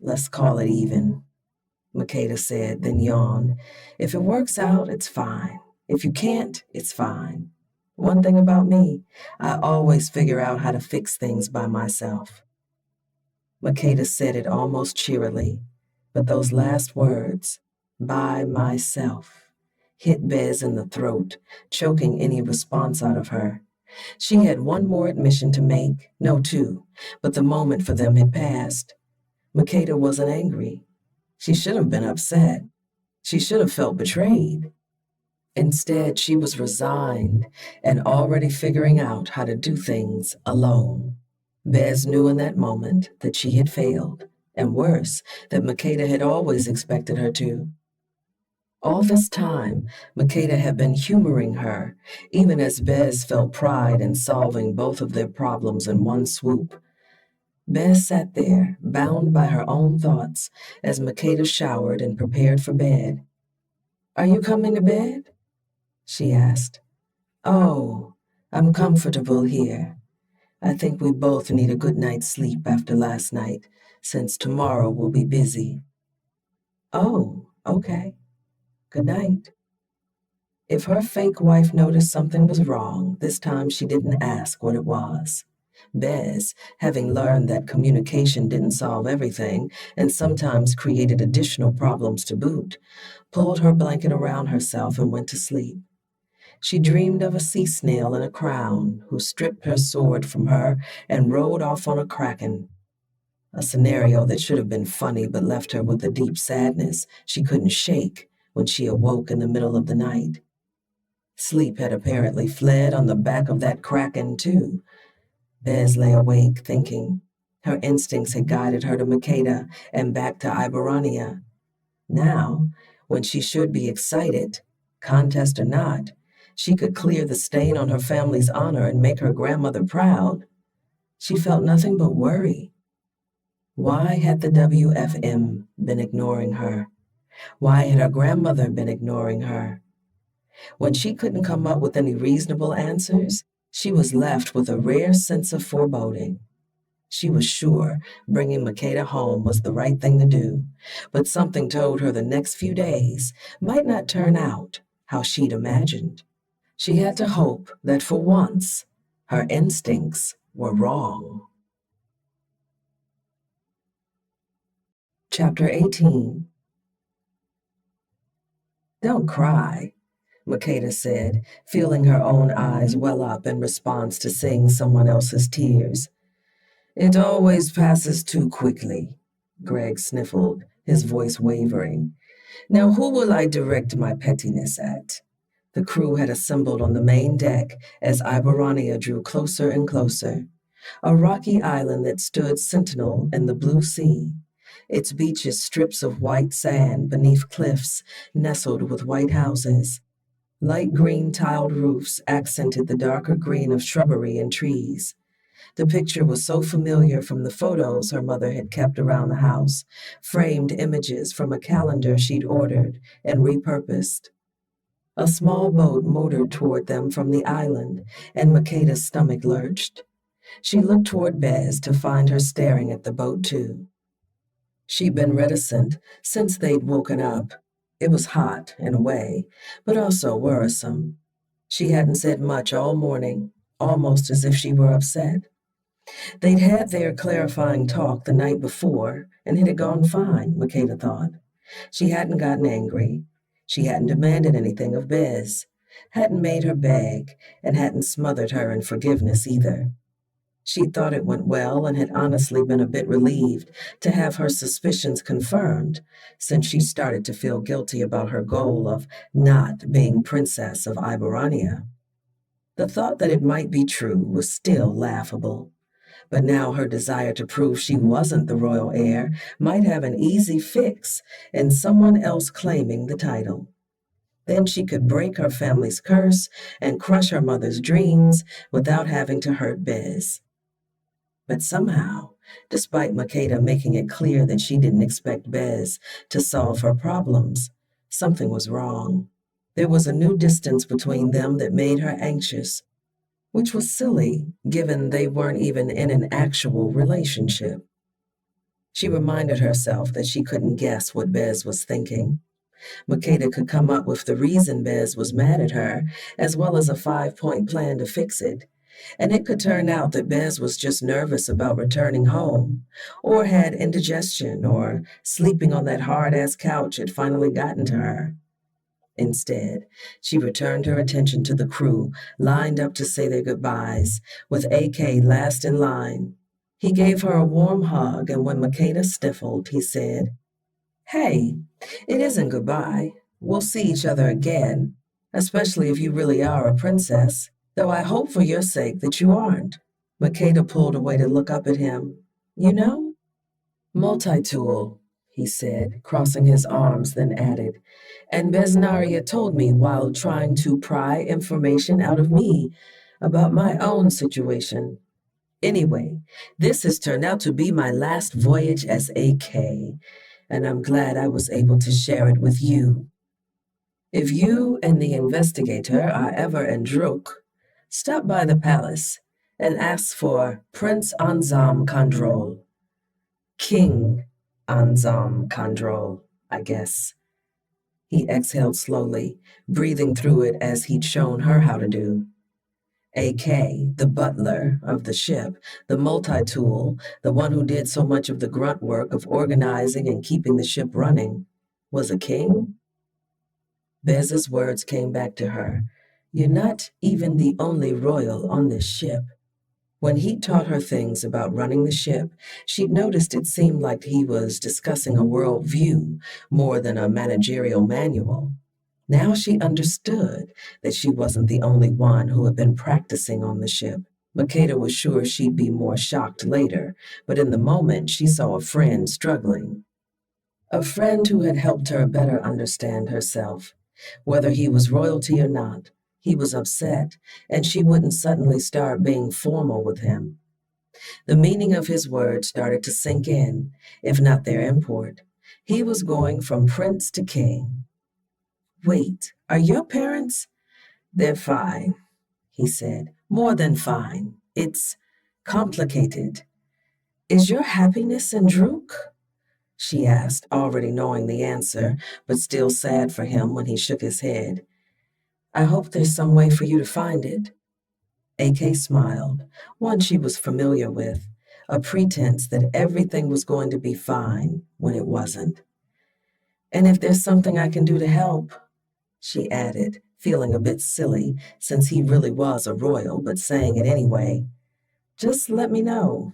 Let's call it even, Makeda said, then yawned. If it works out, it's fine. If you can't, it's fine. One thing about me, I always figure out how to fix things by myself. Makeda said it almost cheerily, but those last words, by myself, hit Bez in the throat, choking any response out of her. She had one more admission to make, no, two, but the moment for them had passed. Makeda wasn't angry. She should have been upset. She should have felt betrayed. Instead, she was resigned and already figuring out how to do things alone. Bez knew in that moment that she had failed, and worse, that Makeda had always expected her to. All this time, Makeda had been humoring her, even as Bez felt pride in solving both of their problems in one swoop. Bez sat there, bound by her own thoughts, as Makeda showered and prepared for bed. "Are you coming to bed?" she asked. "Oh, I'm comfortable here. I think we both need a good night's sleep after last night, since tomorrow will be busy." "Oh, okay. Good night." If her fake wife noticed something was wrong, this time she didn't ask what it was. Bez, having learned that communication didn't solve everything and sometimes created additional problems to boot, pulled her blanket around herself and went to sleep. She dreamed of a sea snail in a crown who stripped her sword from her and rode off on a kraken. A scenario that should have been funny but left her with a deep sadness she couldn't shake when she awoke in the middle of the night. Sleep had apparently fled on the back of that kraken, too. Bez lay awake, thinking. Her instincts had guided her to Makeda and back to Iberania. Now, when she should be excited, contest or not, she could clear the stain on her family's honor and make her grandmother proud. She felt nothing but worry. Why had the WFM been ignoring her? Why had her grandmother been ignoring her? When she couldn't come up with any reasonable answers, she was left with a rare sense of foreboding. She was sure bringing Makeda home was the right thing to do, but something told her the next few days might not turn out how she'd imagined. She had to hope that for once, her instincts were wrong. Chapter 18. "Don't cry," Makeda said, feeling her own eyes well up in response to seeing someone else's tears. "It always passes too quickly," Greg sniffled, his voice wavering. "Now who will I direct my pettiness at?" The crew had assembled on the main deck as Iberania drew closer and closer, a rocky island that stood sentinel in the blue sea, its beaches strips of white sand beneath cliffs nestled with white houses. Light green tiled roofs accented the darker green of shrubbery and trees. The picture was so familiar from the photos her mother had kept around the house, framed images from a calendar she'd ordered and repurposed. A small boat motored toward them from the island, and Makeda's stomach lurched. She looked toward Bez to find her staring at the boat, too. She'd been reticent since they'd woken up. It was hot, in a way, but also worrisome. She hadn't said much all morning, almost as if she were upset. They'd had their clarifying talk the night before, and it had gone fine, Makeda thought. She hadn't gotten angry. She hadn't demanded anything of Bez, hadn't made her beg, and hadn't smothered her in forgiveness either. She thought it went well and had honestly been a bit relieved to have her suspicions confirmed, since she started to feel guilty about her goal of not being Princess of Iberania. The thought that it might be true was still laughable. But now her desire to prove she wasn't the royal heir might have an easy fix in someone else claiming the title. Then she could break her family's curse and crush her mother's dreams without having to hurt Bez. But somehow, despite Makeda making it clear that she didn't expect Bez to solve her problems. Something was wrong. There was a new distance between them that made her anxious, which was silly, given they weren't even in an actual relationship. She reminded herself that she couldn't guess what Bez was thinking. Makeda could come up with the reason Bez was mad at her, as well as a 5-point plan to fix it. And it could turn out that Bez was just nervous about returning home, or had indigestion, or sleeping on that hard-ass couch had finally gotten to her. Instead, she returned her attention to the crew, lined up to say their goodbyes, with AK last in line. He gave her a warm hug, and when Makeda sniffled, he said, "Hey, it isn't goodbye. We'll see each other again, especially if you really are a princess, though I hope for your sake that you aren't." Makeda pulled away to look up at him. "You know?" "Multitool," he said, crossing his arms, then added, "and Besnaria told me while trying to pry information out of me about my own situation. Anyway, this has turned out to be my last voyage as AK, and I'm glad I was able to share it with you. If you and the investigator are ever in Druk, stop by the palace and ask for Prince Anzam Kandrol. King Anzam Kandrol, I guess." He exhaled slowly, breathing through it as he'd shown her how to do. AK, the butler of the ship, the multi-tool, the one who did so much of the grunt work of organizing and keeping the ship running, was a king? Bez's words came back to her. "You're not even the only royal on this ship." When he taught her things about running the ship, she'd noticed it seemed like he was discussing a world view more than a managerial manual. Now she understood that she wasn't the only one who had been practicing on the ship. Makeda was sure she'd be more shocked later, but in the moment she saw a friend struggling. A friend who had helped her better understand herself. Whether he was royalty or not, he was upset, and she wouldn't suddenly start being formal with him. The meaning of his words started to sink in, if not their import. He was going from prince to king. "Wait, are your parents?" "They're fine," he said. "More than fine. It's complicated." "Is your happiness in Druk?" she asked, already knowing the answer, but still sad for him when he shook his head. "I hope there's some way for you to find it." AK smiled, one she was familiar with, a pretense that everything was going to be fine when it wasn't. "And if there's something I can do to help," she added, feeling a bit silly since he really was a royal, but saying it anyway, "just let me know."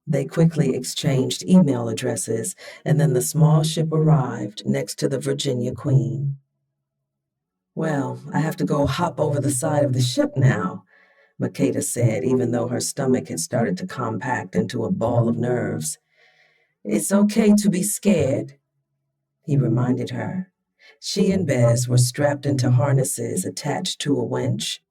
They quickly exchanged email addresses, and then the small ship arrived next to the Virginia Queen. "Well, I have to go hop over the side of the ship now," Makeda said, even though her stomach had started to compact into a ball of nerves. "It's okay to be scared," he reminded her. She and Bez were strapped into harnesses attached to a winch.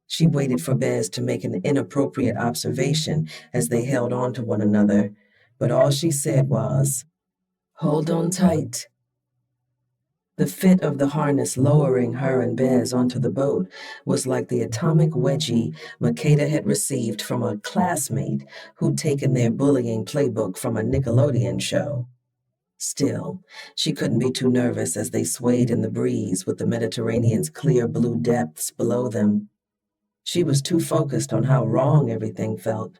She waited for Bez to make an inappropriate observation as they held on to one another, but all she said was, "Hold on tight." The fit of the harness lowering her and Bez onto the boat was like the atomic wedgie Makeda had received from a classmate who'd taken their bullying playbook from a Nickelodeon show. Still, she couldn't be too nervous as they swayed in the breeze with the Mediterranean's clear blue depths below them. She was too focused on how wrong everything felt.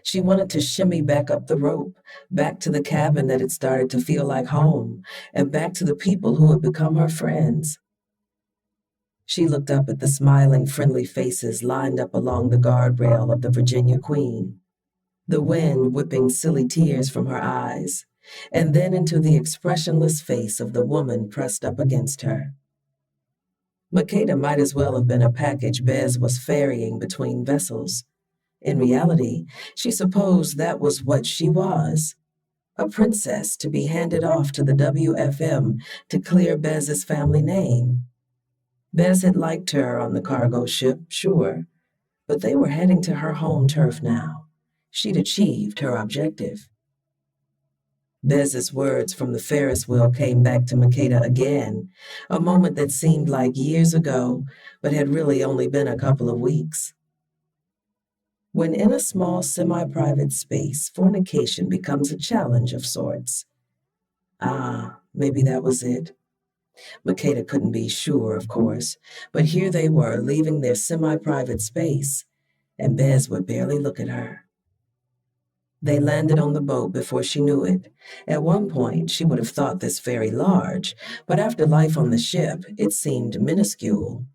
She wanted to shimmy back up the rope, back to the cabin that had started to feel like home, and back to the people who had become her friends. She looked up at the smiling, friendly faces lined up along the guardrail of the Virginia Queen, the wind whipping silly tears from her eyes, and then into the expressionless face of the woman pressed up against her. Makeda might as well have been a package Bez was ferrying between vessels. In reality, she supposed that was what she was, a princess to be handed off to the WFM to clear Bez's family name. Bez had liked her on the cargo ship, sure, but they were heading to her home turf now. she'd achieved her objective. Bez's words from the Ferris wheel came back to Makeda again, a moment that seemed like years ago, but had really only been a couple of weeks. When in a small semi-private space, fornication becomes a challenge of sorts. Ah, maybe that was it. Makeda couldn't be sure, of course, but here they were leaving their semi-private space, and Bez would barely look at her. They landed on the boat before she knew it. At one point, she would have thought this very large, but after life on the ship, it seemed minuscule.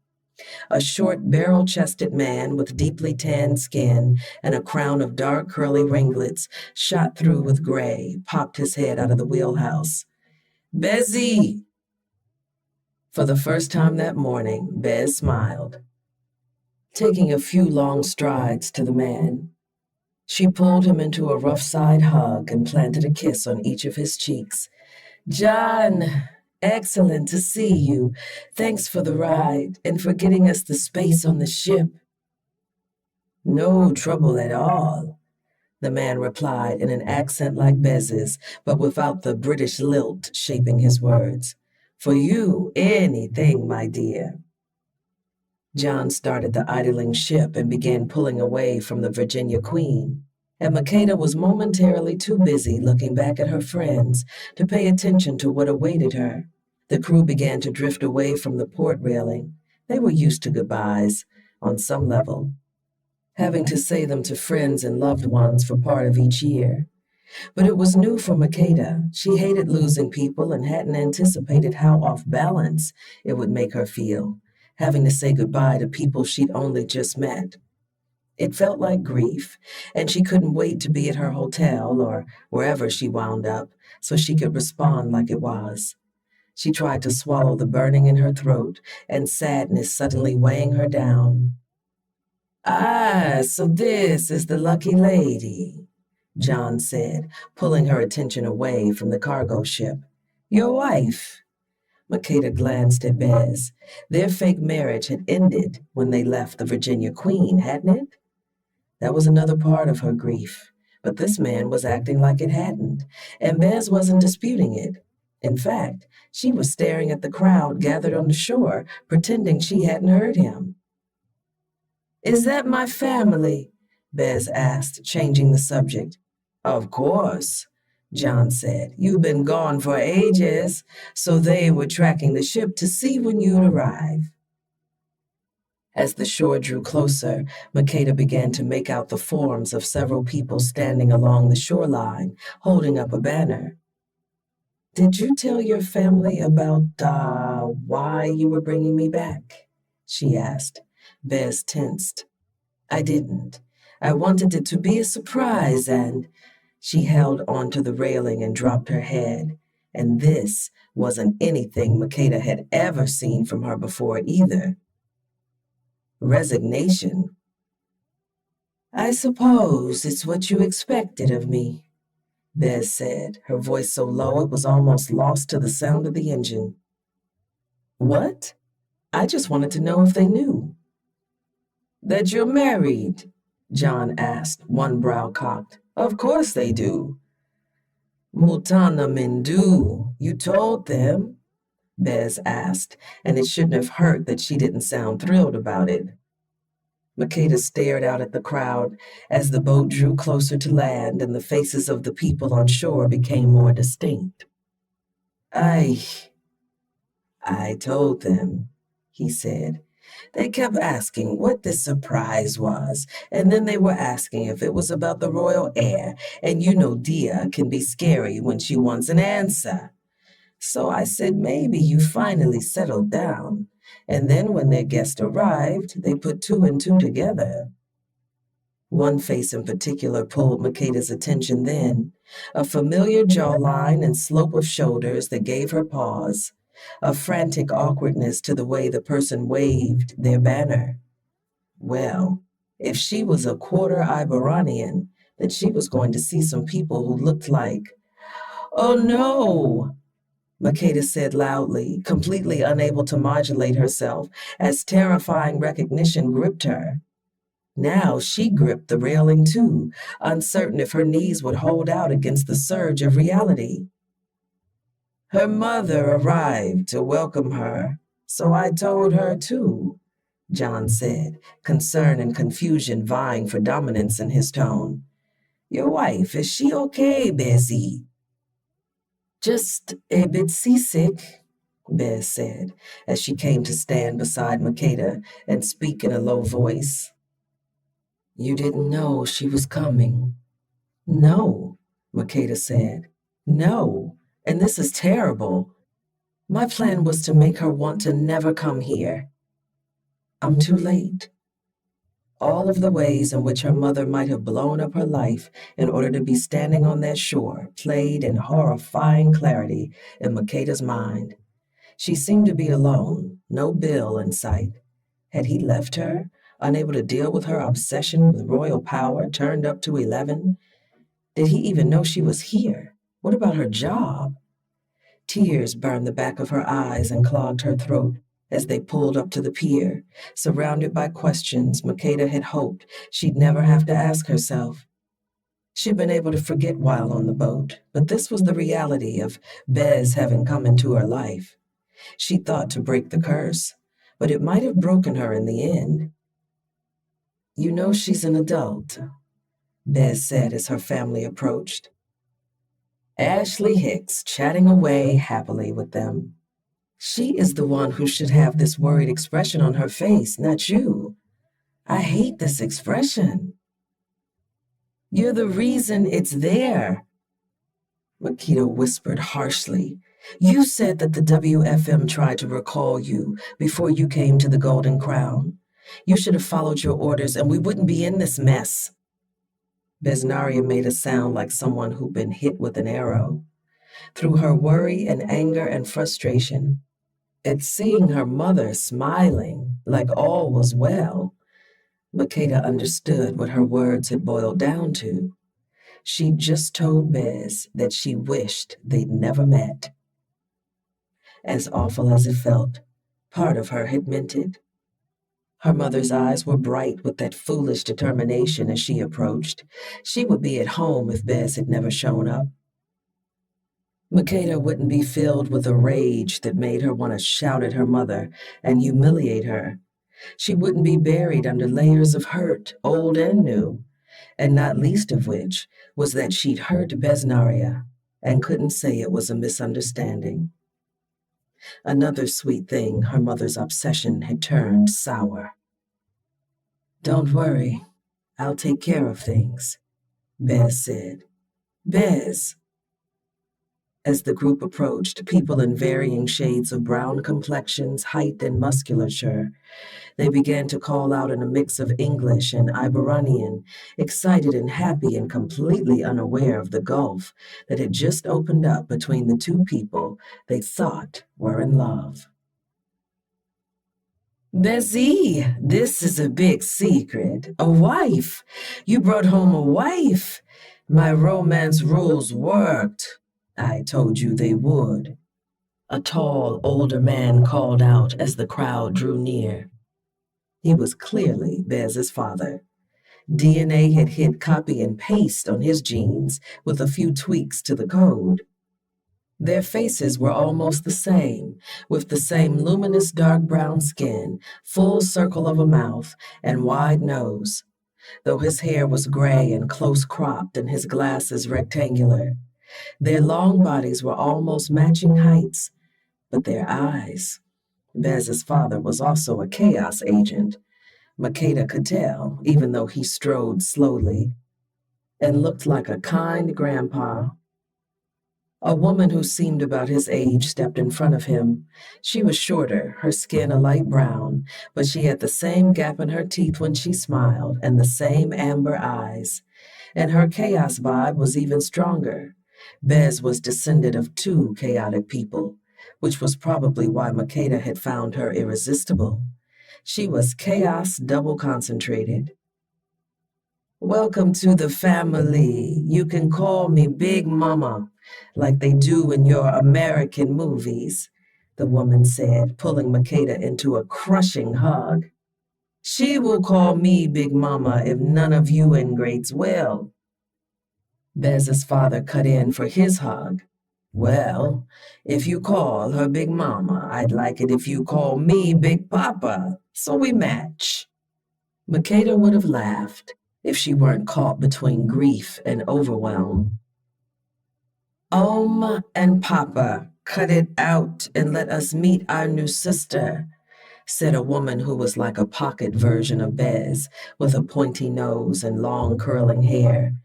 A short, barrel-chested man with deeply tanned skin and a crown of dark, curly ringlets, shot through with gray, popped his head out of the wheelhouse. "Bezzy!" For the first time that morning, Bez smiled. Taking a few long strides to the man, she pulled him into a rough-side hug and planted a kiss on each of his cheeks. "John, excellent to see you. Thanks for the ride and for getting us the space on the ship." "No trouble at all," the man replied in an accent like Bez's, but without the British lilt shaping his words. "For you, anything, my dear." John started the idling ship and began pulling away from the Virginia Queen, and Makeda was momentarily too busy looking back at her friends to pay attention to what awaited her. The crew began to drift away from the port railing. They were used to goodbyes, on some level, having to say them to friends and loved ones for part of each year. But it was new for Makeda. She hated losing people and hadn't anticipated how off balance it would make her feel, having to say goodbye to people she'd only just met. It felt like grief, and she couldn't wait to be at her hotel or wherever she wound up so she could respond like it was. She tried to swallow the burning in her throat and sadness suddenly weighing her down. "Ah, so this is the lucky lady," John said, pulling her attention away from the cargo ship. "Your wife." Makeda glanced at Bez. Their fake marriage had ended when they left the Virginia Queen, hadn't it? That was another part of her grief, but this man was acting like it hadn't, and Bez wasn't disputing it. In fact, she was staring at the crowd gathered on the shore, pretending she hadn't heard him. "Is that my family?" Bez asked, changing the subject. "Of course," John said. "You've been gone for ages, so they were tracking the ship to see when you'd arrive." As the shore drew closer, Makeda began to make out the forms of several people standing along the shoreline, holding up a banner. "Did you tell your family about, why you were bringing me back?" she asked. Bez tensed. "I didn't. I wanted it to be a surprise, and..." She held onto the railing and dropped her head. And this wasn't anything Makeda had ever seen from her before either. Resignation. "I suppose it's what you expected of me," Bez said, her voice so low it was almost lost to the sound of the engine. "What?" "I just wanted to know if they knew." "That you're married?" John asked, one brow cocked. "Of course they do." "Multana Mindu, you told them?" Bez asked, and it shouldn't have hurt that she didn't sound thrilled about it. Makeda stared out at the crowd as the boat drew closer to land and the faces of the people on shore became more distinct. I told them," he said. "They kept asking what this surprise was, and then they were asking if it was about the royal heir, and you know Dia can be scary when she wants an answer. So I said maybe you finally settled down, and then when their guest arrived, they put two and two together." One face in particular pulled Makeda's attention then, a familiar jawline and slope of shoulders that gave her pause, a frantic awkwardness to the way the person waved their banner. Well, if she was a quarter Iberonian, then she was going to see some people who looked like... "Oh no!" Makeda said loudly, completely unable to modulate herself as terrifying recognition gripped her. Now she gripped the railing too, uncertain if her knees would hold out against the surge of reality. Her mother arrived to welcome her, so I told her too, John said, concern and confusion vying for dominance in his tone. Your wife, is she okay, Bessie? Just a bit seasick, Bez said, as she came to stand beside Makeda and speak in a low voice. You didn't know she was coming? No, Makeda said. No, and this is terrible. My plan was to make her want to never come here. I'm too late. All of the ways in which her mother might have blown up her life in order to be standing on that shore played in horrifying clarity in Makeda's mind. She seemed to be alone, no Bill in sight. Had he left her, unable to deal with her obsession with royal power turned up to 11? Did he even know she was here? What about her job? Tears burned the back of her eyes and clogged her throat as they pulled up to the pier, surrounded by questions Makeda had hoped she'd never have to ask herself. She'd been able to forget while on the boat, but this was the reality of Bez having come into her life. She thought to break the curse, but it might have broken her in the end. You know she's an adult, Bez said as her family approached. Ashley Hicks chatting away happily with them. She is the one who should have this worried expression on her face, not you. I hate this expression. You're the reason it's there, Makeda whispered harshly. You said that the WFM tried to recall you before you came to the Golden Crown. You should have followed your orders and we wouldn't be in this mess. Besnaria made a sound like someone who'd been hit with an arrow. Through her worry and anger and frustration, at seeing her mother smiling like all was well, Makeda understood what her words had boiled down to. She'd just told Bez that she wished they'd never met. As awful as it felt, part of her had meant it. Her mother's eyes were bright with that foolish determination as she approached. She would be at home if Bez had never shown up. Makeda wouldn't be filled with a rage that made her want to shout at her mother and humiliate her. She wouldn't be buried under layers of hurt, old and new, and not least of which was that she'd hurt Besnaria and couldn't say it was a misunderstanding. Another sweet thing, her mother's obsession had turned sour. Don't worry, I'll take care of things, Bez said. Bez! As the group approached, people in varying shades of brown complexions, height, and musculature, they began to call out in a mix of English and Iberonian, excited and happy and completely unaware of the gulf that had just opened up between the two people they thought were in love. Bessie, this is a big secret. A wife. You brought home a wife. My romance rules worked. I told you they would. A tall, older man called out as the crowd drew near. He was clearly Bez's father. DNA had hit copy and paste on his genes with a few tweaks to the code. Their faces were almost the same, with the same luminous dark brown skin, full circle of a mouth, and wide nose, though his hair was gray and close cropped and his glasses rectangular. Their long bodies were almost matching heights, but their eyes. Bez's father was also a chaos agent. Makeda could tell, even though he strode slowly, and looked like a kind grandpa. A woman who seemed about his age stepped in front of him. She was shorter, her skin a light brown, but she had the same gap in her teeth when she smiled and the same amber eyes. And her chaos vibe was even stronger. Bez was descended of two chaotic people, which was probably why Makeda had found her irresistible. She was chaos double concentrated. Welcome to the family. You can call me Big Mama, like they do in your American movies, the woman said, pulling Makeda into a crushing hug. She will call me Big Mama if none of you ingrates will. Bez's father cut in for his hug. Well, if you call her Big Mama, I'd like it if you call me Big Papa, so we match. Makeda would have laughed if she weren't caught between grief and overwhelm. And Papa, cut it out and let us meet our new sister, said a woman who was like a pocket version of Bez, with a pointy nose and long curling hair.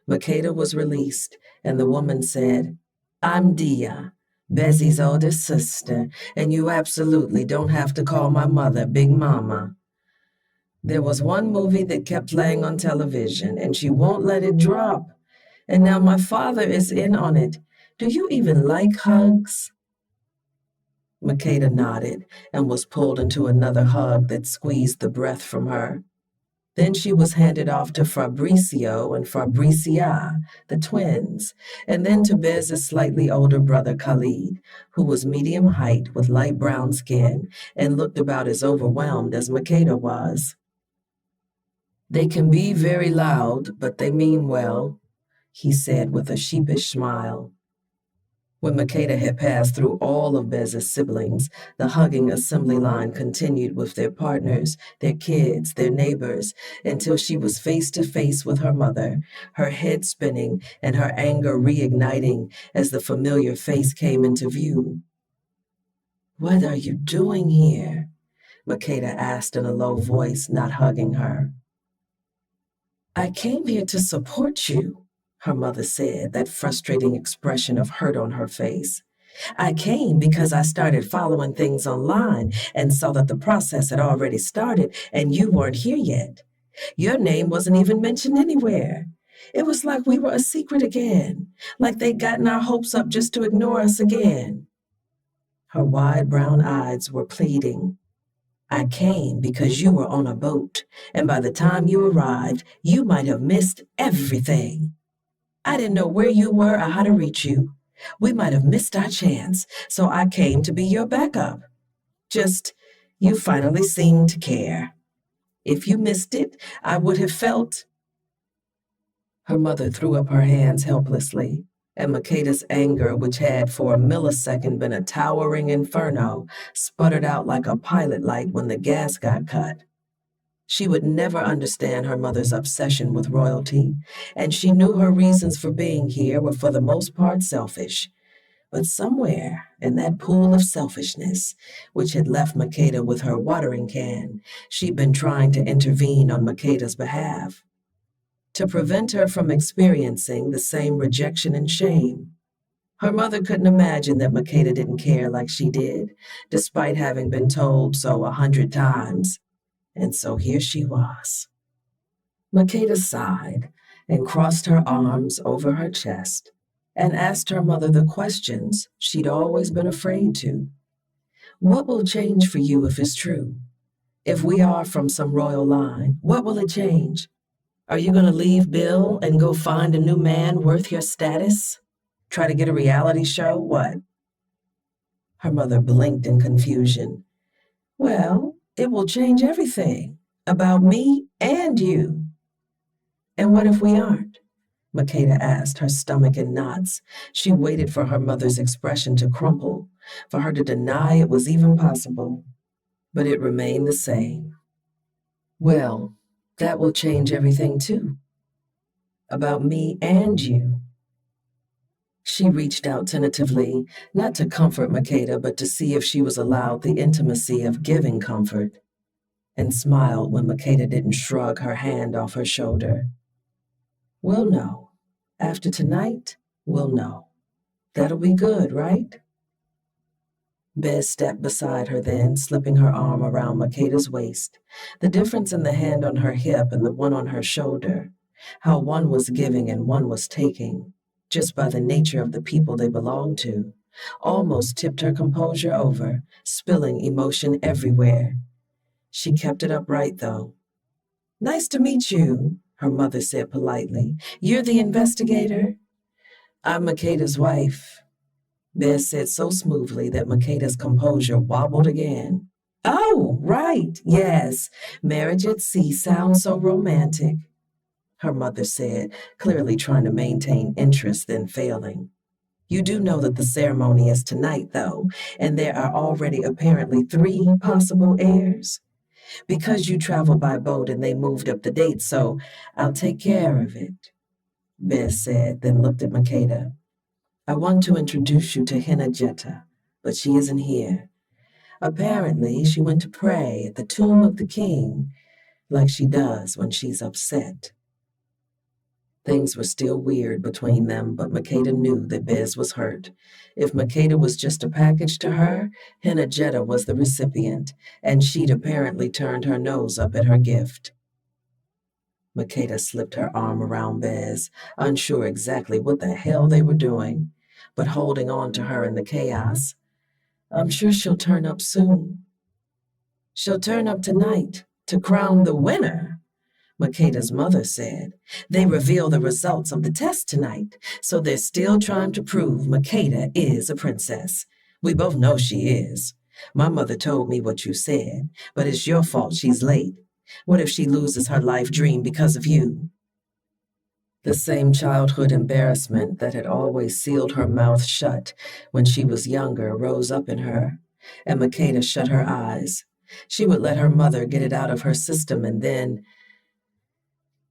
Makeda was released, and the woman said, I'm Dia, Bezzy's oldest sister, and you absolutely don't have to call my mother Big Mama. There was one movie that kept playing on television, and she won't let it drop. And now my father is in on it. Do you even like hugs? Makeda nodded and was pulled into another hug that squeezed the breath from her. Then she was handed off to Fabricio and Fabricia, the twins, and then to Bez's slightly older brother Khalid, who was medium height with light brown skin and looked about as overwhelmed as Makeda was. They can be very loud, but they mean well, he said with a sheepish smile. When Makeda had passed through all of Bez's siblings, the hugging assembly line continued with their partners, their kids, their neighbors, until she was face to face with her mother, her head spinning and her anger reigniting as the familiar face came into view. What are you doing here? Makeda asked in a low voice, not hugging her. I came here to support you, her mother said, that frustrating expression of hurt on her face. I came because I started following things online and saw that the process had already started and you weren't here yet. Your name wasn't even mentioned anywhere. It was like we were a secret again, like they'd gotten our hopes up just to ignore us again. Her wide brown eyes were pleading. I came because you were on a boat, and by the time you arrived, you might have missed everything. I didn't know where you were or how to reach you. We might have missed our chance, so I came to be your backup. Just, you finally seemed to care. If you missed it, I would have felt... Her mother threw up her hands helplessly, and Makeda's anger, which had for a millisecond been a towering inferno, sputtered out like a pilot light when the gas got cut. She would never understand her mother's obsession with royalty, and she knew her reasons for being here were for the most part selfish. But somewhere in that pool of selfishness, which had left Makeda with her watering can, she'd been trying to intervene on Makeda's behalf, to prevent her from experiencing the same rejection and shame. Her mother couldn't imagine that Makeda didn't care like she did, despite having been told so 100 times. And so here she was. Makeda sighed and crossed her arms over her chest and asked her mother the questions she'd always been afraid to. What will change for you if it's true? If we are from some royal line, what will it change? Are you going to leave Bill and go find a new man worth your status? Try to get a reality show? What? Her mother blinked in confusion. Well, it will change everything about me and you. And what if we aren't? Makeda asked, her stomach in knots. She waited for her mother's expression to crumple, for her to deny it was even possible. But it remained the same. Well, that will change everything too. About me and you. She reached out tentatively, not to comfort Makeda, but to see if she was allowed the intimacy of giving comfort, and smiled when Makeda didn't shrug her hand off her shoulder. We'll know. After tonight, we'll know. That'll be good, right? Bez stepped beside her then, slipping her arm around Makeda's waist. The difference in the hand on her hip and the one on her shoulder, how one was giving and one was taking, just by the nature of the people they belonged to, almost tipped her composure over, spilling emotion everywhere. She kept it upright, though. Nice to meet you, her mother said politely. You're the investigator? I'm Makeda's wife. Bez said so smoothly that Makeda's composure wobbled again. Oh, right, yes. Marriage at sea sounds so romantic, her mother said, clearly trying to maintain interest then failing. You do know that the ceremony is tonight, though, and there are already apparently 3 possible heirs. Because you travel by boat and they moved up the date, so I'll take care of it, Bez said, then looked at Makeda. I want to introduce you to Hinajeta, but she isn't here. Apparently, she went to pray at the tomb of the king, like she does when she's upset. Things were still weird between them, but Makeda knew that Bez was hurt. If Makeda was just a package to her, Hinajeta was the recipient, and she'd apparently turned her nose up at her gift. Makeda slipped her arm around Bez, unsure exactly what the hell they were doing, but holding on to her in the chaos. I'm sure she'll turn up soon. She'll turn up tonight to crown the winner, Makeda's mother said. They reveal the results of the test tonight, so they're still trying to prove Makeda is a princess. We both know she is. My mother told me what you said, but it's your fault she's late. What if she loses her life dream because of you? The same childhood embarrassment that had always sealed her mouth shut when she was younger rose up in her, and Makeda shut her eyes. She would let her mother get it out of her system, and then,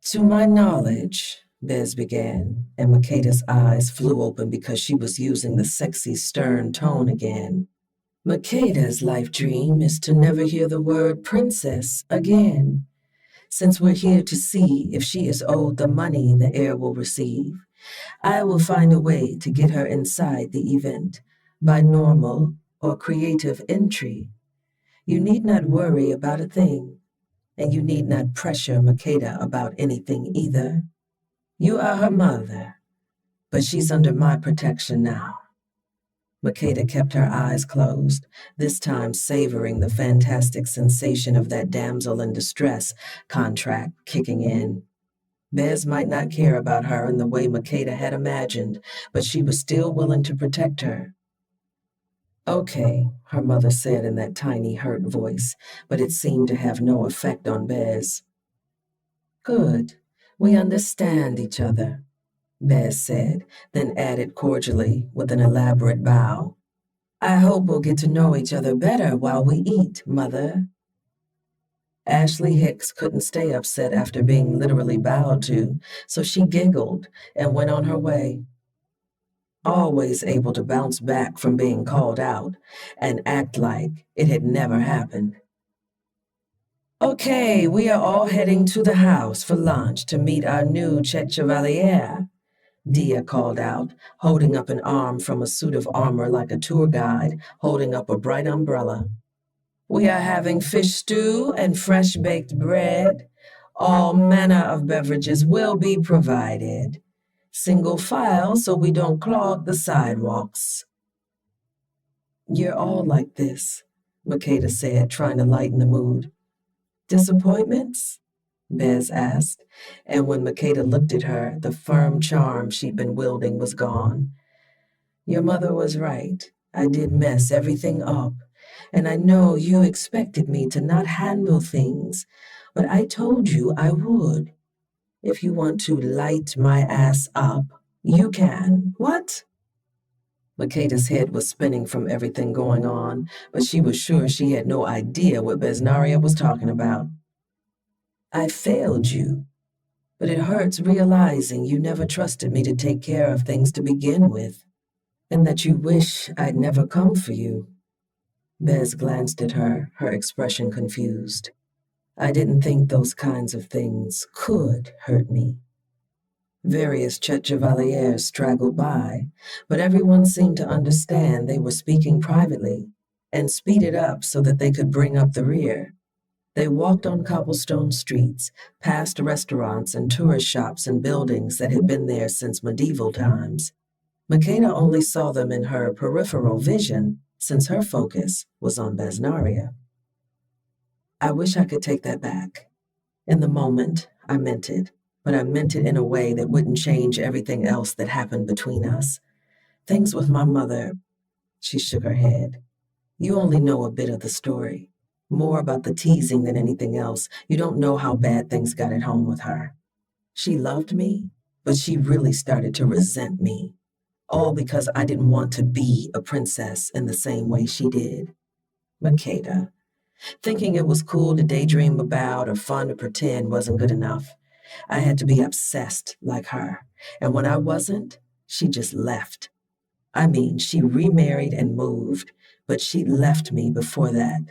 to my knowledge, Bez began, and Makeda's eyes flew open because she was using the sexy, stern tone again. Makeda's life dream is to never hear the word princess again. Since we're here to see if she is owed the money the heir will receive, I will find a way to get her inside the event by normal or creative entry. You need not worry about a thing, and you need not pressure Makeda about anything either. You are her mother, but she's under my protection now. Makeda kept her eyes closed, this time savoring the fantastic sensation of that damsel in distress contract kicking in. Bez might not care about her in the way Makeda had imagined, but she was still willing to protect her. Okay, her mother said in that tiny, hurt voice, but it seemed to have no effect on Bez. Good. We understand each other, Bez said, then added cordially with an elaborate bow. I hope we'll get to know each other better while we eat, Mother. Ashley Hicks couldn't stay upset after being literally bowed to, so she giggled and went on her way. Always able to bounce back from being called out and act like it had never happened. Okay, we are all heading to the house for lunch to meet our new Chet Chevalier, Dia called out, holding up an arm from a suit of armor like a tour guide holding up a bright umbrella. We are having fish stew and fresh-baked bread. All manner of beverages will be provided. Single file so we don't clog the sidewalks. You're all like this, Makeda said, trying to lighten the mood. Disappointments? Bez asked, and when Makeda looked at her, the firm charm she'd been wielding was gone. Your mother was right. I did mess everything up, and I know you expected me to not handle things, but I told you I would. If you want to light my ass up, you can. What? Makeda's head was spinning from everything going on, but she was sure she had no idea what Besnaria was talking about. I failed you, but it hurts realizing you never trusted me to take care of things to begin with, and that you wish I'd never come for you. Bez glanced at her, her expression confused. I didn't think those kinds of things could hurt me. Various Chet Chevaliers straggled by, but everyone seemed to understand they were speaking privately and speeded up so that they could bring up the rear. They walked on cobblestone streets, past restaurants and tourist shops and buildings that had been there since medieval times. Makeda only saw them in her peripheral vision, since her focus was on Besnaria. I wish I could take that back. In the moment, I meant it, but I meant it in a way that wouldn't change everything else that happened between us. Things with my mother. She shook her head. You only know a bit of the story. More about the teasing than anything else. You don't know how bad things got at home with her. She loved me, but she really started to resent me. All because I didn't want to be a princess in the same way she did. Makeda. Thinking it was cool to daydream about or fun to pretend wasn't good enough. I had to be obsessed like her. And when I wasn't, she just left. I mean, she remarried and moved, but she left me before that.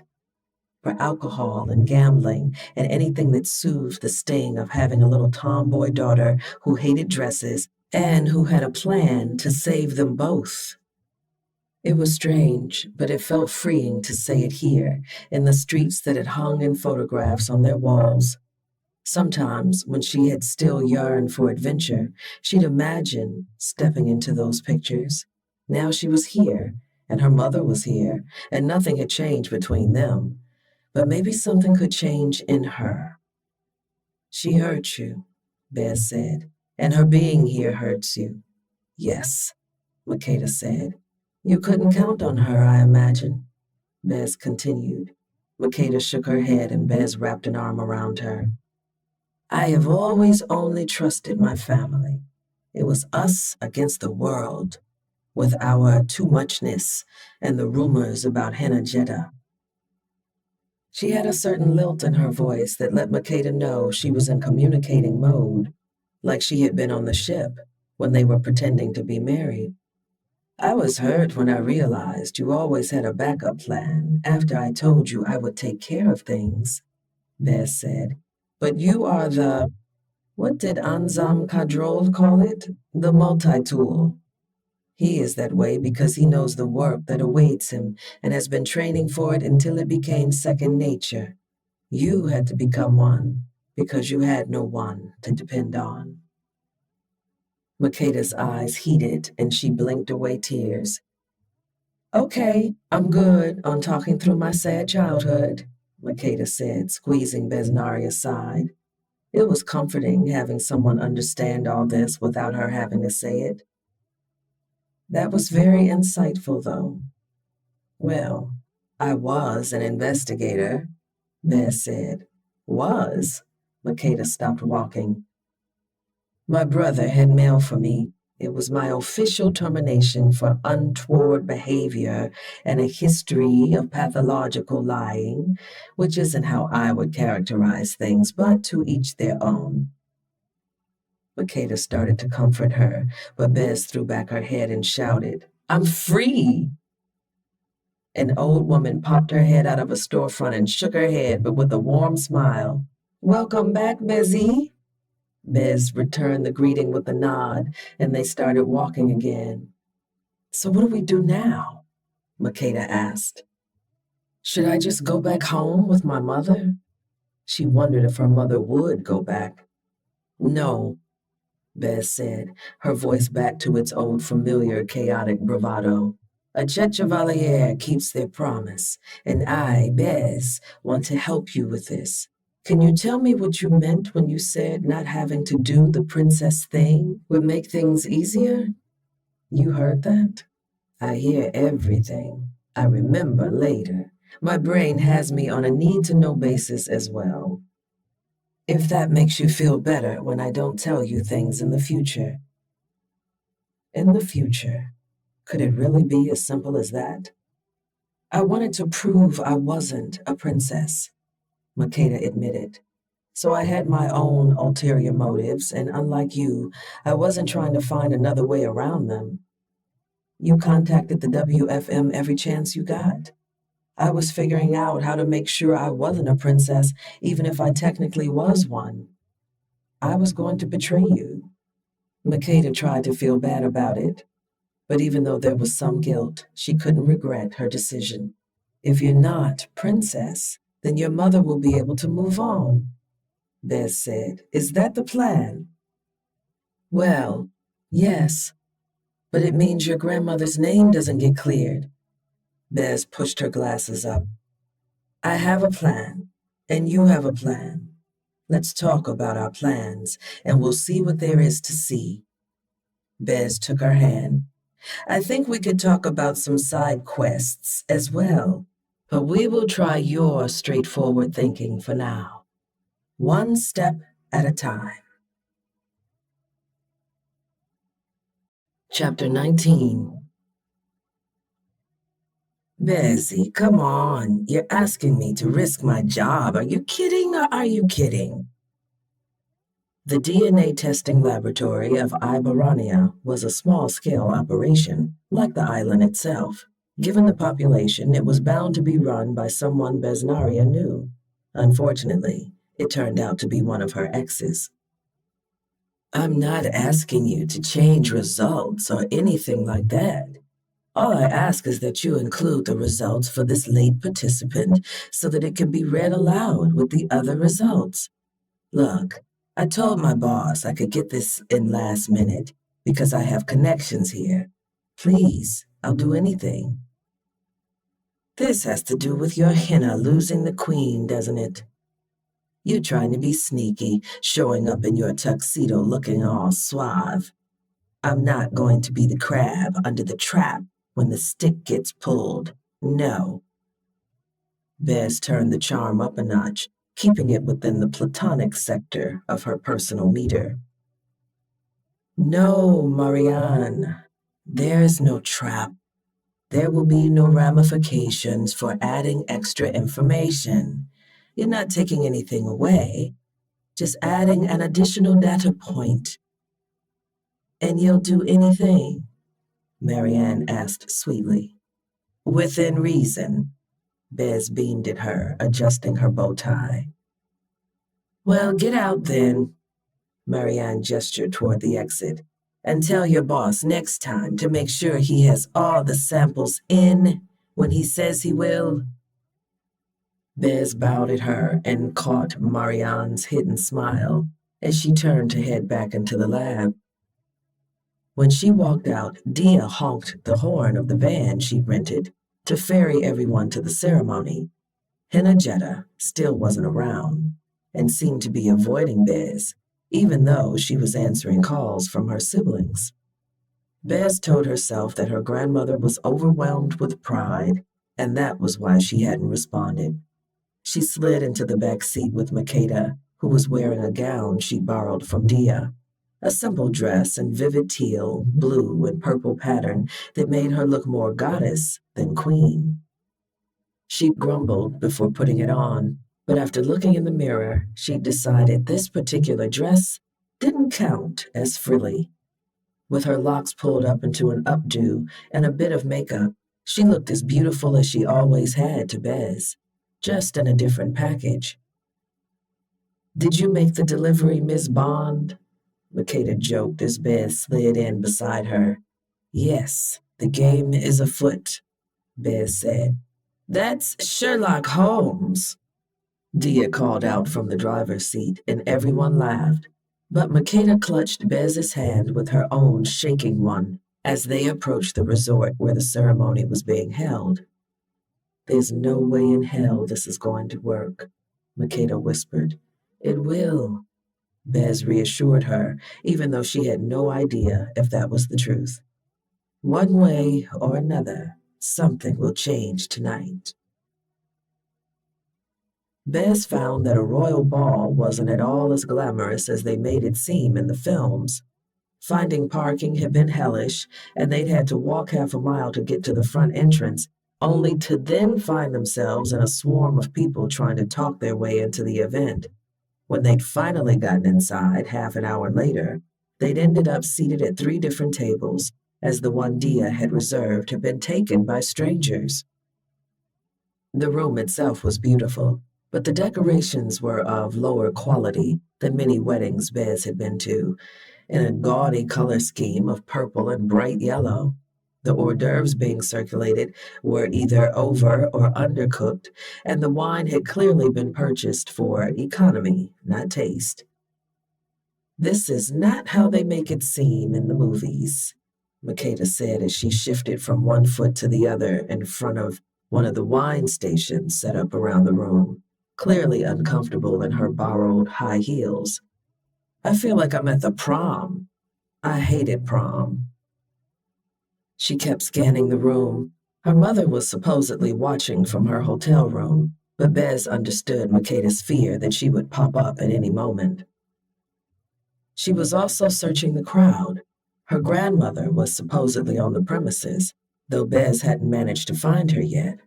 For alcohol and gambling and anything that soothed the sting of having a little tomboy daughter who hated dresses and who had a plan to save them both. It was strange, but it felt freeing to say it here, in the streets that had hung in photographs on their walls. Sometimes, when she had still yearned for adventure, she'd imagine stepping into those pictures. Now she was here, and her mother was here, and nothing had changed between them. But maybe something could change in her. She hurt you, Bez said, and her being here hurts you. Yes, Makeda said. You couldn't count on her, I imagine. Bez continued. Makeda shook her head and Bez wrapped an arm around her. I have always only trusted my family. It was us against the world, with our too muchness and the rumors about Henna Jeddah. She had a certain lilt in her voice that let Makeda know she was in communicating mode, like she had been on the ship when they were pretending to be married. I was hurt when I realized you always had a backup plan after I told you I would take care of things, Bez said. But you are what did Anzam Kadrol call it? The multi-tool. He is that way because he knows the work that awaits him and has been training for it until it became second nature. You had to become one because you had no one to depend on. Makeda's eyes heated and she blinked away tears. Okay, I'm good on talking through my sad childhood, Makeda said, squeezing Besnari aside. It was comforting having someone understand all this without her having to say it. That was very insightful, though. Well, I was an investigator, Bess said. Was? Makeda stopped walking. My brother had mail for me. It was my official termination for untoward behavior and a history of pathological lying, which isn't how I would characterize things, but to each their own. Makeda started to comfort her, but Bez threw back her head and shouted, I'm free! An old woman popped her head out of a storefront and shook her head, but with a warm smile. Welcome back, Bezzy. Bez returned the greeting with a nod, and they started walking again. So what do we do now? Makeda asked. Should I just go back home with my mother? She wondered if her mother would go back. No, Bez said, her voice back to its old familiar chaotic bravado. A jet chevalier keeps their promise, and I, Bez, want to help you with this. Can you tell me what you meant when you said not having to do the princess thing would make things easier? You heard that? I hear everything. I remember later. My brain has me on a need-to-know basis as well. If that makes you feel better when I don't tell you things in the future. In the future? Could it really be as simple as that? I wanted to prove I wasn't a princess, Makeda admitted. So I had my own ulterior motives, and unlike you, I wasn't trying to find another way around them. You contacted the WFM every chance you got. I was figuring out how to make sure I wasn't a princess, even if I technically was one. I was going to betray you. Makeda tried to feel bad about it, but even though there was some guilt, she couldn't regret her decision. If you're not princess, then your mother will be able to move on, Bez said. Is that the plan? Well, yes, but it means your grandmother's name doesn't get cleared. Bez pushed her glasses up. I have a plan, and you have a plan. Let's talk about our plans, and we'll see what there is to see. Bez took her hand. I think we could talk about some side quests as well. But we will try your straightforward thinking for now, one step at a time. Chapter 19. Bessie, come on. You're asking me to risk my job. Are you kidding or are you kidding? The DNA testing laboratory of Ibarania was a small-scale operation, like the island itself. Given the population, it was bound to be run by someone Besnaria knew. Unfortunately, it turned out to be one of her exes. I'm not asking you to change results or anything like that. All I ask is that you include the results for this late participant so that it can be read aloud with the other results. Look, I told my boss I could get this in last minute because I have connections here. Please, I'll do anything. This has to do with your henna losing the queen, doesn't it? You're trying to be sneaky, showing up in your tuxedo looking all suave. I'm not going to be the crab under the trap when the stick gets pulled. No. Bez turned the charm up a notch, keeping it within the platonic sector of her personal meter. No, Marianne. There's no trap. There will be no ramifications for adding extra information. You're not taking anything away, just adding an additional data point. And you'll do anything? Marianne asked sweetly. Within reason. Bez beamed at her, adjusting her bow tie. Well, get out then. Marianne gestured toward the exit. And tell your boss next time to make sure he has all the samples in when he says he will. Bez bowed at her and caught Marianne's hidden smile as she turned to head back into the lab. When she walked out, Dia honked the horn of the van she'd rented to ferry everyone to the ceremony. Henna still wasn't around and seemed to be avoiding Bez, even though she was answering calls from her siblings. Bez told herself that her grandmother was overwhelmed with pride, and that was why she hadn't responded. She slid into the back seat with Makeda, who was wearing a gown she'd borrowed from Dia, a simple dress in vivid teal, blue, and purple pattern that made her look more goddess than queen. She grumbled before putting it on, but after looking in the mirror, she decided this particular dress didn't count as frilly. With her locks pulled up into an updo and a bit of makeup, she looked as beautiful as she always had to Bez, just in a different package. Did you make the delivery, Miss Bond? Makeda joked as Bez slid in beside her. Yes, the game is afoot, Bez said. That's Sherlock Holmes, Dia called out from the driver's seat, and everyone laughed. But Makeda clutched Bez's hand with her own shaking one as they approached the resort where the ceremony was being held. There's no way in hell this is going to work, Makeda whispered. It will, Bez reassured her, even though she had no idea if that was the truth. One way or another, something will change tonight. Bez found that a royal ball wasn't at all as glamorous as they made it seem in the films. Finding parking had been hellish, and they'd had to walk half a mile to get to the front entrance, only to then find themselves in a swarm of people trying to talk their way into the event. When they'd finally gotten inside half an hour later, they'd ended up seated at 3 different tables, as the one Dia had reserved had been taken by strangers. The room itself was beautiful, but the decorations were of lower quality than many weddings Bez had been to, in a gaudy color scheme of purple and bright yellow. The hors d'oeuvres being circulated were either over or undercooked, and the wine had clearly been purchased for economy, not taste. This is not how they make it seem in the movies, Makeda said as she shifted from one foot to the other in front of one of the wine stations set up around the room, clearly uncomfortable in her borrowed high heels. I feel like I'm at the prom. I hated prom. She kept scanning the room, Her mother was supposedly watching from her hotel room, but Bez understood Makeda's fear that she would pop up at any moment. She was also searching the crowd. Her grandmother was supposedly on the premises, though Bez hadn't managed to find her yet.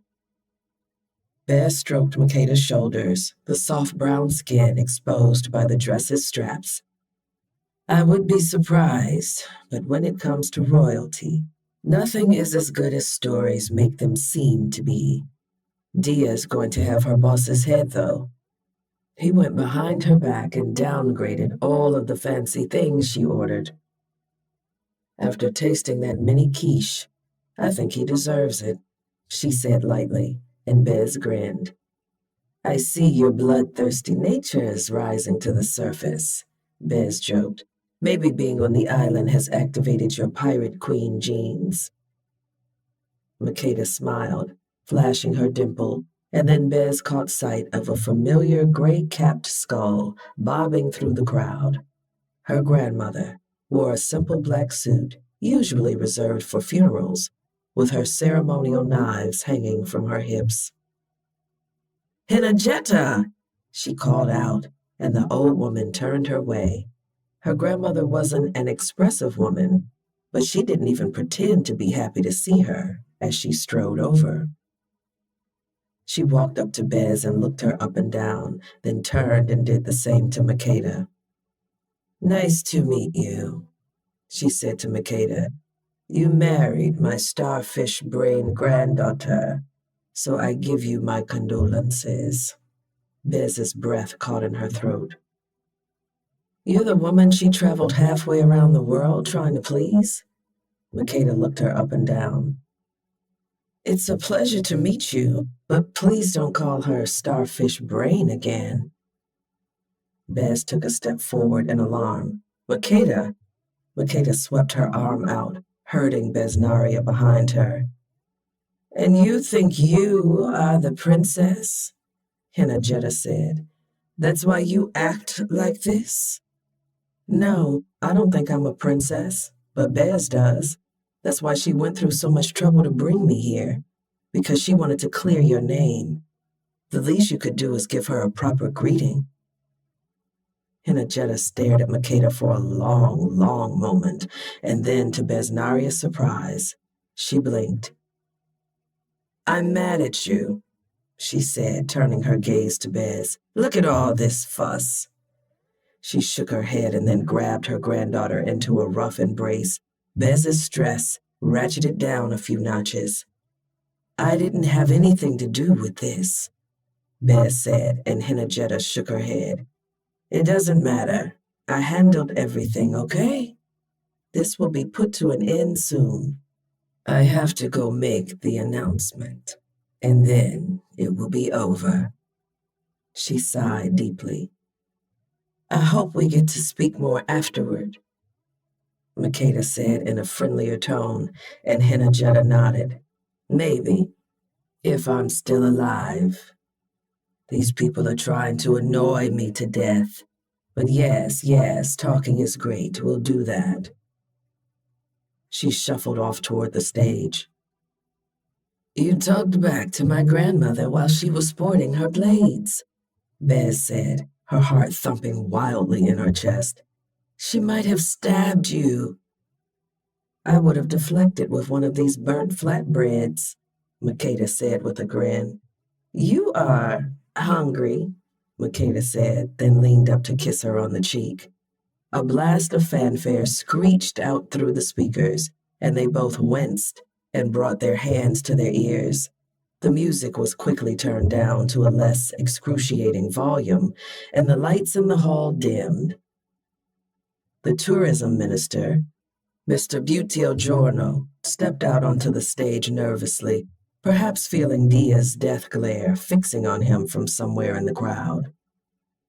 Bez stroked Makeda's shoulders, the soft brown skin exposed by the dress's straps. I would be surprised, but when it comes to royalty, nothing is as good as stories make them seem to be. Dia's going to have her boss's head, though. He went behind her back and downgraded all of the fancy things she ordered. After tasting that mini quiche, I think he deserves it, she said lightly, and Bez grinned. I see your bloodthirsty nature is rising to the surface, Bez joked. Maybe being on the island has activated your pirate queen genes. Makeda smiled, flashing her dimple, and then Bez caught sight of a familiar gray-capped skull bobbing through the crowd. Her grandmother wore a simple black suit, usually reserved for funerals, with her ceremonial knives hanging from her hips. Hinajeta! She called out, and the old woman turned her way. Her grandmother wasn't an expressive woman, but she didn't even pretend to be happy to see her as she strode over. She walked up to Bez and looked her up and down, then turned and did the same to Makeda. Nice to meet you, she said to Makeda. You married my starfish brain granddaughter, so I give you my condolences. Bez's breath caught in her throat. You're the woman she traveled halfway around the world trying to please? Makeda looked her up and down. It's a pleasure to meet you, but please don't call her Starfish Brain again. Bez took a step forward in alarm. Makeda swept her arm out, herding Besnaria behind her. And you think you are the princess? Hinajeta said. That's why you act like this? No, I don't think I'm a princess, but Bez does. That's why she went through so much trouble to bring me here, because she wanted to clear your name. The least you could do is give her a proper greeting. Hinajeta stared at Makeda for a long, long moment, and then, to Besnaria's surprise, she blinked. I'm mad at you, she said, turning her gaze to Bez. Look at all this fuss. She shook her head and then grabbed her granddaughter into a rough embrace. Bez's stress ratcheted down a few notches. I didn't have anything to do with this, Bez said, and Hinajeta shook her head. It doesn't matter. I handled everything, okay? This will be put to an end soon. I have to go make the announcement, and then it will be over. She sighed deeply. I hope we get to speak more afterward, Makeda said in a friendlier tone, and Hinajeta nodded. Maybe, if I'm still alive. These people are trying to annoy me to death. But yes, talking is great. We'll do that. She shuffled off toward the stage. You talked back to my grandmother while she was sporting her blades, Bez said, her heart thumping wildly in her chest. She might have stabbed you. I would have deflected with one of these burnt flatbreads, Makeda said with a grin. You are hungry, Makeda said, then leaned up to kiss her on the cheek. A blast of fanfare screeched out through the speakers, and they both winced and brought their hands to their ears. The music was quickly turned down to a less excruciating volume, and the lights in the hall dimmed. The tourism minister, Mr. Butio Giorno, stepped out onto the stage nervously, perhaps feeling Dia's death glare fixing on him from somewhere in the crowd.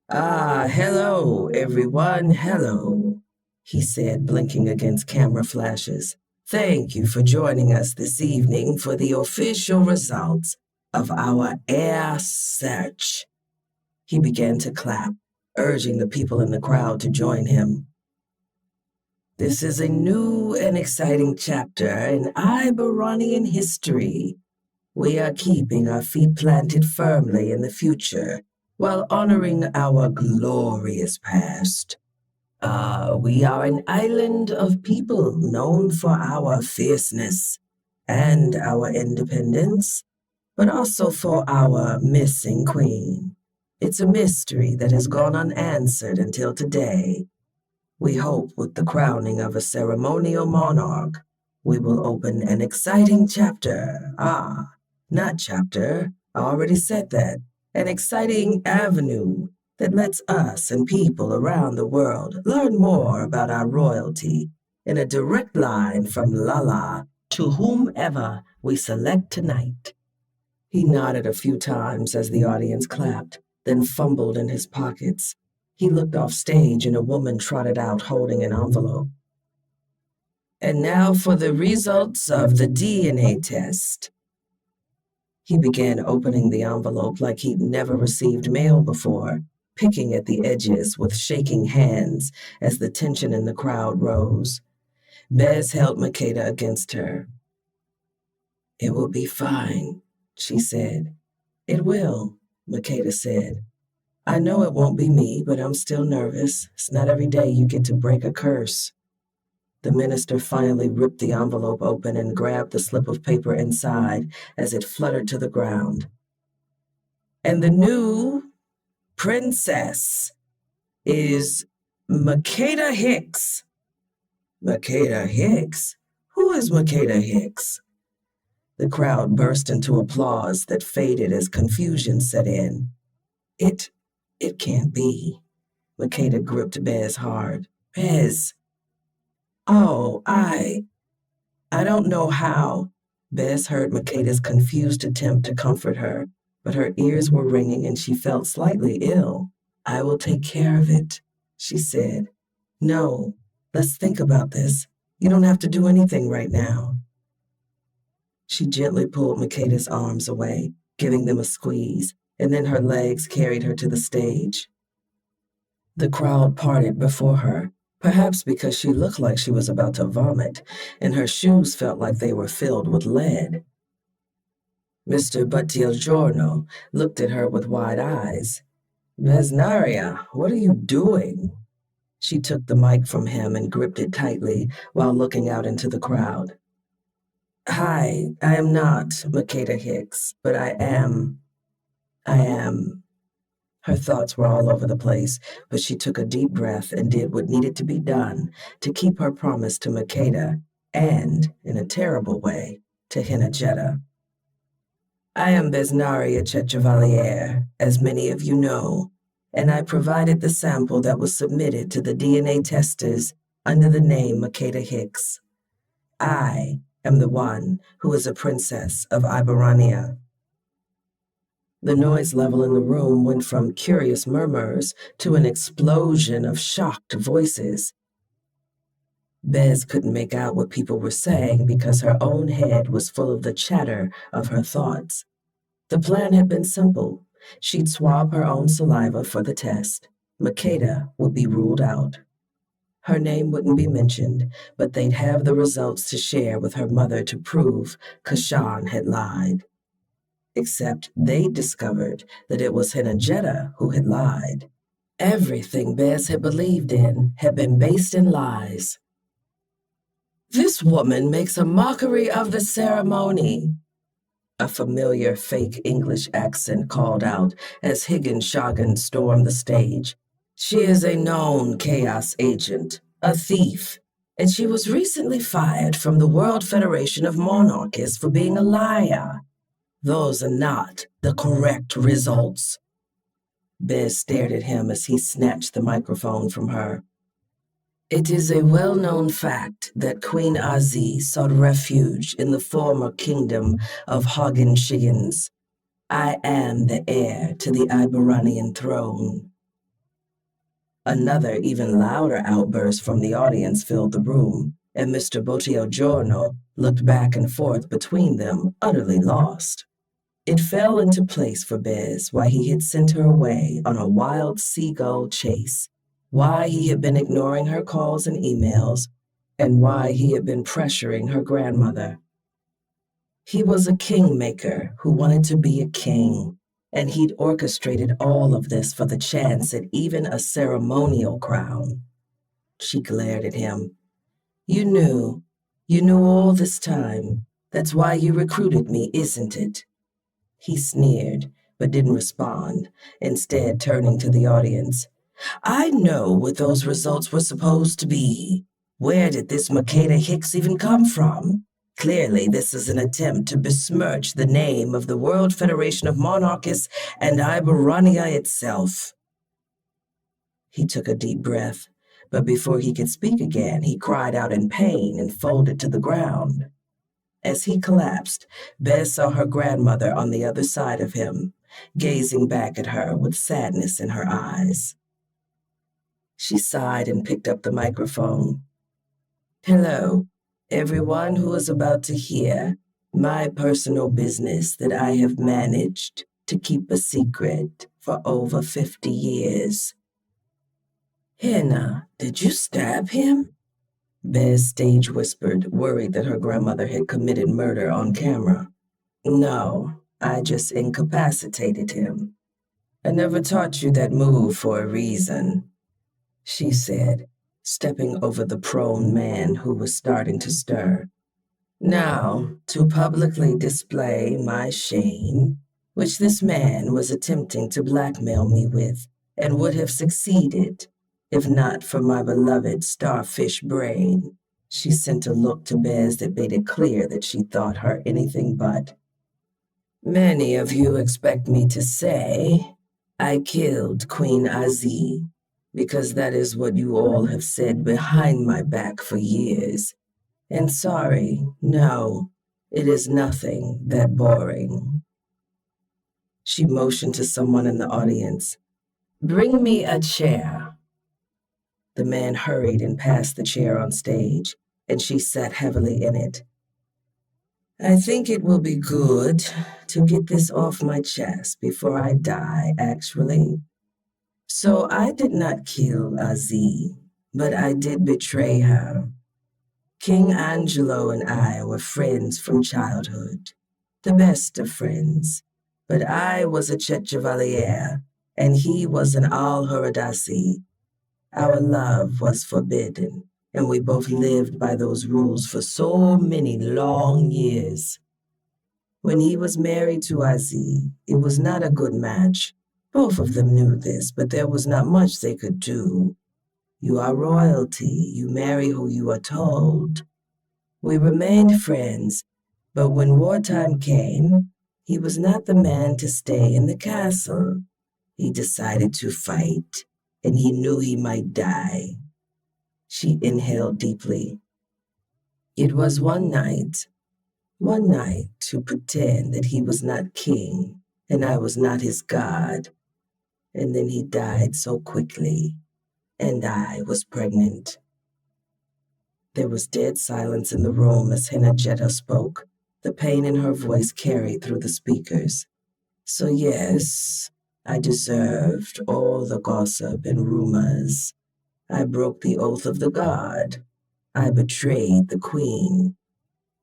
Ah, hello, everyone, hello, he said, blinking against camera flashes. Thank you for joining us this evening for the official results of our air search. He began to clap, urging the people in the crowd to join him. This is a new and exciting chapter in Iberonian history. We are keeping our feet planted firmly in the future while honoring our glorious past. We are an island of people known for our fierceness and our independence, but also for our missing queen. It's a mystery that has gone unanswered until today. We hope with the crowning of a ceremonial monarch, we will open an exciting chapter. Not chapter, I already said that. An exciting avenue that lets us and people around the world learn more about our royalty in a direct line from Lala to whomever we select tonight. He nodded a few times as the audience clapped, then fumbled in his pockets. He looked off stage and a woman trotted out holding an envelope. And now for the results of the DNA test. He began opening the envelope like he'd never received mail before, picking at the edges with shaking hands as the tension in the crowd rose. Bez held Makeda against her. "It will be fine," she said. "It will," Makeda said. "I know it won't be me, but I'm still nervous. It's not every day you get to break a curse." The minister finally ripped the envelope open and grabbed the slip of paper inside as it fluttered to the ground. "And the new princess is Makeda Hicks." "Makeda Hicks? Who is Makeda Hicks?" The crowd burst into applause that faded as confusion set in. It can't be." Makeda gripped Bez hard. "Bez." "Oh, I don't know how." Bez heard Makeda's confused attempt to comfort her, but her ears were ringing and she felt slightly ill. "I will take care of it," she said. "No, let's think about this. You don't have to do anything right now." She gently pulled Makeda's arms away, giving them a squeeze, and then her legs carried her to the stage. The crowd parted before her, perhaps because she looked like she was about to vomit, and her shoes felt like they were filled with lead. Mr. Buttigiorno looked at her with wide eyes. "Vesnaria, what are you doing?" She took the mic from him and gripped it tightly while looking out into the crowd. "Hi, I am not Makeda Hicks, but I am. Her thoughts were all over the place, but she took a deep breath and did what needed to be done to keep her promise to Makeda and, in a terrible way, to Hinajetta. "I am Besnaria Chevalier, as many of you know, and I provided the sample that was submitted to the DNA testers under the name Makeda Hicks. I am the one who is a princess of Iberania." The noise level in the room went from curious murmurs to an explosion of shocked voices. Bez couldn't make out what people were saying because her own head was full of the chatter of her thoughts. The plan had been simple. She'd swab her own saliva for the test. Makeda would be ruled out. Her name wouldn't be mentioned, but they'd have the results to share with her mother to prove Kashan had lied. Except they'd discovered that it was Hinajetta who had lied. Everything Bez had believed in had been based in lies. "This woman makes a mockery of the ceremony," a familiar fake English accent called out as Higgins stormed the stage. "She is a known chaos agent, a thief, and she was recently fired from the World Federation of Monarchists for being a liar. Those are not the correct results." Bez stared at him as he snatched the microphone from her. "It is a well-known fact that Queen Aziz sought refuge in the former kingdom of Hagen Shiggins. I am the heir to the Iberanian throne." Another, even louder outburst from the audience filled the room, and Mr. Bottigiorno looked back and forth between them, utterly lost. It fell into place for Bez why he had sent her away on a wild seagull chase, why he had been ignoring her calls and emails, and why he had been pressuring her grandmother. He was a kingmaker who wanted to be a king, and he'd orchestrated all of this for the chance at even a ceremonial crown. She glared at him. You knew. You knew all this time. That's why you recruited me, isn't it? He sneered, but didn't respond, instead turning to the audience. I know what those results were supposed to be. Where did this Makeda Hicks even come from? Clearly, this is an attempt to besmirch the name of the World Federation of Monarchists and Iberania itself. He took a deep breath, but before he could speak again, he cried out in pain and folded to the ground. As he collapsed, Bez saw her grandmother on the other side of him, gazing back at her with sadness in her eyes. She sighed and picked up the microphone. Hello, everyone who is about to hear my personal business that I have managed to keep a secret for over 50 years. Hannah, did you stab him? Bez stage whispered, worried that her grandmother had committed murder on camera. No, I just incapacitated him. I never taught you that move for a reason, she said, stepping over the prone man who was starting to stir. Now, to publicly display my shame, which this man was attempting to blackmail me with, and would have succeeded, if not for my beloved starfish brain. She sent a look to Bez that made it clear that she thought her anything but. Many of you expect me to say, I killed Queen Aziz, because that is what you all have said behind my back for years. And sorry, no, it is nothing that boring. She motioned to someone in the audience. Bring me a chair. The man hurried and passed the chair on stage, and she sat heavily in it. I think it will be good to get this off my chest before I die, actually. So I did not kill Aziz, but I did betray her. King Angelo and I were friends from childhood, the best of friends, but I was a Chevalier, and he was an Al-Huradasi. Our love was forbidden, and we both lived by those rules for so many long years. When he was married to Aziz, it was not a good match. Both of them knew this, but there was not much they could do. You are royalty, you marry who you are told. We remained friends, but when wartime came, he was not the man to stay in the castle. He decided to fight, and he knew he might die. She inhaled deeply. It was one night to pretend that he was not king and I was not his god. And then he died so quickly, and I was pregnant. There was dead silence in the room as Henajetta spoke. The pain in her voice carried through the speakers. So yes, I deserved all the gossip and rumors. I broke the oath of the god. I betrayed the queen.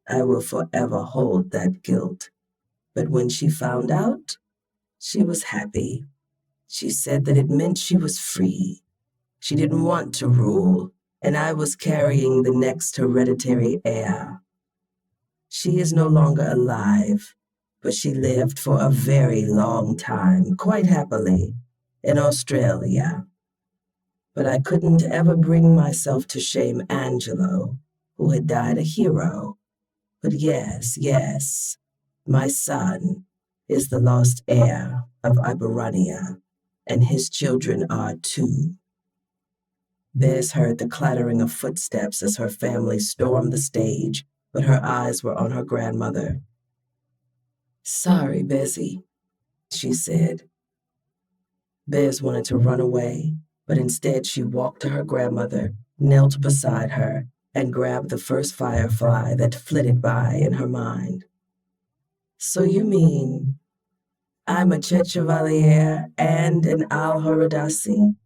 I will forever hold that guilt. But when she found out, she was happy. She said that it meant she was free. She didn't want to rule, and I was carrying the next hereditary heir. She is no longer alive, but she lived for a very long time, quite happily, in Australia. But I couldn't ever bring myself to shame Angelo, who had died a hero. But yes, my son is the lost heir of Iberania, and his children are too. Bez heard the clattering of footsteps as her family stormed the stage, but her eyes were on her grandmother. Sorry, Bezzy, she said. Bez wanted to run away, but instead she walked to her grandmother, knelt beside her, and grabbed the first firefly that flitted by in her mind. So you mean I'm a Chevalier and an Al-Huradasi?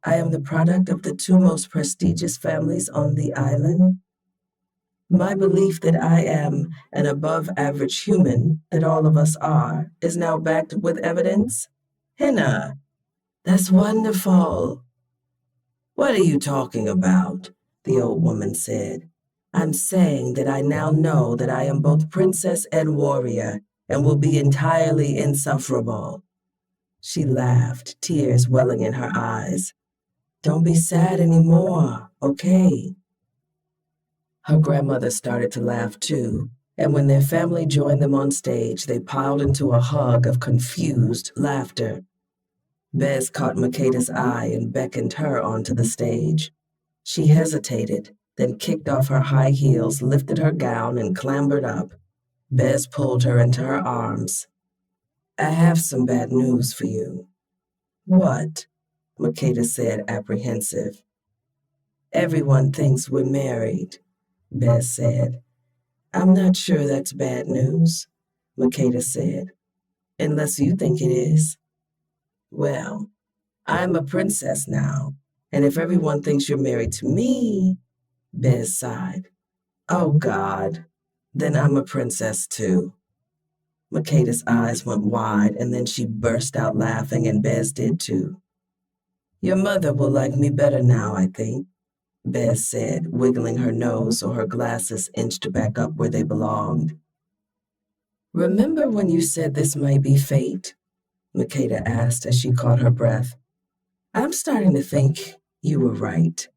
I am the product of the two most prestigious families on the island. My belief that I am an above average human, that all of us are, is now backed with evidence. Henna, that's wonderful. What are you talking about? The old woman said. I'm saying that I now know that I am both princess and warrior, and will be entirely insufferable. She laughed, tears welling in her eyes. Don't be sad anymore, okay? Her grandmother started to laugh too, and when their family joined them on stage, they piled into a hug of confused laughter. Bez caught Makeda's eye and beckoned her onto the stage. She hesitated, then kicked off her high heels, lifted her gown, and clambered up. Bez pulled her into her arms. I have some bad news for you. What? Makeda said, apprehensive. Everyone thinks we're married, Bez said. I'm not sure that's bad news, Makeda said. Unless you think it is. Well, I'm a princess now, and if everyone thinks you're married to me, Bez sighed. Oh, God, then I'm a princess too. Makeda's eyes went wide, and then she burst out laughing, and Bez did too. Your mother will like me better now, I think, Bez said, wiggling her nose so her glasses inched back up where they belonged. Remember when you said this might be fate? Makeda asked as she caught her breath. I'm starting to think you were right.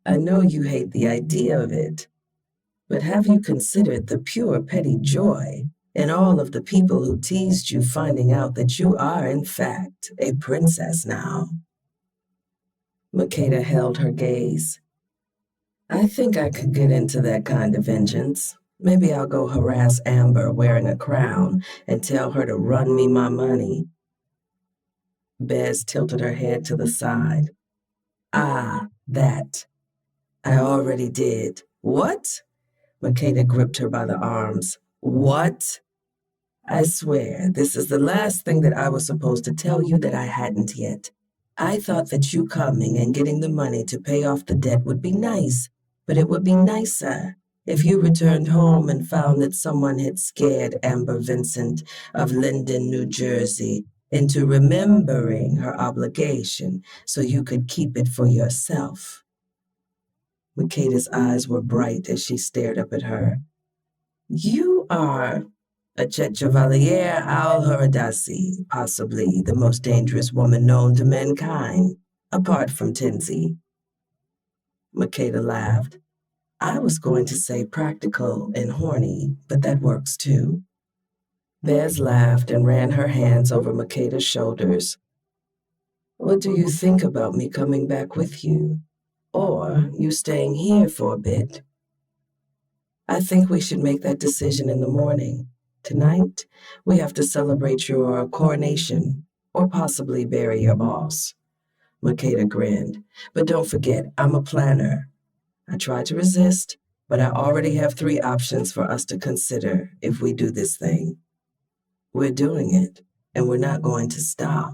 I know you hate the idea of it, but have you considered the pure petty joy in all of the people who teased you finding out that you are, in fact, a princess now? Makeda held her gaze. I think I could get into that kind of vengeance. Maybe I'll go harass Amber wearing a crown and tell her to run me my money. Bez tilted her head to the side. Ah, that. I already did. What? Makeda gripped her by the arms. What? I swear, this is the last thing that I was supposed to tell you that I hadn't yet. I thought that you coming and getting the money to pay off the debt would be nice, but it would be nicer if you returned home and found that someone had scared Amber Vincent of Linden, New Jersey, into remembering her obligation so you could keep it for yourself. Makeda's eyes were bright as she stared up at her. You are a Jet Chevalier al-Huradasi, possibly the most dangerous woman known to mankind, apart from Tinsy. Makeda laughed. I was going to say practical and horny, but that works too. Bez laughed and ran her hands over Makeda's shoulders. What do you think about me coming back with you? Or you staying here for a bit? I think we should make that decision in the morning. Tonight, we have to celebrate your coronation, or possibly bury your boss. Makeda grinned. But don't forget, I'm a planner. I tried to resist, but I already have 3 options for us to consider if we do this thing. We're doing it, and we're not going to stop,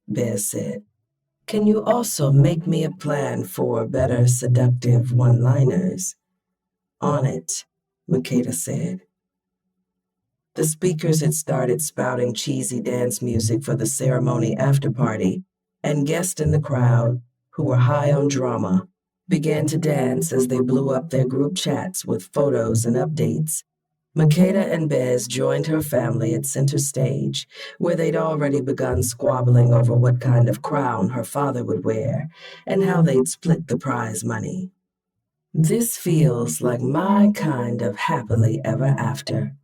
Bez said. Can you also make me a plan for better seductive one-liners? On it, Makeda said. The speakers had started spouting cheesy dance music for the ceremony after-party, and guests in the crowd, who were high on drama, began to dance as they blew up their group chats with photos and updates. Makeda and Bez joined her family at center stage, where they'd already begun squabbling over what kind of crown her father would wear and how they'd split the prize money. This feels like my kind of happily ever after,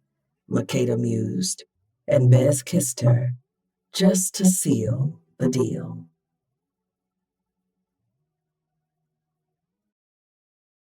Makeda mused, and Bez kissed her, just to seal the deal.